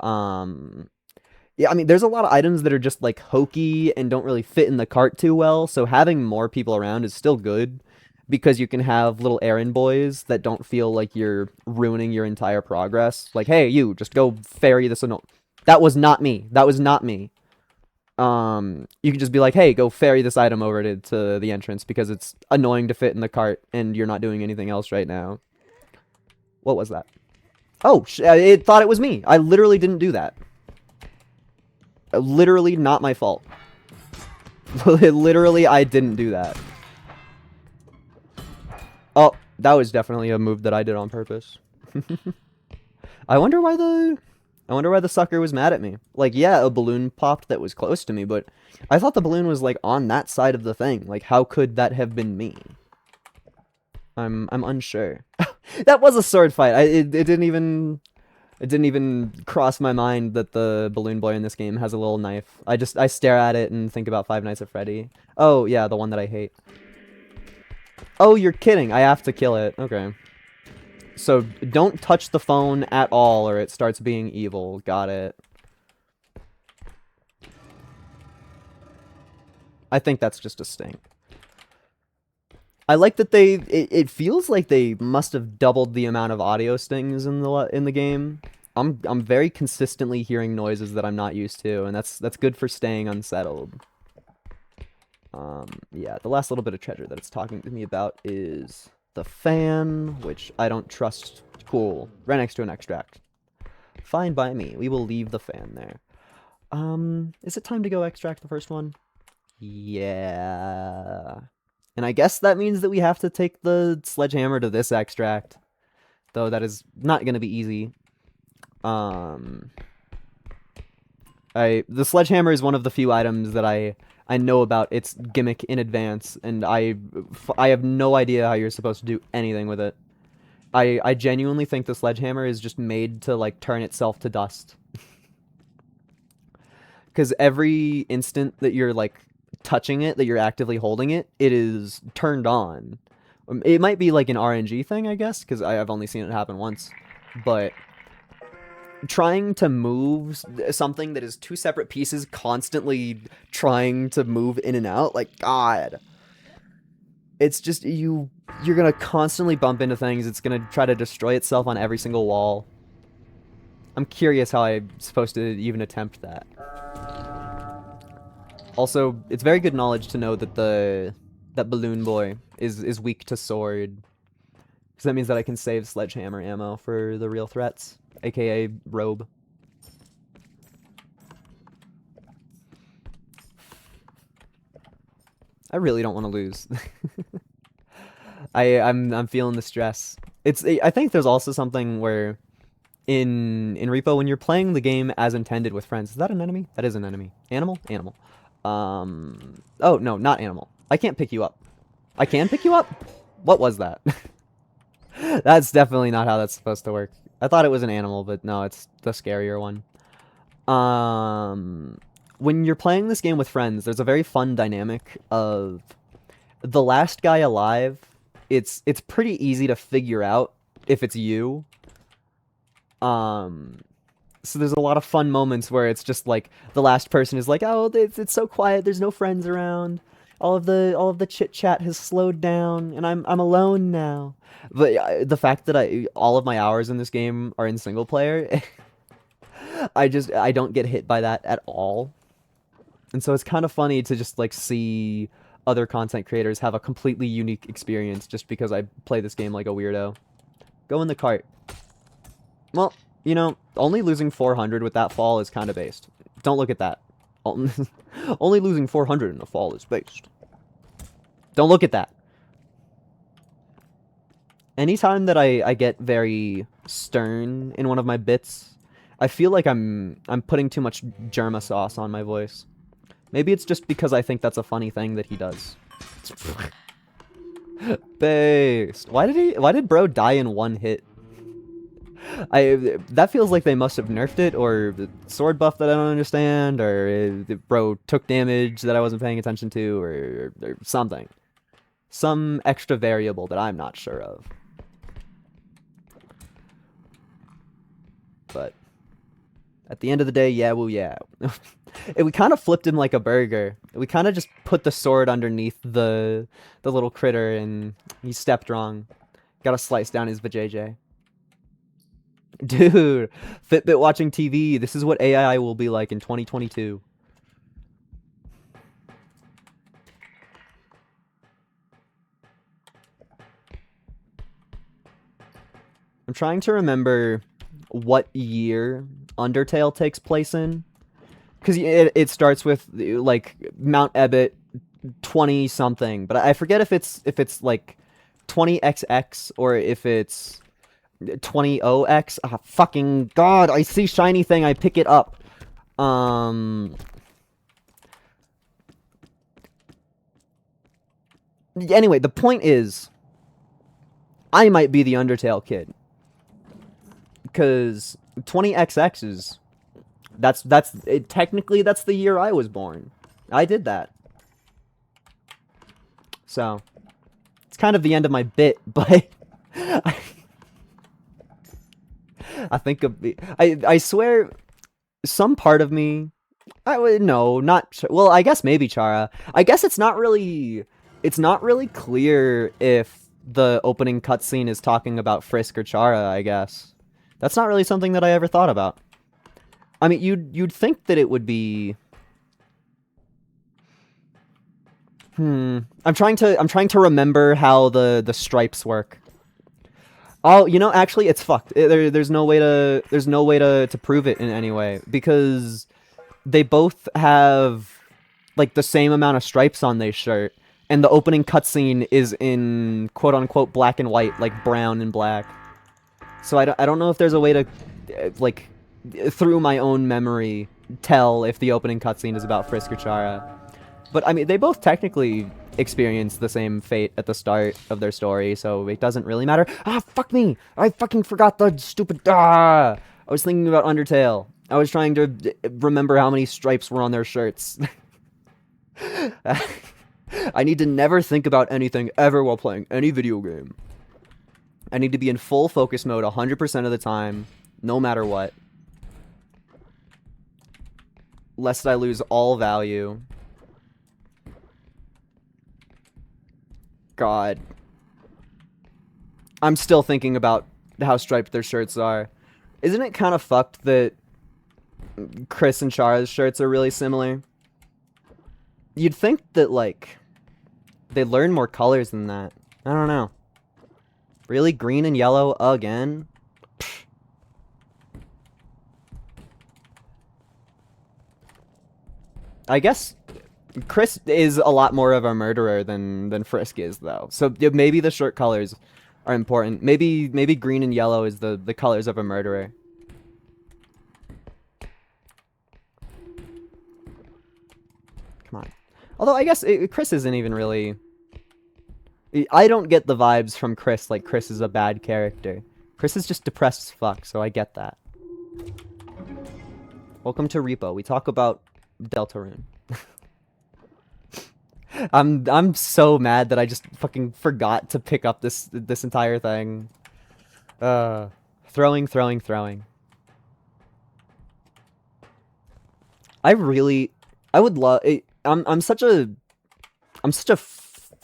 [SPEAKER 1] yeah, I mean there's a lot of items that are just like hokey and don't really fit in the cart too well, so having more people around is still good because you can have little errand boys that don't feel like you're ruining your entire progress. Like, hey, you just go ferry this. No, that was not me. That was not me. You can just be like, hey, go ferry this item over to the entrance because it's annoying to fit in the cart and you're not doing anything else right now. What was that? Oh, it thought it was me. I literally didn't do that. Literally not my fault. Literally, I didn't do that. Oh, that was definitely a move that I did on purpose. I wonder why the sucker was mad at me. Like, yeah, a balloon popped that was close to me, but I thought the balloon was like on that side of the thing. Like, how could that have been me? I'm unsure. That was a sword fight. It didn't even cross my mind that the balloon boy in this game has a little knife. I stare at it and think about Five Nights at Freddy. Oh yeah, the one that I hate. Oh, you're kidding. I have to kill it. Okay. So don't touch the phone at all or it starts being evil. Got it. I think that's just a stink. I like that it feels like they must have doubled the amount of audio stings in the game. I'm very consistently hearing noises that I'm not used to, and that's good for staying unsettled. Yeah, the last little bit of treasure that it's talking to me about is the fan, which I don't trust. Cool. Right next to an extract. Fine by me. We will leave the fan there. Is it time to go extract the first one? Yeah. And I guess that means that we have to take the sledgehammer to this extract. Though that is not going to be easy. The sledgehammer is one of the few items that I know about its gimmick in advance, and I have no idea how you're supposed to do anything with it. I genuinely think the sledgehammer is just made to, like, turn itself to dust. Because every instant that you're, like, touching it, that you're actively holding it, it is turned on. It might be, like, an RNG thing, I guess, because I've only seen it happen once. But trying to move something that is two separate pieces, constantly trying to move in and out, like, God. It's just, you're gonna constantly bump into things. It's gonna try to destroy itself on every single wall. I'm curious how I'm supposed to even attempt that. Also, it's very good knowledge to know that that balloon boy is weak to sword. Because that means that I can save sledgehammer ammo for the real threats, aka robe. I really don't want to lose. I'm feeling the stress. I think there's also something where in Repo when you're playing the game as intended with friends. Is that an enemy? That is an enemy. Animal? Animal. Oh no, not animal. I can't pick you up. I can pick you up? What was that? That's definitely not how that's supposed to work. I thought it was an animal, but no, it's the scarier one. When you're playing this game with friends, there's a very fun dynamic of the last guy alive. It's pretty easy to figure out if it's you. So there's a lot of fun moments where it's just like the last person is like, "Oh, it's so quiet. There's no friends around. All of the chit chat has slowed down, and I'm alone now." But the fact that I all of my hours in this game are in single player, I don't get hit by that at all. And so it's kind of funny to just like see other content creators have a completely unique experience just because I play this game like a weirdo. Go in the cart. Well, only losing 400 with that fall is kind of based. Don't look at that. Only losing 400 in a fall is based. Don't look at that. Anytime that I get very stern in one of my bits, I feel like I'm putting too much Germa sauce on my voice. Maybe it's just because I think that's a funny thing that he does. Based. Why did bro die in one hit? That feels like they must have nerfed it, or the sword buff that I don't understand, or bro took damage that I wasn't paying attention to, or something. Some extra variable that I'm not sure of. But at the end of the day, yeah, well, yeah. We kind of flipped him like a burger. We kind of just put the sword underneath the little critter, and he stepped wrong. Gotta slice down his vajayjay. Dude, Fitbit watching TV. This is what AI will be like in 2022. I'm trying to remember what year Undertale takes place in. Because it starts with, like, Mount Ebott 20-something. But I forget if it's like, 20XX or if it's 20OX. Ah, fucking God, I see shiny thing, I pick it up. Anyway, the point is, I might be the Undertale kid. Because 20XX is... technically, that's the year I was born. I did that. So, it's kind of the end of my bit, but... I think of the... I swear, some part of me... No, not... Well, I guess maybe Chara. I guess it's not really... It's not really clear if the opening cutscene is talking about Frisk or Chara, I guess. That's not really something that I ever thought about. I mean, you'd think that it would be... I'm trying to remember how the stripes work. Oh, actually, it's fucked. There's no way to prove it in any way, because they both have like the same amount of stripes on their shirt, and the opening cutscene is in quote unquote black and white, like brown and black. So I don't know if there's a way to like through my own memory tell if the opening cutscene is about Frisk or Chara. But I mean, they both technically experience the same fate at the start of their story, so it doesn't really matter. Ah, fuck me! I fucking forgot the stupid... I was thinking about Undertale. I was trying to remember how many stripes were on their shirts. I need to never think about anything ever while playing any video game. I need to be in full focus mode 100% of the time, no matter what. Lest I lose all value. God. I'm still thinking about how striped their shirts are. Isn't it kind of fucked that Chris and Chara's shirts are really similar? You'd think that, like, they learn more colors than that. I don't know. Really? Green and yellow again? Pfft. I guess Chris is a lot more of a murderer than Frisk is, though. So maybe the shirt colors are important. Maybe green and yellow is the colors of a murderer. Come on. Although I guess Chris isn't even really... I don't get the vibes from Chris like Chris is a bad character. Chris is just depressed as fuck, so I get that. Welcome to Repo. We talk about Deltarune. I'm so mad that I just fucking forgot to pick up this entire thing. Throwing. I really, I would love. I'm such a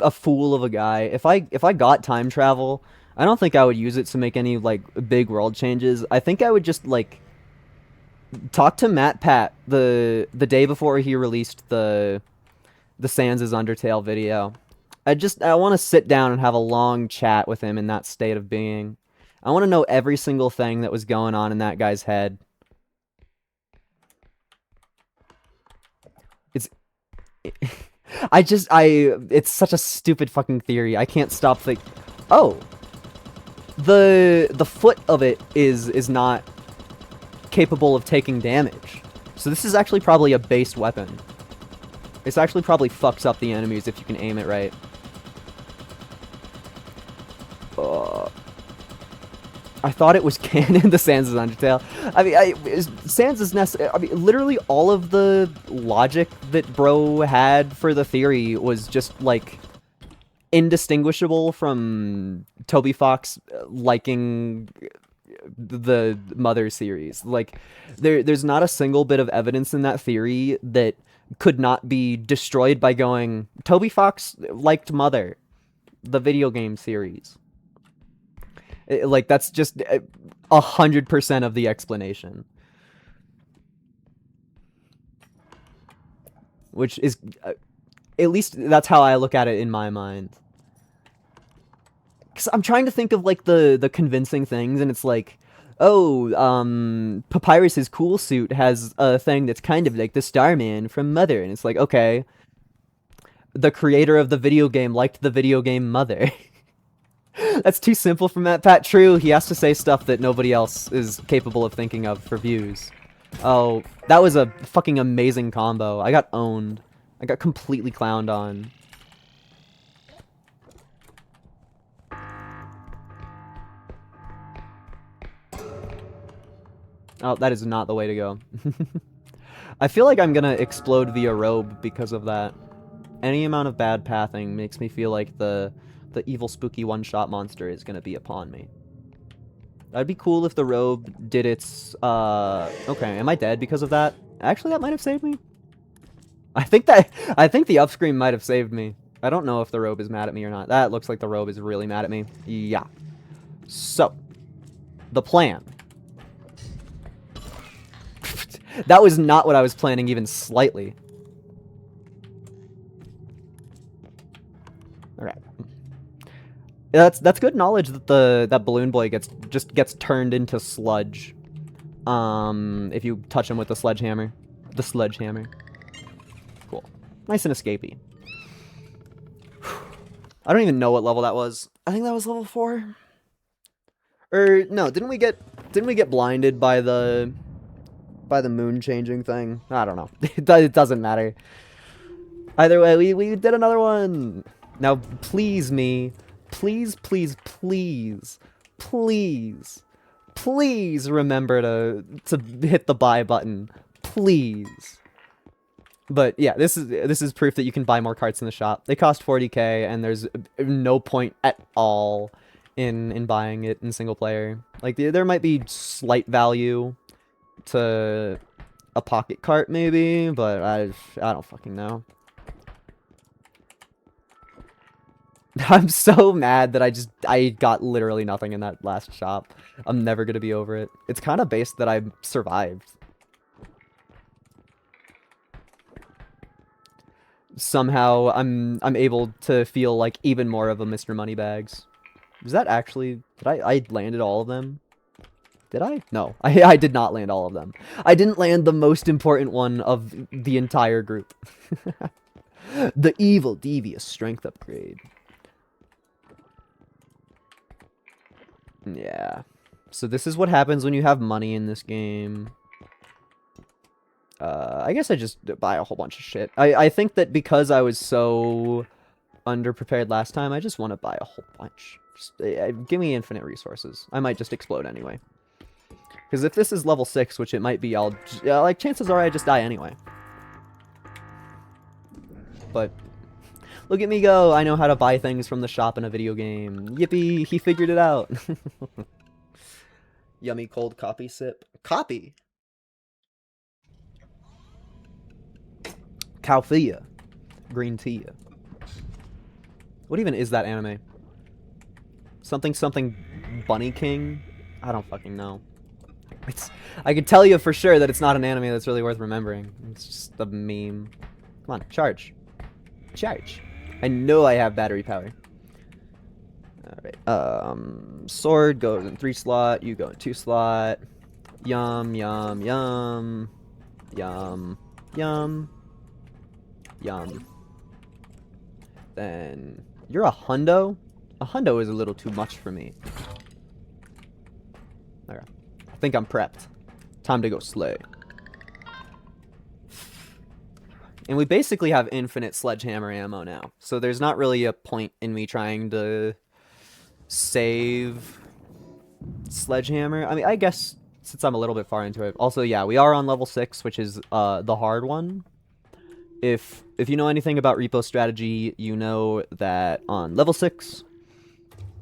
[SPEAKER 1] a fool of a guy. If I got time travel, I don't think I would use it to make any like big world changes. I think I would just like talk to Matt Pat the day before he released the Sans' Undertale video. I want to sit down and have a long chat with him in that state of being. I want to know every single thing that was going on in that guy's head. It's it's such a stupid fucking theory. I can't stop think. Oh, the foot of it is not capable of taking damage. So this is actually probably a based weapon. This actually probably fucks up the enemies if you can aim it right. I thought it was canon, the Sans' Undertale. I mean, Sans' Nest, I mean, literally all of the logic that bro had for the theory was just, like, indistinguishable from Toby Fox liking the Mother series. Like, there's not a single bit of evidence in that theory that could not be destroyed by going, Toby Fox liked Mother, the video game series. Like, that's just 100% of the explanation. Which is, at least that's how I look at it in my mind. Because I'm trying to think of, like, the convincing things, and it's like, oh, Papyrus's cool suit has a thing that's kind of like the Starman from Mother, and it's like, okay, the creator of the video game liked the video game Mother. That's too simple for Matt Pat. True, he has to say stuff that nobody else is capable of thinking of for views. Oh, that was a fucking amazing combo. I got owned. I got completely clowned on. Oh, that is not the way to go. I feel like I'm gonna explode via robe because of that. Any amount of bad pathing makes me feel like the evil spooky one-shot monster is gonna be upon me. That'd be cool if the robe did its, okay, am I dead because of that? Actually, that might have saved me. I think the upscreen might have saved me. I don't know if the robe is mad at me or not. That looks like the robe is really mad at me. Yeah. So, the plan. That was not what I was planning even slightly. Alright. That's good knowledge that that balloon boy gets turned into sludge. If you touch him with the sledgehammer. The sledgehammer. Cool. Nice and escapey. I don't even know what level that was. I think that was level 4. Or no, didn't we get blinded by the moon changing thing? I don't know. It doesn't matter. Either way, we did another one. Now, please me, please remember to hit the buy button, please. But yeah, this is proof that you can buy more carts in the shop. They cost 40k, and there's no point at all in buying it in single player. Like, there might be slight value to a pocket cart maybe, but I don't fucking know. I'm so mad that I got literally nothing in that last shop. I'm never gonna be over it. It's kind of based that I survived. Somehow I'm able to feel like even more of a Mr. Moneybags. Is that actually... Did I landed all of them? Did I? No, I did not land all of them. I didn't land the most important one of the entire group. The evil, devious strength upgrade. Yeah. So this is what happens when you have money in this game. I guess I just buy a whole bunch of shit. I think that because I was so underprepared last time, I just want to buy a whole bunch. Just, give me infinite resources. I might just explode anyway. Because if this is level 6, which it might be, like, chances are I just die anyway. But look at me go! I know how to buy things from the shop in a video game. Yippee! He figured it out! Yummy cold coffee sip. Copy! Taufia. Green tea. What even is that anime? Something something Bunny King? I don't fucking know. I can tell you for sure that it's not an anime that's really worth remembering. It's just a meme. Come on, charge. Charge. I know I have battery power. Alright. Sword goes in 3 slot, you go in 2 slot. Yum, yum, yum. Yum. Yum. Yum. Then you're a hundo? A hundo is a little too much for me. Okay. I think I'm prepped. Time to go slay. And we basically have infinite sledgehammer ammo now. So there's not really a point in me trying to save sledgehammer. I mean, I guess since I'm a little bit far into it. Also, yeah, we are on level 6, which is the hard one. If you know anything about Repo strategy, you know that on level 6,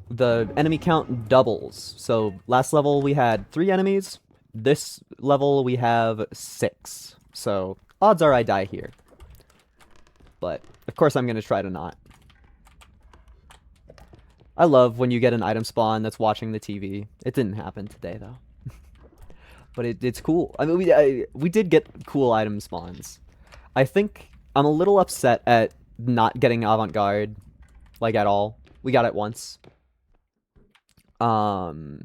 [SPEAKER 1] the enemy count doubles. So last level we had 3 enemies. This level we have 6. So odds are I die here. But of course I'm going to try to not. I love when you get an item spawn that's watching the TV. It didn't happen today though. But it's cool. I mean, we did get cool item spawns. I think I'm a little upset at not getting avant-garde, like, at all. We got it once. But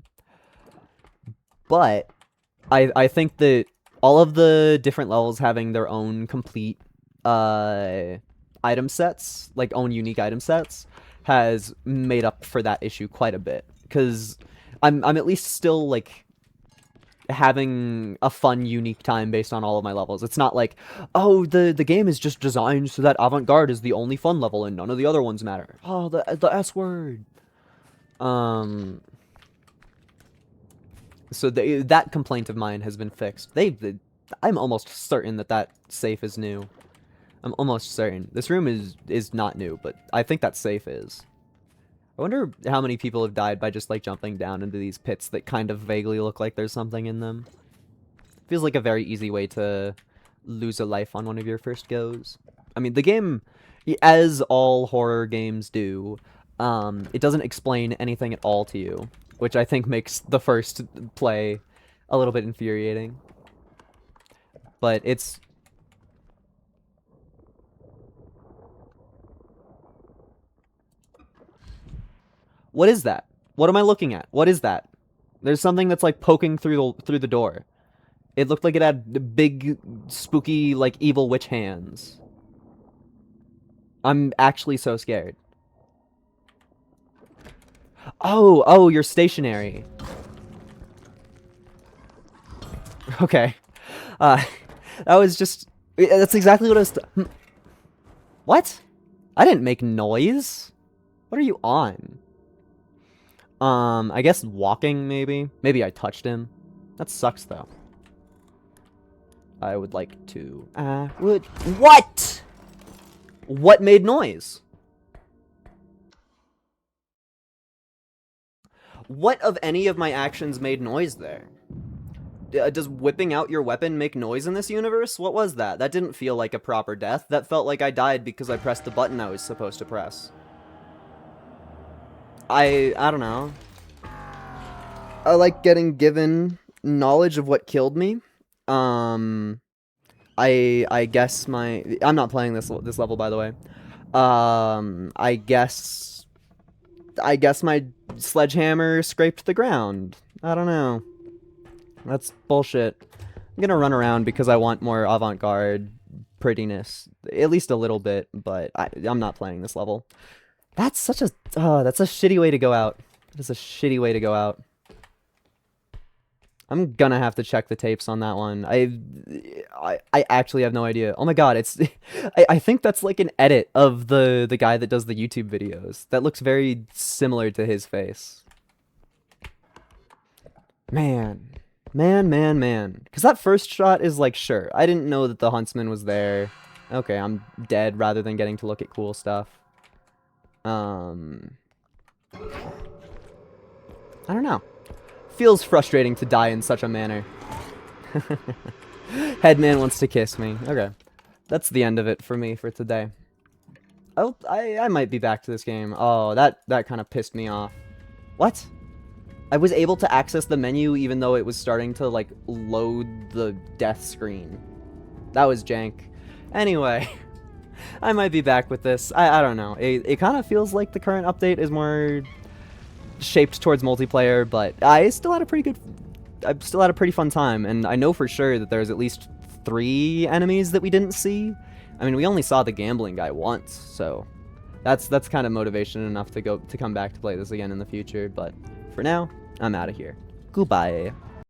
[SPEAKER 1] I think that all of the different levels having their own complete item sets, like own unique item sets, has made up for that issue quite a bit. Because I'm at least still, like, having a fun, unique time based on all of my levels. It's not like, oh, the game is just designed so that avant-garde is the only fun level and none of the other ones matter. Oh, the S word. So that complaint of mine has been fixed. I'm almost certain that safe is new. I'm almost certain. This room is not new, but I think that safe is. I wonder how many people have died by just, like, jumping down into these pits that kind of vaguely look like there's something in them. Feels like a very easy way to lose a life on one of your first goes. I mean, the game, as all horror games do, it doesn't explain anything at all to you, which I think makes the first play a little bit infuriating. But it's... What is that? What am I looking at? What is that? There's something that's, like, poking through the door. It looked like it had big, spooky, like, evil witch hands. I'm actually so scared. Oh, you're stationary. Okay. That was just... That's exactly what I was... What? I didn't make noise. What are you on? I guess walking, maybe? Maybe I touched him. That sucks, though. I would like to... What? What made noise? What of any of my actions made noise there? Does whipping out your weapon make noise in this universe? What was that? That didn't feel like a proper death. That felt like I died because I pressed the button I was supposed to press. I don't know. I like getting given knowledge of what killed me. I guess I'm not playing this level, by the way. I guess my sledgehammer scraped the ground. I don't know. That's bullshit. I'm gonna run around because I want more avant-garde prettiness. At least a little bit, but I'm not playing this level. That's such a... that's a shitty way to go out. That is a shitty way to go out. I'm gonna have to check the tapes on that one. I actually have no idea. Oh my god, it's... I think that's like an edit of the guy that does the YouTube videos. That looks very similar to his face. Man. Because that first shot is like, sure, I didn't know that the huntsman was there. Okay, I'm dead rather than getting to look at cool stuff. I don't know. Feels frustrating to die in such a manner. Headman wants to kiss me. Okay. that's the end of it for me for today. I might be back to this game. Oh, that kind of pissed me off. What? I was able to access the menu even though it was starting to, like, load the death screen. That was jank. Anyway, I might be back with this. I don't know. It kind of feels like the current update is more shaped towards multiplayer, but I still had a pretty fun time, and I know for sure that there's at least 3 enemies that we didn't see. I mean, we only saw the gambling guy once, so that's kind of motivation enough to come back to play this again in the future. But for now, I'm out of here. Goodbye.